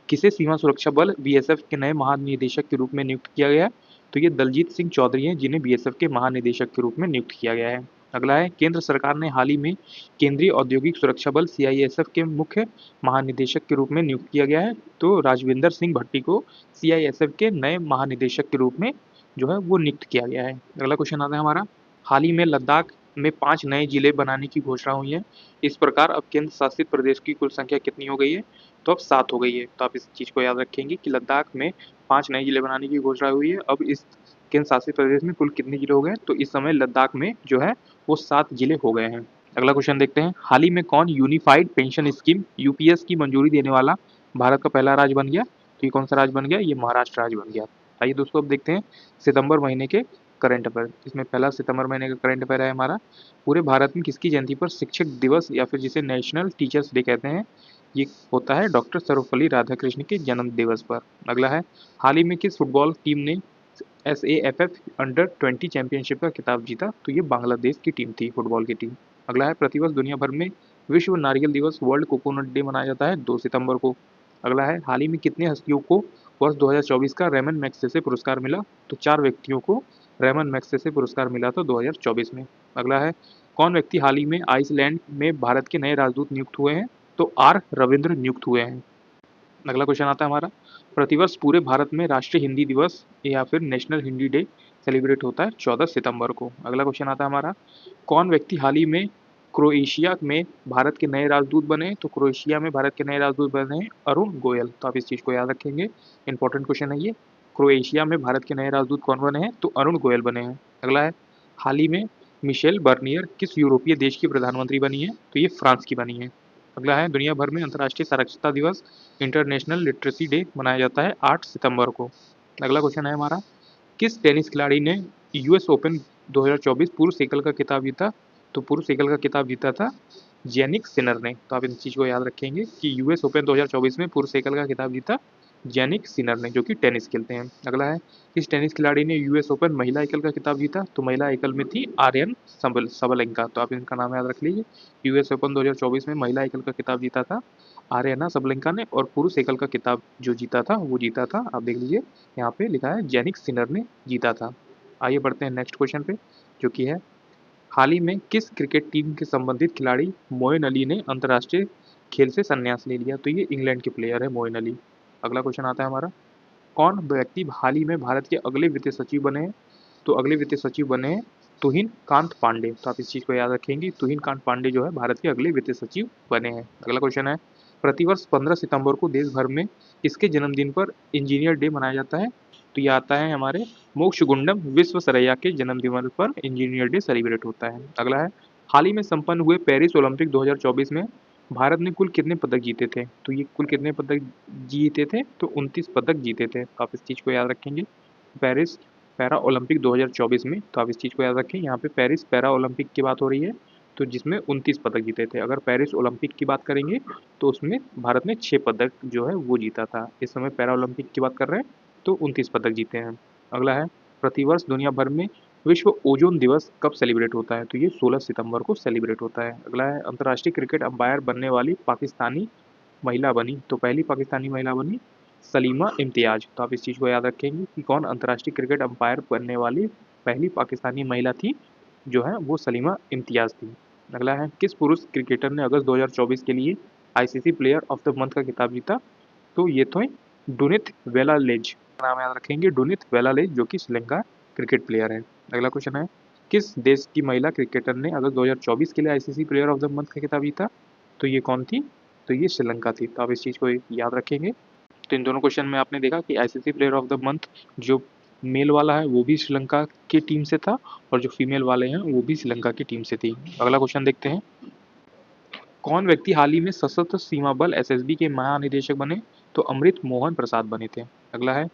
किसे सीमा सुरक्षा बल बीएसएफ के नए महानिदेशक के रूप में नियुक्त किया गया? तो ये दलजीत सिंह चौधरी हैं जिन्हें बीएसएफ के महानिदेशक के रूप में नियुक्त किया गया है। अगला है केंद्र सरकार ने हाल ही में केंद्रीय औद्योगिक सुरक्षा बल सीआईएसएफ के मुख्य महानिदेशक के रूप में नियुक्त किया गया है। तो राजविंदर सिंह भट्टी को सीआईएसएफ के नए महानिदेशक के रूप में जो है वो नियुक्त किया गया है। अगला क्वेश्चन आता है हमारा, हाल ही में लद्दाख में 5 नए जिले बनाने की घोषणा हुई है। इस प्रकार अब केंद्र शासित प्रदेश की कुल संख्या कितनी हो गई है? तो अब 7 हो गई है। तो आप इस चीज़ को याद रखेंगे कि लद्दाख में 5 नए जिले बनाने की घोषणा हुई है। अब इस केंद्र शासित प्रदेश में कुल कितने जिले हो गए? तो इस समय लद्दाख में जो है वो 7 जिले हो गए हैं। अगला क्वेश्चन देखते हैं, हाल ही में कौन यूनिफाइड पेंशन स्कीम यूपीएस की मंजूरी देने वाला भारत का पहला राज्य बन गया? तो ये कौन सा राज्य बन गया? ये महाराष्ट्र राज्य बन गया। आइए दोस्तों अब देखते हैं सितंबर महीने के करंट अफेयर। इसमें पहला सितंबर महीने का करंट अफेयर है हमारा, पूरे भारत में किसकी जयंती पर शिक्षक दिवस या फिर जिसे नेशनल टीचर्स डे कहते हैं ये होता है? डॉक्टर सर्वपल्ली राधाकृष्ण के जन्म दिवस पर। अगला है, हाल ही में किस फुटबॉल टीम ने SAFF अंडर 20 चैंपियनशिप का खिताब जीता? तो ये बांग्लादेश की टीम थी, फुटबॉल की टीम। अगला है, प्रतिवर्ष दुनिया भर में विश्व नारियल दिवस वर्ल्ड कोकोनट डे मनाया जाता है 2 सितंबर को। अगला है, हाल ही में कितने हस्तियों को वर्ष 2024 का रेमन मैग्सेसे पुरस्कार मिला? तो 4 व्यक्तियों को रेमन मैग्सेसे पुरस्कार मिला था 2024 में। अगला है, कौन व्यक्ति हाल ही में आइसलैंड में भारत के नए राजदूत नियुक्त हुए हैं? तो R रविंद्र नियुक्त हुए हैं। अगला क्वेश्चन आता है हमारा, प्रतिवर्ष पूरे भारत में राष्ट्रीय हिंदी दिवस या फिर नेशनल हिंदी डे सेलिब्रेट होता है 14 सितंबर को। अगला क्वेश्चन आता है हमारा, कौन व्यक्ति हाल ही में क्रोएशिया में भारत के नए राजदूत बने? तो क्रोएशिया में भारत के नए राजदूत बने हैं अरुण गोयल। तो आप इस चीज़ को याद रखेंगे, इंपॉर्टेंट क्वेश्चन है ये। क्रोएशिया में भारत के नए राजदूत कौन बने हैं? तो अरुण गोयल बने हैं। अगला है, हाल ही में मिशेल बर्नियर किस यूरोपीय देश की प्रधानमंत्री बनी है? तो ये फ्रांस की बनी है। अगला है, दुनिया भर में अंतर्राष्ट्रीय साक्षरता दिवस इंटरनेशनल लिटरेसी डे मनाया जाता है 8 सितंबर को। अगला क्वेश्चन है हमारा, किस टेनिस खिलाड़ी ने यूएस ओपन 2024 पुरुष एकल का खिताब जीता? तो पुरुष एकल का खिताब जीता था जेनिक सिनर ने। तो आप इन चीज़ को याद रखेंगे कि यूएस ओपन 2024 में पुरुष एकल का खिताब जीता जेनिक सिनर ने, जो कि टेनिस खेलते हैं। अगला है, किस टेनिस खिलाड़ी ने यूएस ओपन महिला एकल का खिताब जीता? तो महिला एकल में थी आर्यन सबलेंका। तो आप इनका नाम याद रख लीजिए, यूएस ओपन 2024 में महिला एकल का खिताब जीता था आर्यना सबलेंका ने, और पुरुष एकल का खिताब जो जीता था वो जीता था, आप देख लीजिए यहाँ पे लिखा है, जेनिक सिनर ने जीता था। आइए बढ़ते हैं नेक्स्ट क्वेश्चन पे, जो कि है, हाल ही में किस क्रिकेट टीम के संबंधित खिलाड़ी मोइन अली ने अंतर्राष्ट्रीय खेल से संन्यास ले लिया? तो ये इंग्लैंड के प्लेयर है मोइन अली। अगला क्वेश्चन आता है हमारा, कौन व्यक्ति हाल ही में भारत के अगले वित्तीय सचिव बने हैं? तो अगले वित्तीय सचिव बने हैं तुहिन कांत पांडे। तो आप इस चीज़ को याद रखेंगे, तुहिन कांत पांडे जो है भारत के अगले वित्तीय सचिव बने हैं। अगला क्वेश्चन है, प्रतिवर्ष 15 सितंबर को देश भर में किसके जन्मदिन पर इंजीनियर डे मनाया जाता है? तो ये आता है हमारे मोक्षगुंडम विश्वेश्वरैया के जन्मदिन पर इंजीनियर डे सेलिब्रेट होता है। अगला है, हाल ही में संपन्न हुए पेरिस ओलंपिक 2024 में भारत ने कुल कितने पदक जीते थे? तो ये कुल कितने पदक जीते थे? तो 29 पदक जीते थे। आप इस चीज़ को याद रखेंगे, पेरिस पैरा ओलंपिक 2024 में। तो आप इस चीज़ को याद रखें, यहाँ पे पेरिस पैरा ओलंपिक की बात हो रही है, तो जिसमें 29 पदक जीते थे। अगर पेरिस ओलंपिक की बात करेंगे तो उसमें भारत ने 6 पदक जो है वो जीता था। इस समय पैरा ओलंपिक की बात कर रहे हैं तो 29 पदक जीते हैं। अगला है, प्रतिवर्ष दुनिया भर में विश्व ओजोन दिवस कब सेलिब्रेट होता है? तो ये 16 सितंबर को सेलिब्रेट होता है। अगला है, अंतर्राष्ट्रीय क्रिकेट अंपायर बनने वाली पाकिस्तानी महिला बनी, तो पहली पाकिस्तानी महिला बनी सलीमा इम्तियाज। तो आप इस चीज़ को याद रखेंगे कि कौन अंतर्राष्ट्रीय क्रिकेट अंपायर बनने वाली पहली पाकिस्तानी महिला थी, जो है वो सलीमा इम्तियाज थी। अगला है, किस पुरुष क्रिकेटर ने अगस्त 2024 के लिए ICC player of the month का खिताब जीता? तो ये तो डुनिथ वेलालेज, नाम याद रखेंगे, डुनिथ वेलालेज, जो कि श्रीलंका क्रिकेट प्लेयर है। अगला क्वेश्चन है, किस देश की महिला क्रिकेटर ने अगस्त 2024 के लिए ICC player of the month का खिताब जीता? तो ये कौन थी? तो ये श्रीलंका थी। तो आप इस चीज़ को याद रखेंगे। तो इन दोनों क्वेश्चन में आपने देखा कि ICC player of the month जो मेल वाला है वो भी श्रीलंका की टीम से था, और जो फीमेल वाले हैं वो भी श्रीलंका की टीम से थी। अगला क्वेश्चन देखते हैं, कौन व्यक्ति हाल ही में सशस्त्र सीमा बल एसएसबी के महानिदेशक बने? तो अमृत मोहन प्रसाद बने थे। अगला है,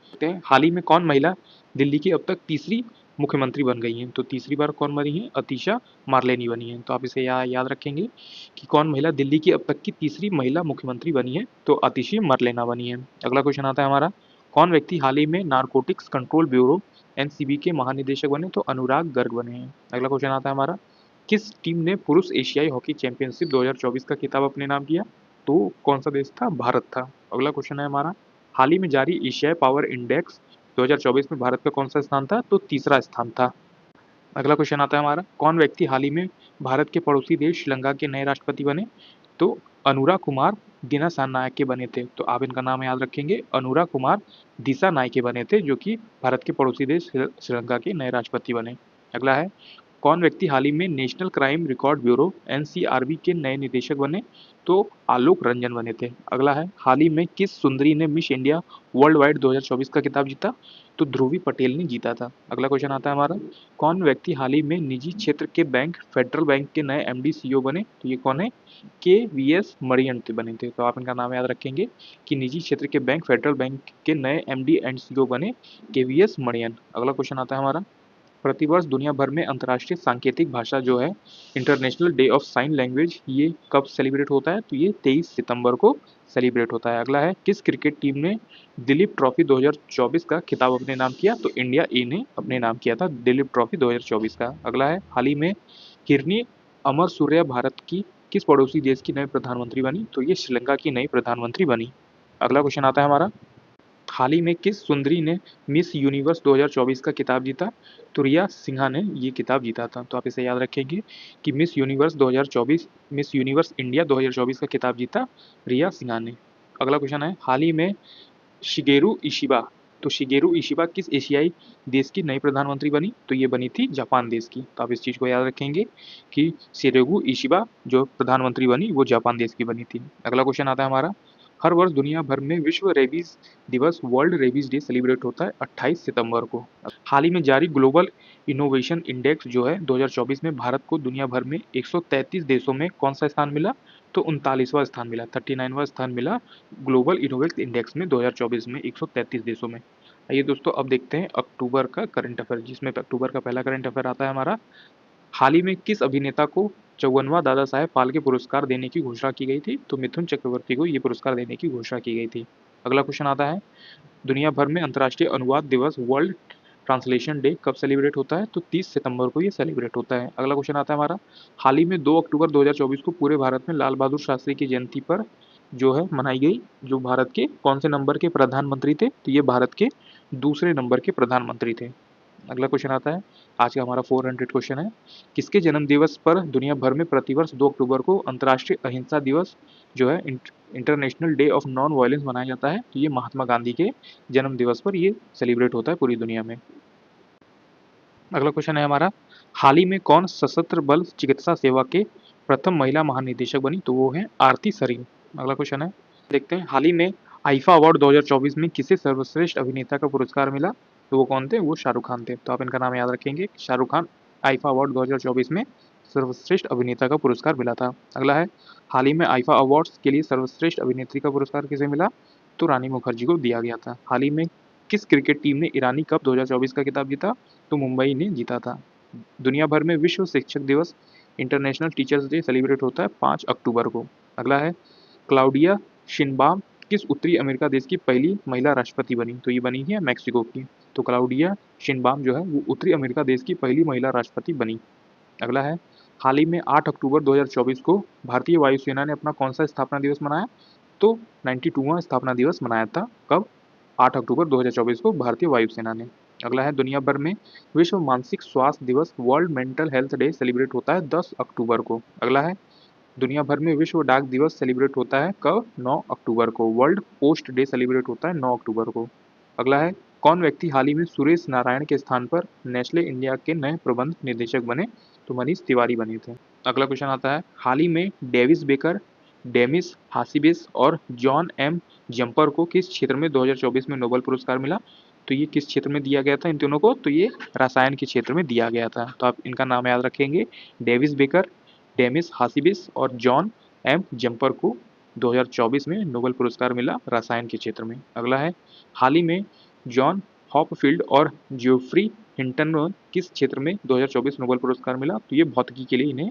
हाल ही में कौन महिला दिल्ली की अब तक तीसरी मुख्यमंत्री बन गई हैं? तो तीसरी बार कौन बनी है? अतीशा मारलेनी बनी है। तो आप इसे याद रखेंगे कि कौन महिला दिल्ली की अब तक की तीसरी महिला मुख्यमंत्री बनी है? तो अतिशी मरलेना बनी है। अगला क्वेश्चन आता है हमारा, कौन व्यक्ति हाल ही में नारकोटिक्स कंट्रोल ब्यूरो एनसीबी के महानिदेशक बने? तो अनुराग गर्ग बने हैं। अगला क्वेश्चन आता है हमारा, किस टीम ने पुरुष एशियाई हॉकी चैंपियनशिप 2024 का खिताब अपने नाम किया? तो कौन सा देश था? भारत था। अगला क्वेश्चन है हमारा, हाल ही में जारी एशियाई पावर इंडेक्स 2024 में भारत का कौन सा स्थान था? तो तीसरा स्थान था। अगला क्वेश्चन आता है हमारा, कौन व्यक्ति हाल ही में भारत के पड़ोसी देश श्रीलंका के नए राष्ट्रपति बने? तो अनुरा कुमार दिसानायके बने थे। तो आप इनका नाम याद रखेंगे, अनुरा कुमार दिसानायके बने थे, जो कि भारत के पड़ोसी देश श्रीलंका के नए राष्ट्रपति बने। अगला है, कौन व्यक्ति हाल ही में national crime record bureau NCRB के नए निदेशक बने? तो आलोक रंजन बने थे। अगला है, हाल ही में किस सुंदरी ने मिस इंडिया वर्ल्ड वाइड 2024 का खिताब जीता? तो ध्रुवी पटेल ने जीता था। अगला क्वेश्चन आता है हमारा, कौन व्यक्ति हाल ही में निजी क्षेत्र के बैंक फेडरल बैंक के नए एमडी सीईओ बने? तो ये कौन है? केवीएस मरियन बने थे। तो आप इनका नाम याद रखेंगे कि निजी क्षेत्र के बैंक फेडरल बैंक के नए एमडी एंड सीईओ बने केवीएस मरियन। अगला क्वेश्चन आता है हमारा, प्रतिवर्ष दुनिया भर में अंतर्राष्ट्रीय सांकेतिक भाषा जो है international day of sine language, ये कब सेलिब्रेट होता है? तो ये 23 सितंबर को सेलिब्रेट होता है। अगला है, किस क्रिकेट टीम ने दिलीप ट्रॉफी 2024 का खिताब अपने नाम किया? तो इंडिया ए ने अपने नाम किया था दिलीप ट्रॉफी 2024 का। अगला है, हाल ही में हिरनी अमर सूर्या भारत की किस पड़ोसी देश की नई प्रधानमंत्री बनी? तो ये श्रीलंका की नई प्रधानमंत्री बनी। अगला क्वेश्चन आता है हमारा, हाल ही में किस सुंदरी ने मिस यूनिवर्स 2024 का खिताब जीता? तो रिया सिन्हा ने ये खिताब जीता था। तो आप इसे याद रखेंगे कि miss universe 2024, miss universe India 2024 का खिताब जीता रिया सिन्हा ने। अगला क्वेश्चन है, हाल ही में शिगेरू इशिबा, तो शिगेरू इशिबा किस एशियाई देश की नई प्रधानमंत्री बनी? तो ये बनी थी जापान देश की। तो आप इस चीज़ को याद रखेंगे कि शिगेरू इशिबा जो प्रधानमंत्री बनी वो जापान देश की बनी थी। अगला क्वेश्चन आता है हमारा, हर वर्ष दुनिया भर में विश्व रेबीज दिवस वर्ल्ड रेबीज डे सेलिब्रेट होता है 28 सितंबर को। हाल ही में जारी ग्लोबल इनोवेशन इंडेक्स जो है 2024 में भारत को दुनिया भर में 133 देशों में कौन सा स्थान मिला? तो 39वां स्थान मिला, 39वां स्थान मिला ग्लोबल इनोवेट इंडेक्स में 2024 में 133 देशों में। आइए दोस्तों, अब देखते हैं अक्टूबर का करंट अफेयर, जिसमें अक्टूबर का पहला करंट अफेयर आता है हमारा, हाल ही में किस अभिनेता को 54वां दादा साहेब फाल्के पुरस्कार देने की घोषणा की गई थी? तो मिथुन चक्रवर्ती को ये पुरस्कार देने की घोषणा की गई थी। अगला क्वेश्चन आता है, दुनिया भर में अंतर्राष्ट्रीय अनुवाद दिवस वर्ल्ड ट्रांसलेशन डे कब सेलिब्रेट होता है? तो 30 सितंबर को ये सेलिब्रेट होता है। अगला क्वेश्चन आता है हमारा, हाल ही में 2 अक्टूबर 2024 को पूरे भारत में लाल बहादुर शास्त्री की जयंती पर जो है मनाई गई, जो भारत के कौन से नंबर के प्रधानमंत्री थे? तो ये भारत के दूसरे नंबर के प्रधानमंत्री थे। अगला क्वेश्चन आता है, आज का हमारा 400 क्वेश्चन है, किसके जन्म दिवस पर दुनिया भर में प्रतिवर्ष 2 अक्टूबर को अंतर्राष्ट्रीय अहिंसा दिवस जो है international day of non violence मनाया जाता है? तो ये महात्मा गांधी के जन्म दिवस पर ये सेलिब्रेट होता है पूरी दुनिया में। अगला क्वेश्चन है हमारा, हाल ही में कौन सशस्त्र बल चिकित्सा सेवा के प्रथम महिला महानिदेशक बनी? तो वो है आरती सरीन। अगला क्वेश्चन है, देखते हैं, हाल ही में आईफा अवार्ड 2024 में किसे सर्वश्रेष्ठ अभिनेता का पुरस्कार मिला? तो वो कौन थे? वो शाहरुख खान थे। तो आप इनका नाम याद रखेंगे, शाहरुख खान आईफा अवार्ड 2024 में सर्वश्रेष्ठ अभिनेता का पुरस्कार मिला था। अगला है, हाल ही में आईफा अवार्ड्स के लिए सर्वश्रेष्ठ अभिनेत्री का पुरस्कार किसे मिला? तो रानी मुखर्जी को दिया गया था। हाल ही में किस क्रिकेट टीम ने ईरानी कप 2024 का खिताब जीता? तो मुंबई ने जीता था। दुनिया भर में विश्व शिक्षक दिवस इंटरनेशनल टीचर्स डे सेलिब्रेट होता है 5 अक्टूबर को। अगला है, क्लाउडिया शिनबाम किस उत्तरी अमेरिका देश की पहली महिला राष्ट्रपति बनी? तो ये बनी है मैक्सिको की। तो क्लाउडिया शिनबाम जो है वो उत्तरी अमेरिका देश की पहली महिला राष्ट्रपति बनी। अगला है, हाल ही में 8 अक्टूबर 2024 को भारतीय वायुसेना ने अपना कौन सा स्थापना दिवस मनाया? तो 92वां स्थापना दिवस मनाया था। कब? 8 अक्टूबर 2024 को भारतीय वायुसेना ने। अगला है, दुनिया भर में विश्व मानसिक स्वास्थ्य दिवस world mental health day celebrate होता है 10 अक्टूबर को। अगला है, दुनिया भर में विश्व डाक दिवस सेलिब्रेट होता है कब? 9 अक्टूबर को। वर्ल्ड पोस्ट डे सेलिब्रेट होता है 9 अक्टूबर को। अगला है, कौन व्यक्ति हाल ही में सुरेश नारायण के स्थान पर नेस्ले इंडिया के नए प्रबंध निदेशक बने? तो मनीष तिवारी बने थे। अगला क्वेश्चन आता है, हाल ही में डेविस बेकर, डेमिस हासिबिस और जॉन एम जम्पर को किस क्षेत्र में 2024 में नोबेल पुरस्कार मिला? तो ये किस क्षेत्र में दिया गया था इन तीनों को? तो ये रसायन के क्षेत्र में दिया गया था। तो आप इनका नाम याद रखेंगे, डेविस बेकर, डेमिस हासिबिस और जॉन एम जम्पर को 2024 में नोबेल पुरस्कार मिला रसायन के क्षेत्र में। अगला है, हाल ही में जॉन हॉपफील्ड और ज्योफ्री हिंटन को किस क्षेत्र में 2024 नोबेल पुरस्कार मिला? तो ये भौतिकी के लिए इन्हें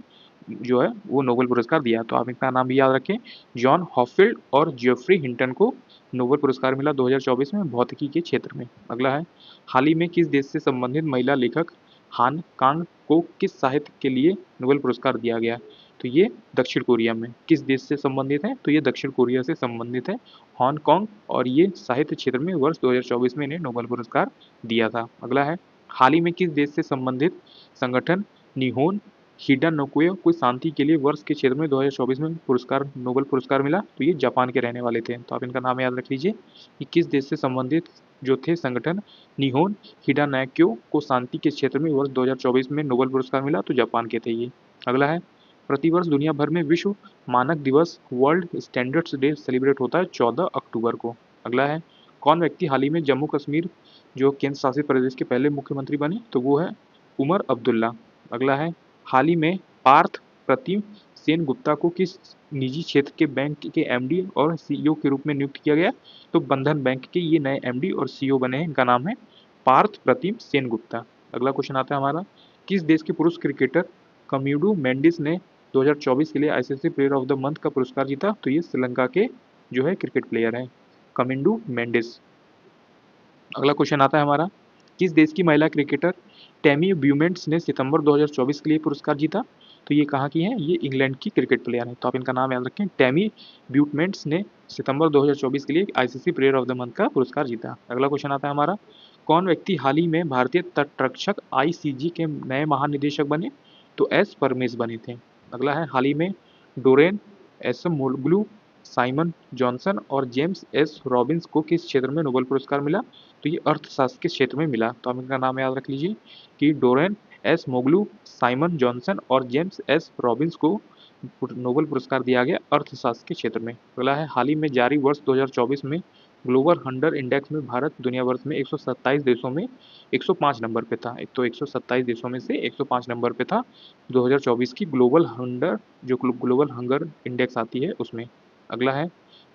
जो है वो नोबेल पुरस्कार दिया। तो आप इनका नाम भी याद रखें, जॉन हॉपफील्ड और ज्योफ्री हिंटन को नोबेल पुरस्कार मिला 2024 में भौतिकी के क्षेत्र में। अगला है, हाल ही में किस देश से संबंधित महिला लेखक हान कांग को किस साहित्य के लिए नोबेल पुरस्कार दिया गया? तो ये दक्षिण कोरिया में। किस देश से संबंधित है? तो ये दक्षिण कोरिया से संबंधित है, हांगकांग, और ये साहित्य क्षेत्र में वर्ष 2024 में इन्हें नोबेल पुरस्कार दिया था। अगला है, हाल ही में किस देश से संबंधित संगठन निहोन हिडानोकोया को शांति के लिए वर्ष के क्षेत्र में 2024 में पुरस्कार नोबेल पुरस्कार मिला, तो ये जापान के रहने वाले थे। तो आप इनका नाम याद रख लीजिए कि किस देश से संबंधित जो थे संगठन निहोन हिडानाक्यो को शांति के क्षेत्र में वर्ष 2024 में नोबेल पुरस्कार मिला, तो जापान के थे ये। अगला है, प्रतिवर्ष दुनिया भर में विश्व मानक दिवस वर्ल्ड स्टैंडर्ड्स डे सेलिब्रेट होता है 14 अक्टूबर को। अगला है, कौन व्यक्ति हाल ही में जम्मू कश्मीर जो केंद्र शासित प्रदेश के पहले मुख्यमंत्री बने, तो वो है उमर अब्दुल्ला। अगला है, हाल ही में पार्थ प्रतिम सेन गुप्ता को किस निजी क्षेत्र के बैंक के एमडी और सीईओ के रूप में नियुक्त किया गया, तो बंधन बैंक के ये नए एमडी और सीईओ बने हैं, इनका नाम है पार्थ प्रतिम सेन गुप्ता। अगला क्वेश्चन आता है हमारा, किस देश के पुरुष क्रिकेटर कम्यूडू मेंडिस ने 2024 के लिए ICC player of the month का पुरस्कार जीता, तो ये श्रीलंका के जो है क्रिकेट प्लेयर हैं कमिंडू मेंडिस। अगला क्वेश्चन आता है हमारा, किस देश की महिला क्रिकेटर टेमी ब्यूमेंट्स ने सितंबर 2024 के लिए पुरस्कार जीता, तो ये कहाँ की हैं, ये इंग्लैंड की क्रिकेट प्लेयर हैं। तो आप इनका नाम याद रखें, टेमी ब्यूमेंट्स ने सितंबर 2024 के लिए ICC player of the month का पुरस्कार जीता। अगला क्वेश्चन आता है हमारा, कौन व्यक्ति हाल ही में भारतीय तटरक्षक आईसीजी के नए महानिदेशक बने, तो एस परमेश बने थे। अगला है, हाल ही में डोरेन एसमोग्लू, साइमन जॉनसन और जेम्स एस रॉबिन्स को किस क्षेत्र में नोबेल पुरस्कार मिला, तो ये अर्थशास्त्र के क्षेत्र में मिला। तो आप इनका नाम याद रख लीजिए कि डोरेन एस मोग्लू, साइमन जॉनसन और जेम्स एस रॉबिन्स को नोबेल पुरस्कार दिया गया अर्थशास्त्र के क्षेत्र में। अगला है, हाल ही में जारी वर्ष 2024 में ग्लोबल हंगर इंडेक्स में भारत दुनिया भर में 127 देशों में 105 नंबर पे था। तो 127 देशों में से 105 नंबर पे था 2024 की ग्लोबल हंगर इंडेक्स आती है उसमें। अगला है,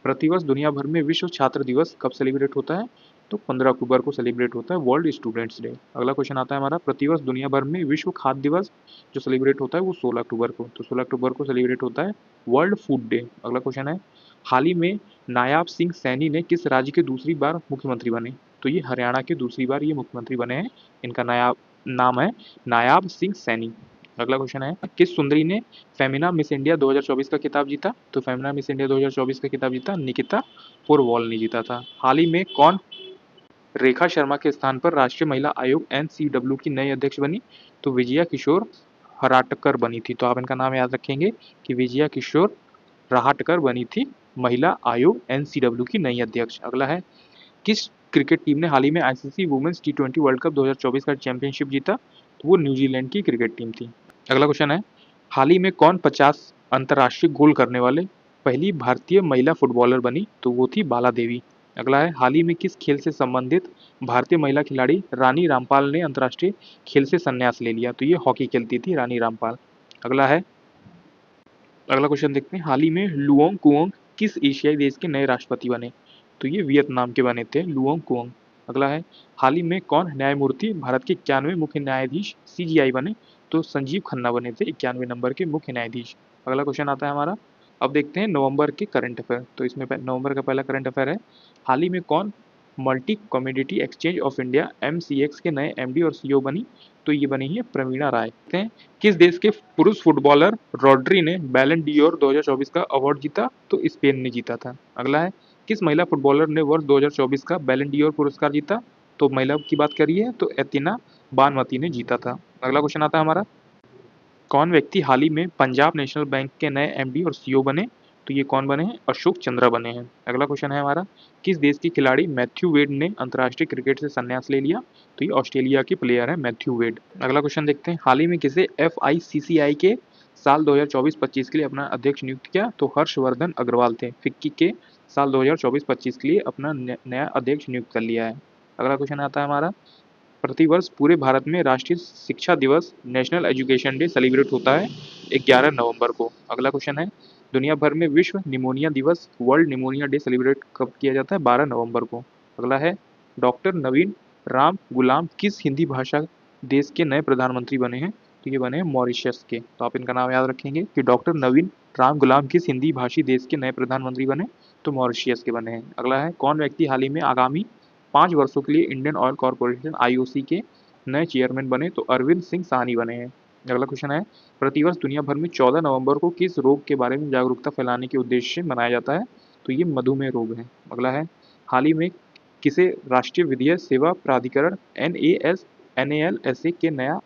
प्रतिवर्ष दुनिया भर में विश्व छात्र दिवस कब सेलिब्रेट होता है, तो 15 अक्टूबर को सेलिब्रेट होता है वर्ल्ड स्टूडेंट्स डे। अगला क्वेश्चन आता है हमारा, प्रतिवर्ष दुनिया भर में विश्व खाद्य दिवस जो सेलिब्रेट होता है वो 16 अक्टूबर को, तो 16 अक्टूबर को सेलिब्रेट होता है वर्ल्ड फूड डे। अगला क्वेश्चन है, हाल ही में नायाब सिंह सैनी ने किस राज्य के दूसरी बार मुख्यमंत्री बने, तो ये हरियाणा के दूसरी बार ये मुख्यमंत्री बने हैं, इनका नाम है नायाब सिंह सैनी। अगला क्वेश्चन है, किस सुंदरी ने फेमिना मिस इंडिया 2024 का खिताब जीता, तो फेमिना मिस इंडिया 2024 का खिताब जीता निकिता पोरवॉल ने जीता था। हाल ही में कौन रेखा शर्मा के स्थान पर राष्ट्रीय महिला आयोग एनसीडब्ल्यू की नई अध्यक्ष बनी, तो विजया किशोर हराटकर बनी थी। तो आप इनका नाम याद रखेंगे कि विजया किशोर राहटकर बनी थी महिला आयोग एनसीडब्ल्यू की नई अध्यक्ष। अगला है, किस क्रिकेट टीम ने हाल ही में आईसीसी वुमेन्स टी20 वर्ल्ड कप 2024 का चैंपियनशिप जीता, तो वो न्यूजीलैंड की क्रिकेट टीम थी। अगला क्वेश्चन है, हाल ही में कौन 50 अंतर्राष्ट्रीय गोल करने वाले पहली भारतीय महिला फुटबॉलर बनी, तो वो थी बाला देवी। अगला है, हाल ही में किस खेल से संबंधित भारतीय महिला खिलाड़ी रानी रामपाल ने अंतर्राष्ट्रीय खेल से संन्यास ले लिया, तो ये हॉकी खेलती थी रानी रामपाल। अगला है, अगला क्वेश्चन देखते हैं, हाल ही में लुओंग कुओंग किस एशियाई देश के नए राष्ट्रपति बने, तो ये वियतनाम के बने थे लुओंग कुओंग। अगला है, हाल ही में कौन न्यायमूर्ति भारत के 91वें मुख्य न्यायाधीश सीजीआई बने, तो संजीव खन्ना बने थे 91वें नंबर के मुख्य न्यायाधीश। अगला क्वेश्चन आता है हमारा, अब देखते हैं नवंबर के करंट अफेयर। तो इसमें नवंबर का पहला करंट अफेयर है, हाल ही में कौन multi commodity exchange of India MCX के नए एमडी और सीईओ बनी, तो ये बनी है प्रवीणा राय। किस देश के पुरुष फुटबॉलर रॉड्री ने बैलन डियोर 2024 का अवार्ड जीता, तो स्पेन ने जीता था। अगला है, किस महिला फुटबॉलर ने वर्ष 2024 का बैलन डियोर पुरस्कार जीता, तो महिला की बात करिए तो एतिना बानमती ने जीता था। अगला क्वेश्चन आता है हमारा, कौन व्यक्ति हाल ही में पंजाब नेशनल बैंक के नए एमडी और सीईओ बने, तो ये कौन बने हैं, अशोक चंद्रा बने हैं। अगला क्वेश्चन है हमारा, किस देश के खिलाड़ी मैथ्यू वेड ने अंतर्राष्ट्रीय क्रिकेट से संन्यास ले लिया, तो ये ऑस्ट्रेलिया के प्लेयर है मैथ्यू वेड। अगला क्वेश्चन देखते हैं, हाल ही में किसे एफआईसीसीआई के साल 2024-25 के लिए अपना अध्यक्ष नियुक्त किया, तो हर्षवर्धन अग्रवाल थे, फिक्की के साल 2024-25 के लिए अपना नया अध्यक्ष नियुक्त कर लिया है। अगला क्वेश्चन आता है हमारा, प्रतिवर्ष पूरे भारत में राष्ट्रीय शिक्षा दिवस नेशनल एजुकेशन डे सेलिब्रेट होता है 11 नवंबर को। अगला क्वेश्चन है, दुनिया भर में विश्व निमोनिया दिवस वर्ल्ड निमोनिया डे सेलिब्रेट कब किया जाता है, 12 नवंबर को। अगला है, डॉक्टर नवीन राम गुलाम किस हिंदी भाषा देश के नए प्रधानमंत्री बने हैं, तो ये बने हैं मॉरिशस के। तो आप इनका नाम याद रखेंगे कि डॉक्टर नवीन राम गुलाम किस हिंदी भाषी देश के नए प्रधानमंत्री बने, तो मॉरिशस के बने हैं। अगला है, कौन व्यक्ति हाल ही में आगामी 5 वर्षों के लिए इंडियन ऑयल कॉर्पोरेशन आईओसी के नए चेयरमैन बने, तो अरविंद सिंह साहनी बने हैं। अगला क्वेश्चन है, प्रतिवर्ष दुनिया भर में 14 नवंबर को किस रोग के बारे में जागरूकता फैलाने के उद्देश्य से मनाया जाता है, तो ये मधुमेह रोग है। अगला है, हाल ही में किसे राष्ट्रीय विधिक सेवा प्राधिकरण NALSA के नया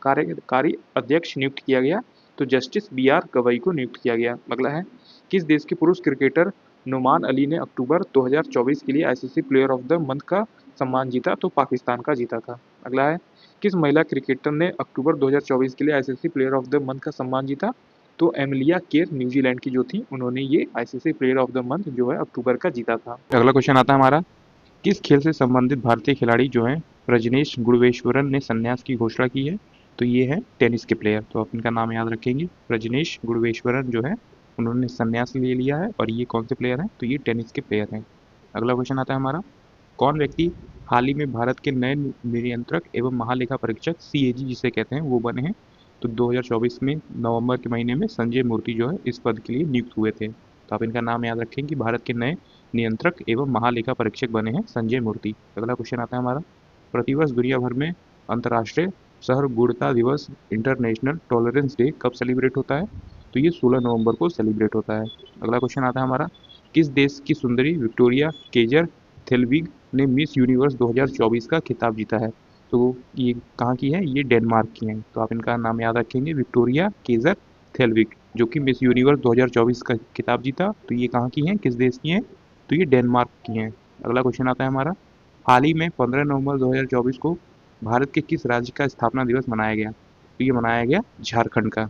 कार्यकारी अध्यक्ष नियुक्त किया गया? तो जस्टिस बी.आर. गवई को नियुक्त किया गया। अगला है, किस देश के पुरुष क्रिकेटर नुमान अली ने अक्टूबर 2024 के लिए ICC player of the month का सम्मान जीता? तो पाकिस्तान का जीता था। अगला है, किस महिला क्रिकेटर ने अक्टूबर 2024 के लिए ICC player of the month का सम्मान जीता? तो एमिलिया केर न्यूजीलैंड की जो थी, उन्होंने ये ICC player of the month जो है अक्टूबर का जीता था। अगला क्वेश्चन आता है हमारा, किस खेल से संबंधित भारतीय खिलाड़ी जो हैं प्रजनेश गुणवेश्वरन ने संन्यास की घोषणा की है? तो ये है टेनिस के प्लेयर। तो आप इनका नाम याद रखेंगे, प्रजनेश गुणवेश्वरन जो है उन्होंने संन्यास ले लिया है। और ये कौन से प्लेयर हैं? तो ये टेनिस के प्लेयर हैं। अगला क्वेश्चन आता है हमारा, कौन व्यक्ति हाल ही में भारत के नए नियंत्रक एवं महालेखा परीक्षक सीएजी जिसे कहते हैं वो बने हैं? तो 2024 में नवंबर के महीने में संजय मूर्ति जो है इस पद के लिए नियुक्त हुए थे। तो आप इनका नाम याद रखेंगे, भारत के नए नियंत्रक एवं महालेखा परीक्षक बने हैं संजय मूर्ति। अगला क्वेश्चन आता है हमारा, प्रतिवर्ष दुनिया भर में अंतर्राष्ट्रीय सहगुणता दिवस इंटरनेशनल टॉलरेंस डे कब सेलिब्रेट होता है? तो ये 16 नवंबर को सेलिब्रेट होता है। अगला क्वेश्चन आता है हमारा, किस देश की सुंदरी विक्टोरिया केजर थेलविग ने मिस यूनिवर्स 2024 का खिताब जीता है? तो ये कहाँ की है? ये डेनमार्क की हैं। तो आप इनका नाम याद रखेंगे, विक्टोरिया केजर थेलविग, जो कि मिस यूनिवर्स 2024 का खिताब जीता। तो ये कहाँ की हैं, किस देश की हैं? तो ये डेनमार्क की हैं। अगला क्वेश्चन आता है हमारा, हाल ही में 15 नवंबर 2024 को भारत के किस राज्य का स्थापना दिवस मनाया गया? तो ये मनाया गया झारखंड का।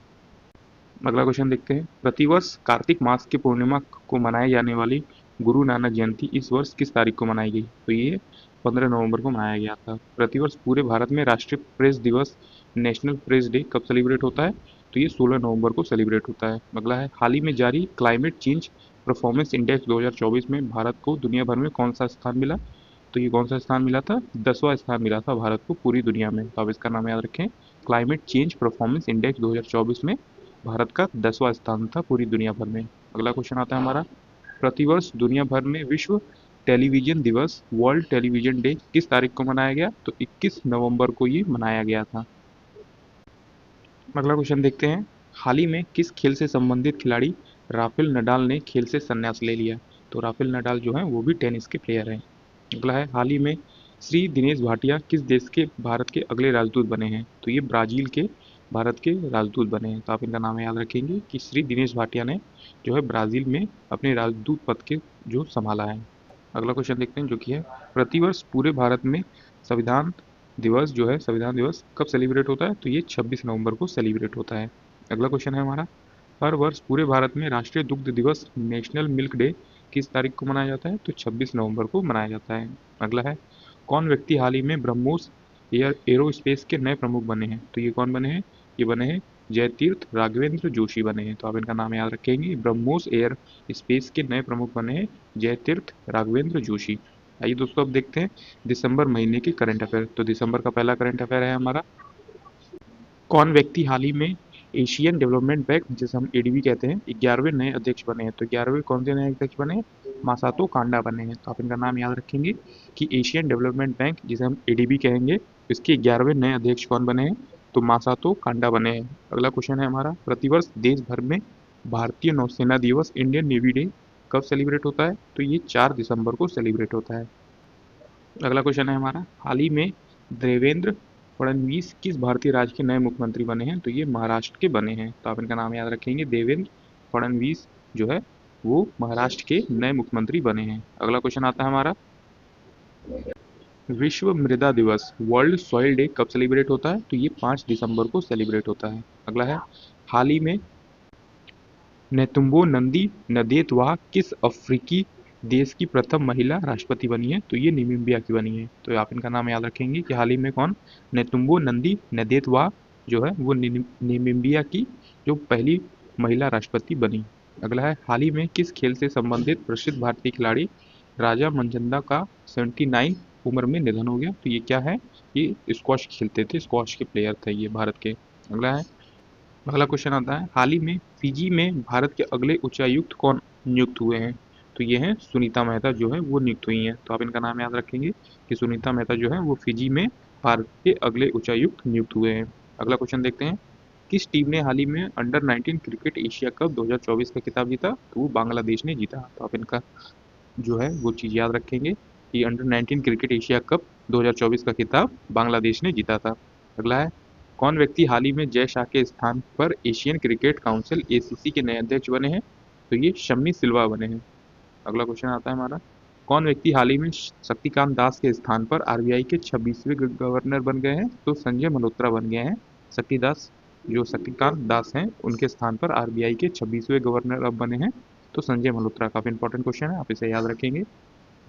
अगला क्वेश्चन देखते हैं, प्रतिवर्ष कार्तिक मास की पूर्णिमा को मनाई जाने वाली गुरु नानक जयंती इस वर्ष किस तारीख को मनाई गई? तो ये 15 नवंबर को मनाया गया था। प्रतिवर्ष पूरे भारत में राष्ट्रीय प्रेस दिवस नेशनल प्रेस डे कब सेलिब्रेट होता है? तो ये 16 नवंबर को सेलिब्रेट होता है। अगला है, हाल ही में जारी क्लाइमेट चेंज परफॉर्मेंस इंडेक्स 2024 में भारत को दुनिया भर में कौन सा स्थान मिला? तो ये कौन सा स्थान मिला था? 10वां स्थान मिला था भारत को पूरी दुनिया में। तो आप इसका नाम याद रखें, क्लाइमेट चेंज परफॉर्मेंस इंडेक्स 2024 में भारत का 10वां स्थान था पूरी दुनिया भर में। अगला क्वेश्चन आता है हमारा, प्रतिवर्ष दुनिया भर में विश्व टेलीविजन दिवस वर्ल्ड टेलीविजन डे किस तारीख को मनाया गया? तो 21 नवंबर को ये मनाया गया था। अगला क्वेश्चन देखते हैं, हाल ही में किस खेल से संबंधित खिलाड़ी राफेल नडाल ने खेल से संन्यास ले लिया? तो राफेल नडाल जो है वो भी टेनिस के प्लेयर हैं। अगला है, हाल ही में श्री दिनेश भाटिया किस देश के भारत के अगले राजदूत बने हैं? तो ये ब्राजील के भारत के राजदूत बने हैं। तो आप इनका नाम याद रखेंगे कि श्री दिनेश भाटिया ने जो है ब्राज़ील में अपने राजदूत पद के जो संभाला है। अगला क्वेश्चन देखते हैं जो कि है, प्रतिवर्ष पूरे भारत में संविधान दिवस जो है, संविधान दिवस कब सेलिब्रेट होता है? तो ये 26 नवंबर को सेलिब्रेट होता है। अगला क्वेश्चन है हमारा, हर वर्ष पूरे भारत में राष्ट्रीय दुग्ध दिवस नेशनल मिल्क डे किस तारीख को मनाया जाता है? तो 26 नवंबर को मनाया जाता है। अगला है, कौन व्यक्ति हाल ही में ब्रह्मोस एरोस्पेस के नए प्रमुख बने हैं? तो ये कौन बने हैं? ये बने हैं जयतीर्थ राघवेंद्र जोशी बने हैं। तो आप इनका नाम याद रखेंगे, ब्रह्मोस एयर स्पेस के नए प्रमुख बने हैं जयतीर्थ राघवेंद्र जोशी। आइए दोस्तों अब देखते हैं दिसंबर महीने के करंट अफेयर। तो दिसंबर का पहला करंट अफेयर है हमारा, कौन व्यक्ति हाल ही में एशियन डेवलपमेंट बैंक जिसे हम एडीबी कहते हैं 11वें नए अध्यक्ष बने हैं? तो 11वें कौन से नए अध्यक्ष बने हैं? मासातो कांडा बने हैं। तो आप इनका नाम याद रखेंगे कि एशियन डेवलपमेंट बैंक जिसे हम एडीबी कहेंगे इसके 11वें नए अध्यक्ष कौन बने हैं? तो मासातो कांडा बने हैं। अगला क्वेश्चन है हमारा, प्रतिवर्ष देश भर में भारतीय नौसेना दिवस इंडियन नेवी डे कब सेलिब्रेट होता है? तो ये 4 दिसंबर को सेलिब्रेट होता है। अगला क्वेश्चन है हमारा, हाल ही में देवेंद्र फडणवीस किस भारतीय राज्य के नए मुख्यमंत्री बने हैं? तो ये महाराष्ट्र के बने हैं। तो आप इनका नाम याद रखेंगे, देवेंद्र फडणवीस जो है वो महाराष्ट्र के नए मुख्यमंत्री बने हैं। अगला क्वेश्चन आता है हमारा, विश्व मृदा दिवस वर्ल्ड सॉइल डे कब सेलिब्रेट होता है? तो ये 5 दिसंबर को सेलिब्रेट होता है। अगला है, हाल ही में नेतुम्बो नंदी नदेतवा किस अफ्रीकी देश की प्रथम महिला राष्ट्रपति बनी है? तो ये नामीबिया की बनी है। तो आप इनका नाम याद रखेंगे कि हाल ही में कौन, नेतुम्बो नंदी नदेतवा जो है वो नामीबिया की जो पहली महिला राष्ट्रपति बनी। अगला है, हाल ही में किस खेल से संबंधित प्रसिद्ध भारतीय खिलाड़ी राजा मंजंदा का 79 उम्र में निधन हो गया? तो ये क्या है? ये स्क्वॉश खेलते थे, स्क्वॉश के प्लेयर थे ये भारत के। अगला है, अगला क्वेश्चन आता है, हाल ही में फिजी में भारत के अगले उच्चायुक्त कौन नियुक्त हुए हैं? तो ये हैं सुनीता मेहता जो है वो नियुक्त हुई हैं। तो आप इनका नाम याद रखेंगे कि सुनीता मेहता जो है वो फिजी में भारत के अगले उच्चायुक्त नियुक्त हुए हैं। अगला क्वेश्चन देखते हैं, किस टीम ने हाल ही में अंडर 19 क्रिकेट एशिया कप 2024 का खिताब जीता? तो वो बांग्लादेश ने जीता। तो आप इनका जो है वो चीज़ याद रखेंगे कि अंडर 19 क्रिकेट एशिया कप 2024 का खिताब बांग्लादेश ने जीता था। अगला है, कौन व्यक्ति हाल ही में जय शाह के स्थान पर एशियन क्रिकेट काउंसिल एसीसी के नए अध्यक्ष बने हैं? तो ये शम्मी सिल्वा बने हैं। अगला क्वेश्चन आता है हमारा, कौन व्यक्ति हाल ही में शक्तिकांत दास के स्थान पर आरबीआई के 26वें गवर्नर बन गए हैं? तो संजय मल्होत्रा बन गए हैं। जो शक्तिकांत दास हैं उनके स्थान पर आरबीआई के 26वें गवर्नर अब बने हैं, तो संजय मल्होत्रा। काफी इंपॉर्टेंट क्वेश्चन है, आप इसे याद रखेंगे।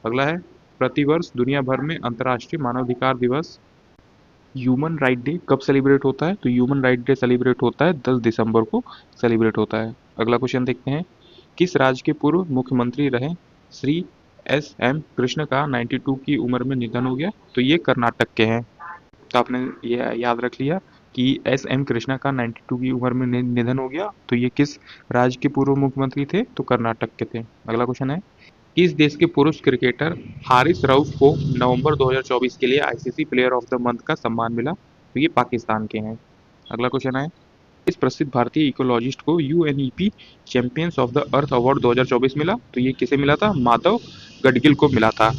अगला है, प्रतिवर्ष दुनिया भर में अंतर्राष्ट्रीय मानवाधिकार दिवस ह्यूमन राइट डे कब सेलिब्रेट होता है? तो ह्यूमन राइट डे सेलिब्रेट होता है 10 दिसंबर को सेलिब्रेट होता है। अगला क्वेश्चन देखते हैं, किस राज्य के पूर्व मुख्यमंत्री रहे श्री एस एम कृष्ण का 92 की उम्र में निधन हो गया? तो ये कर्नाटक के हैं। तो आपने ये याद रख लिया कि एस एम कृष्णा का 92 की उम्र में निधन हो गया, तो ये किस राज्य के पूर्व मुख्यमंत्री थे? तो कर्नाटक के थे। अगला क्वेश्चन है, किस देश के पुरुष क्रिकेटर हारिस रऊफ को नवंबर 2024 के लिए ICC player of the month का सम्मान मिला? तो ये पाकिस्तान के हैं। अगला क्वेश्चन है, इस प्रसिद्ध भारतीय इकोलॉजिस्ट को UNEP champions of the earth award 2024 मिला? तो ये किसे मिला था? माधव गडगिल को मिला था।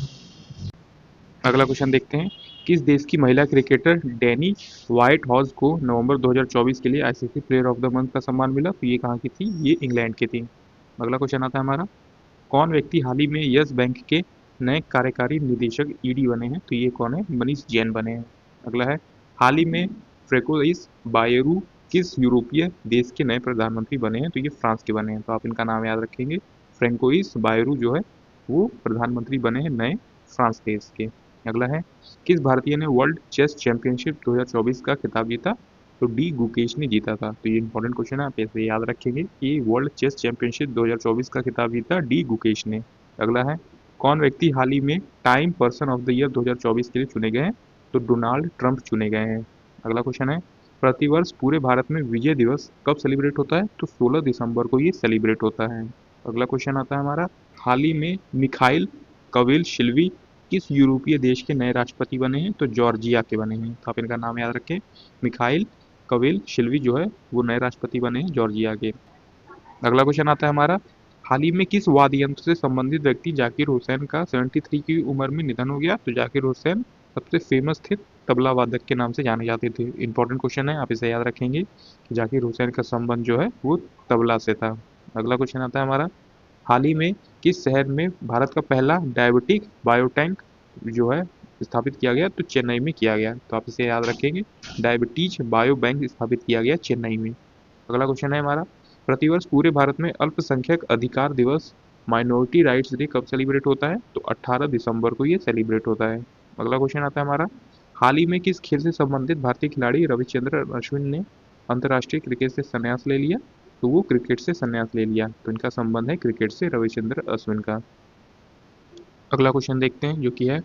अगला क्वेश्चन देखते हैं, किस देश की महिला क्रिकेटर डैनी व्हाइट हॉज को नवंबर 2024 के लिए ICC player of the month का सम्मान मिला? तो ये कहाँ की थी? ये इंग्लैंड की थी। अगला क्वेश्चन आता है हमारा, कौन व्यक्ति हाल ही में यस बैंक के नए कार्यकारी निदेशक ईडी बने हैं? तो ये कौन है? मनीष जैन बने हैं। अगला है, हाल ही में फ्रेंकोइस बायरू किस यूरोपीय देश के नए प्रधानमंत्री बने हैं? तो ये फ्रांस के बने हैं, तो आप इनका नाम याद रखेंगे। फ्रेंकोइस बायरू जो है वो प्रधानमंत्री बने हैं नए फ्रांस देश के। अगला है, किस भारतीय ने वर्ल्ड चेस चैंपियनशिप 2024 का खिताब जीता? तो डी गुकेश ने जीता था। तो ये इंपॉर्टेंट क्वेश्चन है, आप ऐसे याद रखेंगे कि वर्ल्ड चेस चैंपियनशिप 2024 का खिताब जीता डी गुकेश ने। अगला है, कौन व्यक्ति हाल ही में time person of the year 2024 के लिए चुने गए हैं? तो डोनाल्ड ट्रंप चुने गए हैं। अगला क्वेश्चन है, प्रतिवर्ष पूरे भारत में विजय दिवस कब सेलिब्रेट होता है? तो 16 दिसंबर को ये सेलिब्रेट होता है। अगला क्वेश्चन आता है हमारा, हाल ही में मिखाइल कविलशिल्वी किस यूरोपीय देश के नए राष्ट्रपति बने हैं? तो जॉर्जिया के बने हैं, तो आप इनका नाम याद रखें। मिखाइल कविलशिल्वी जो है वो नए राष्ट्रपति बने हैं जॉर्जिया के। अगला क्वेश्चन आता है हमारा, हाल ही में किस वाद्य यंत्र से संबंधित व्यक्ति जाकिर हुसैन का 73 की उम्र में निधन हो गया? तो जाकिर हुसैन सबसे फेमस थे तबला वादक के नाम से जाने जाते थे। इंपॉर्टेंट क्वेश्चन है, आप इसे याद रखेंगे कि जाकिर हुसैन का संबंध जो है वो तबला से था। अगला क्वेश्चन आता है हमारा, हाल ही में किस शहर में भारत का पहला डायबिटिक बायोटैंक जो है स्थापित किया गया? तो चेन्नई में किया गया, तो आप इसे याद रखेंगे। डायबिटीज बायो बैंक स्थापित किया गया चेन्नई में। अगला क्वेश्चन है हमारा, प्रतिवर्ष पूरे भारत में अल्पसंख्यक अधिकार दिवस माइनॉरिटी राइट्स डे कब सेलिब्रेट होता है? तो 18 दिसंबर को ये सेलिब्रेट होता है। अगला क्वेश्चन आता है हमारा, हाल ही में किस खेल से संबंधित भारतीय खिलाड़ी रविचंद्रन अश्विन ने अंतर्राष्ट्रीय क्रिकेट से संन्यास ले लिया? तो वो क्रिकेट से संन्यास ले लिया, तो इनका संबंध है क्रिकेट से रविचंद्र अश्विन का। अगला क्वेश्चन देखते हैं जो कि है,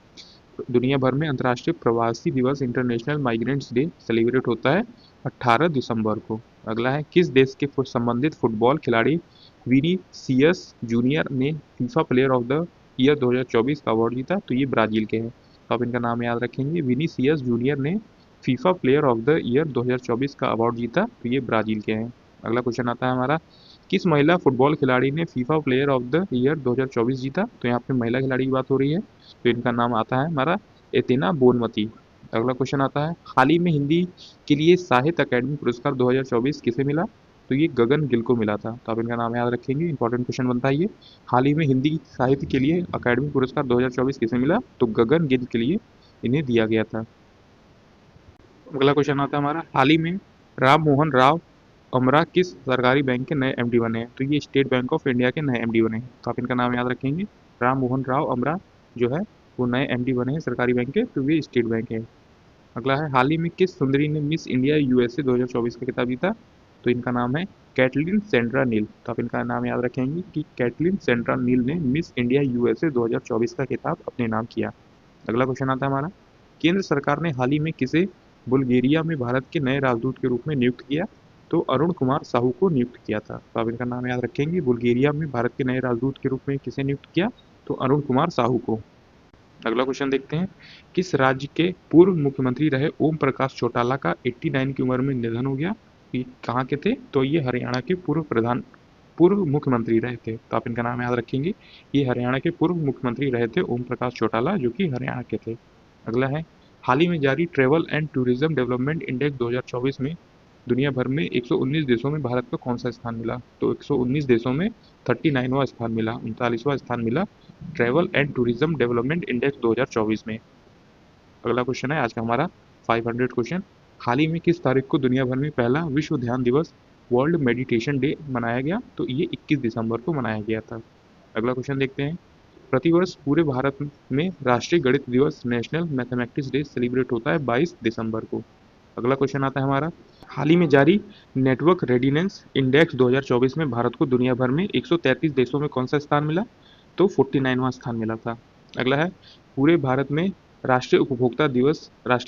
दुनिया भर में अंतर्राष्ट्रीय प्रवासी दिवस इंटरनेशनल माइग्रेंट्स डे सेलिब्रेट होता है 18 दिसंबर को। अगला है, किस देश के संबंधित फुटबॉल खिलाड़ी विनीसियस जूनियर ने FIFA player of the year 2024 का अवार्ड जीता? तो ये ब्राजील के हैं, तो आप इनका नाम याद रखेंगे। विनीसियस जूनियर ने FIFA player of the year 2024 का अवार्ड जीता, तो ये ब्राजील के हैं। अगला क्वेश्चन आता है हमारा, किस महिला फुटबॉल खिलाड़ी ने FIFA player of the year 2024 जीता? तो यहाँ पे महिला खिलाड़ी की बात हो रही है, तो इनका नाम आता है हमारा एतेना बोनमती। अगला क्वेश्चन आता है, हाल ही में हिंदी के लिए साहित्य अकादमी पुरस्कार 2024 किसे मिला? तो ये गगन गिल को मिला था, तो आप इनका नाम याद रखेंगे। इंपॉर्टेंट क्वेश्चन बनता है ये, हाल ही में हिंदी साहित्य के लिए अकादमी पुरस्कार 2024 किसे मिला? तो गगन गिल के लिए इन्हें दिया गया था। अगला क्वेश्चन आता है हमारा, हाल ही में राम मोहन राव अमरा किस सरकारी बैंक के नए एमडी बने हैं? तो ये स्टेट बैंक ऑफ इंडिया के नए एमडी बने हैं, तो आप इनका नाम याद रखेंगे। राम मोहन राव अमरा जो है वो नए एमडी बने हैं सरकारी बैंक के, तो ये स्टेट बैंक है। अगला है, हाल ही में किस सुंदरी ने मिस इंडिया यूएसए 2024 का खिताब जीता? तो इनका नाम है कैटलिन सेंड्रा नील, तो आप इनका नाम याद रखेंगे कि कैटलिन सेंड्रा नील ने मिस इंडिया यूएसए 2024 का खिताब अपने नाम किया। अगला क्वेश्चन आता है हमारा, केंद्र सरकार ने हाल ही में किसे बुल्गारिया में भारत के नए राजदूत के रूप में नियुक्त किया? तो अरुण कुमार साहू को नियुक्त किया था, तो आप इनका नाम याद रखेंगे। बुल्गारिया में भारत के नए राजदूत के रूप में किसे नियुक्त किया? तो अरुण कुमार साहू को। अगला क्वेश्चन देखते हैं, किस राज्य के पूर्व मुख्यमंत्री रहे ओम प्रकाश चौटाला का 89 की उम्र में निधन हो गया? ये कहाँ के थे? तो ये हरियाणा के पूर्व मुख्यमंत्री रहे थे, तो आप इनका नाम याद रखेंगे। ये हरियाणा के पूर्व मुख्यमंत्री रहे थे ओम प्रकाश चौटाला, जो कि हरियाणा के थे। अगला है, हाल ही में जारी travel and tourism development index 2024 में दुनिया भर में 119 देशों में भारत को कौन सा स्थान मिला? तो 119 देशों में 39वां स्थान मिला, 39वां स्थान मिला travel and tourism development index 2024 में। अगला क्वेश्चन है आज का हमारा 500 क्वेश्चन। हाल ही में किस तारीख को दुनिया भर में पहला विश्व ध्यान दिवस वर्ल्ड मेडिटेशन डे मनाया गया? तो ये 21 दिसंबर को मनाया गया था। अगला क्वेश्चन देखते हैं। प्रतिवर्ष पूरे भारत में राष्ट्रीय गणित दिवस नेशनल मैथमेटिक्स डे सेलिब्रेट होता है 22 दिसंबर को। अगला क्वेश्चन आता है हमारा, हाल ही में जारी नेटवर्क रेडिनेस इंडेक्स 2024 में भारत को दुनिया भर में 133 देशों में कौन सा स्थान मिला? तो 49वां स्थान मिला था। अगला है, पूरे भारत में राष्ट्रीय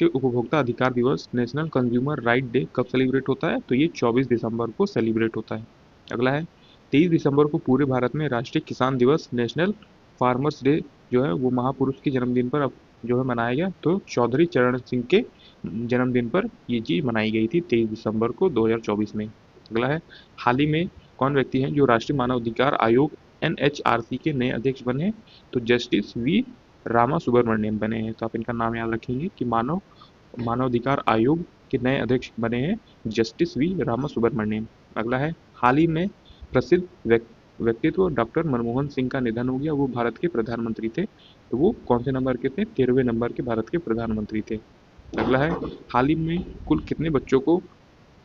उपभोक्ता अधिकार दिवस नेशनल कंज्यूमर राइट डे कब सेलिब्रेट होता है? तो ये 24 दिसंबर को सेलिब्रेट होता है। अगला है, 23 दिसंबर को पूरे भारत में राष्ट्रीय किसान दिवस नेशनल फार्मर्स डे जो है वो महापुरुष के जन्मदिन पर अब जो है मनाया गया। तो चौधरी चरण सिंह के जन्मदिन पर ये चीज़ मनाई गई थी 23 दिसंबर को 2024 में। अगला है, हाल ही में कौन व्यक्ति हैं जो राष्ट्रीय मानवाधिकार आयोग NHRC के नए अध्यक्ष बने हैं? तो जस्टिस वी रामा सुब्रमण्यम बने हैं। तो आप इनका नाम याद रखेंगे कि मानवाधिकार आयोग के नए अध्यक्ष बने हैं जस्टिस वी रामा सुब्रमण्यम। अगला है, हाल ही में प्रसिद्ध व्यक्तित्व डॉक्टर मनमोहन सिंह का निधन हो गया, वो भारत के प्रधानमंत्री थे। तो वो कौन से नंबर के थे? 13वें नंबर के भारत के प्रधानमंत्री थे। अगला है, हाल ही में कुल कितने बच्चों को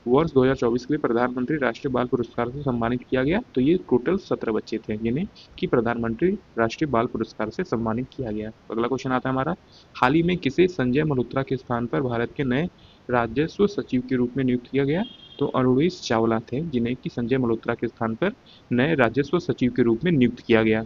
वर्ष 2024 के लिए प्रधानमंत्री राष्ट्रीय बाल पुरस्कार से सम्मानित किया गया? तो ये टोटल 17 बच्चे थे जिन्हें कि प्रधानमंत्री राष्ट्रीय बाल पुरस्कार से सम्मानित किया गया। अगला क्वेश्चन आता है हमारा, हाल ही में किसे संजय मल्होत्रा के स्थान पर भारत के नए राजस्व सचिव के रूप में नियुक्त किया गया? तो अरुणेश चावला थे जिन्हें कि संजय मल्होत्रा के स्थान पर नए राजस्व सचिव के रूप में नियुक्त किया गया।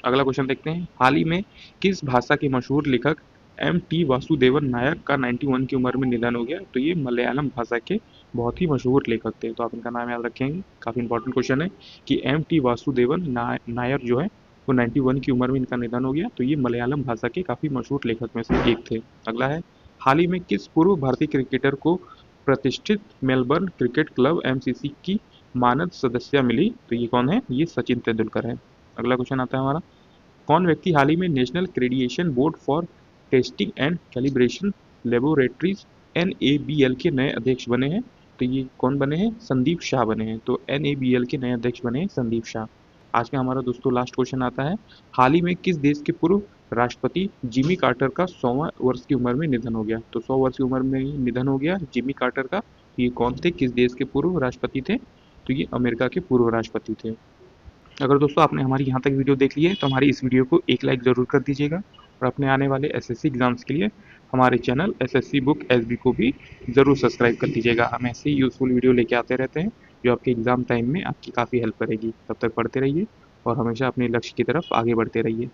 अगला क्वेश्चन देखते हैं, हाल ही में किस भाषा के मशहूर लेखक M.T. वासुदेवन नायर का 91 की उम्र में निधन हो गया? तो ये मलयालम भाषा के बहुत ही मशहूर लेखक थे। तो आप इनका नाम याद रखेंगे, काफ़ी इंपॉर्टेंट क्वेश्चन है कि M.T. वासुदेवन नायर जो है वो 91 की उम्र में इनका निधन हो गया। तो ये मलयालम भाषा के काफ़ी मशहूर लेखक में से एक थे। अगला है, हाल ही में किस पूर्व भारतीय क्रिकेटर को प्रतिष्ठित मेलबर्न क्रिकेट क्लब MCC की मानद सदस्यता मिली? तो ये कौन है? ये सचिन तेंदुलकर है। अगला क्वेश्चन आता है हमारा, कौन व्यक्ति हाल ही में national accreditation board for testing and calibration laboratories NABL के नए अध्यक्ष बने हैं? तो ये कौन बने हैं? संदीप शाह बने हैं। तो NABL के नए अध्यक्ष बने हैं संदीप शाह। आज का हमारा दोस्तों लास्ट क्वेश्चन आता है, हाल ही में किस देश के पूर्व राष्ट्रपति जिमी कार्टर का 100वां वर्ष की उम्र में निधन हो गया? तो 100 वर्ष की उम्र में निधन हो गया जिमी कार्टर का। तो ये कौन थे? किस देश के पूर्व राष्ट्रपति थे? तो ये अमेरिका के पूर्व राष्ट्रपति थे। अगर दोस्तों आपने हमारी यहाँ तक वीडियो देख ली है तो हमारी इस वीडियो को एक लाइक ज़रूर कर दीजिएगा और अपने आने वाले SSC एग्जाम्स के लिए हमारे चैनल SSC बुक SB को भी ज़रूर सब्सक्राइब कर दीजिएगा। हम ऐसे ही यूज़फुल वीडियो लेके आते रहते हैं जो आपके एग्ज़ाम टाइम में आपकी काफ़ी हेल्प करेगी। तब तक पढ़ते रहिए और हमेशा अपने लक्ष्य की तरफ आगे बढ़ते रहिए।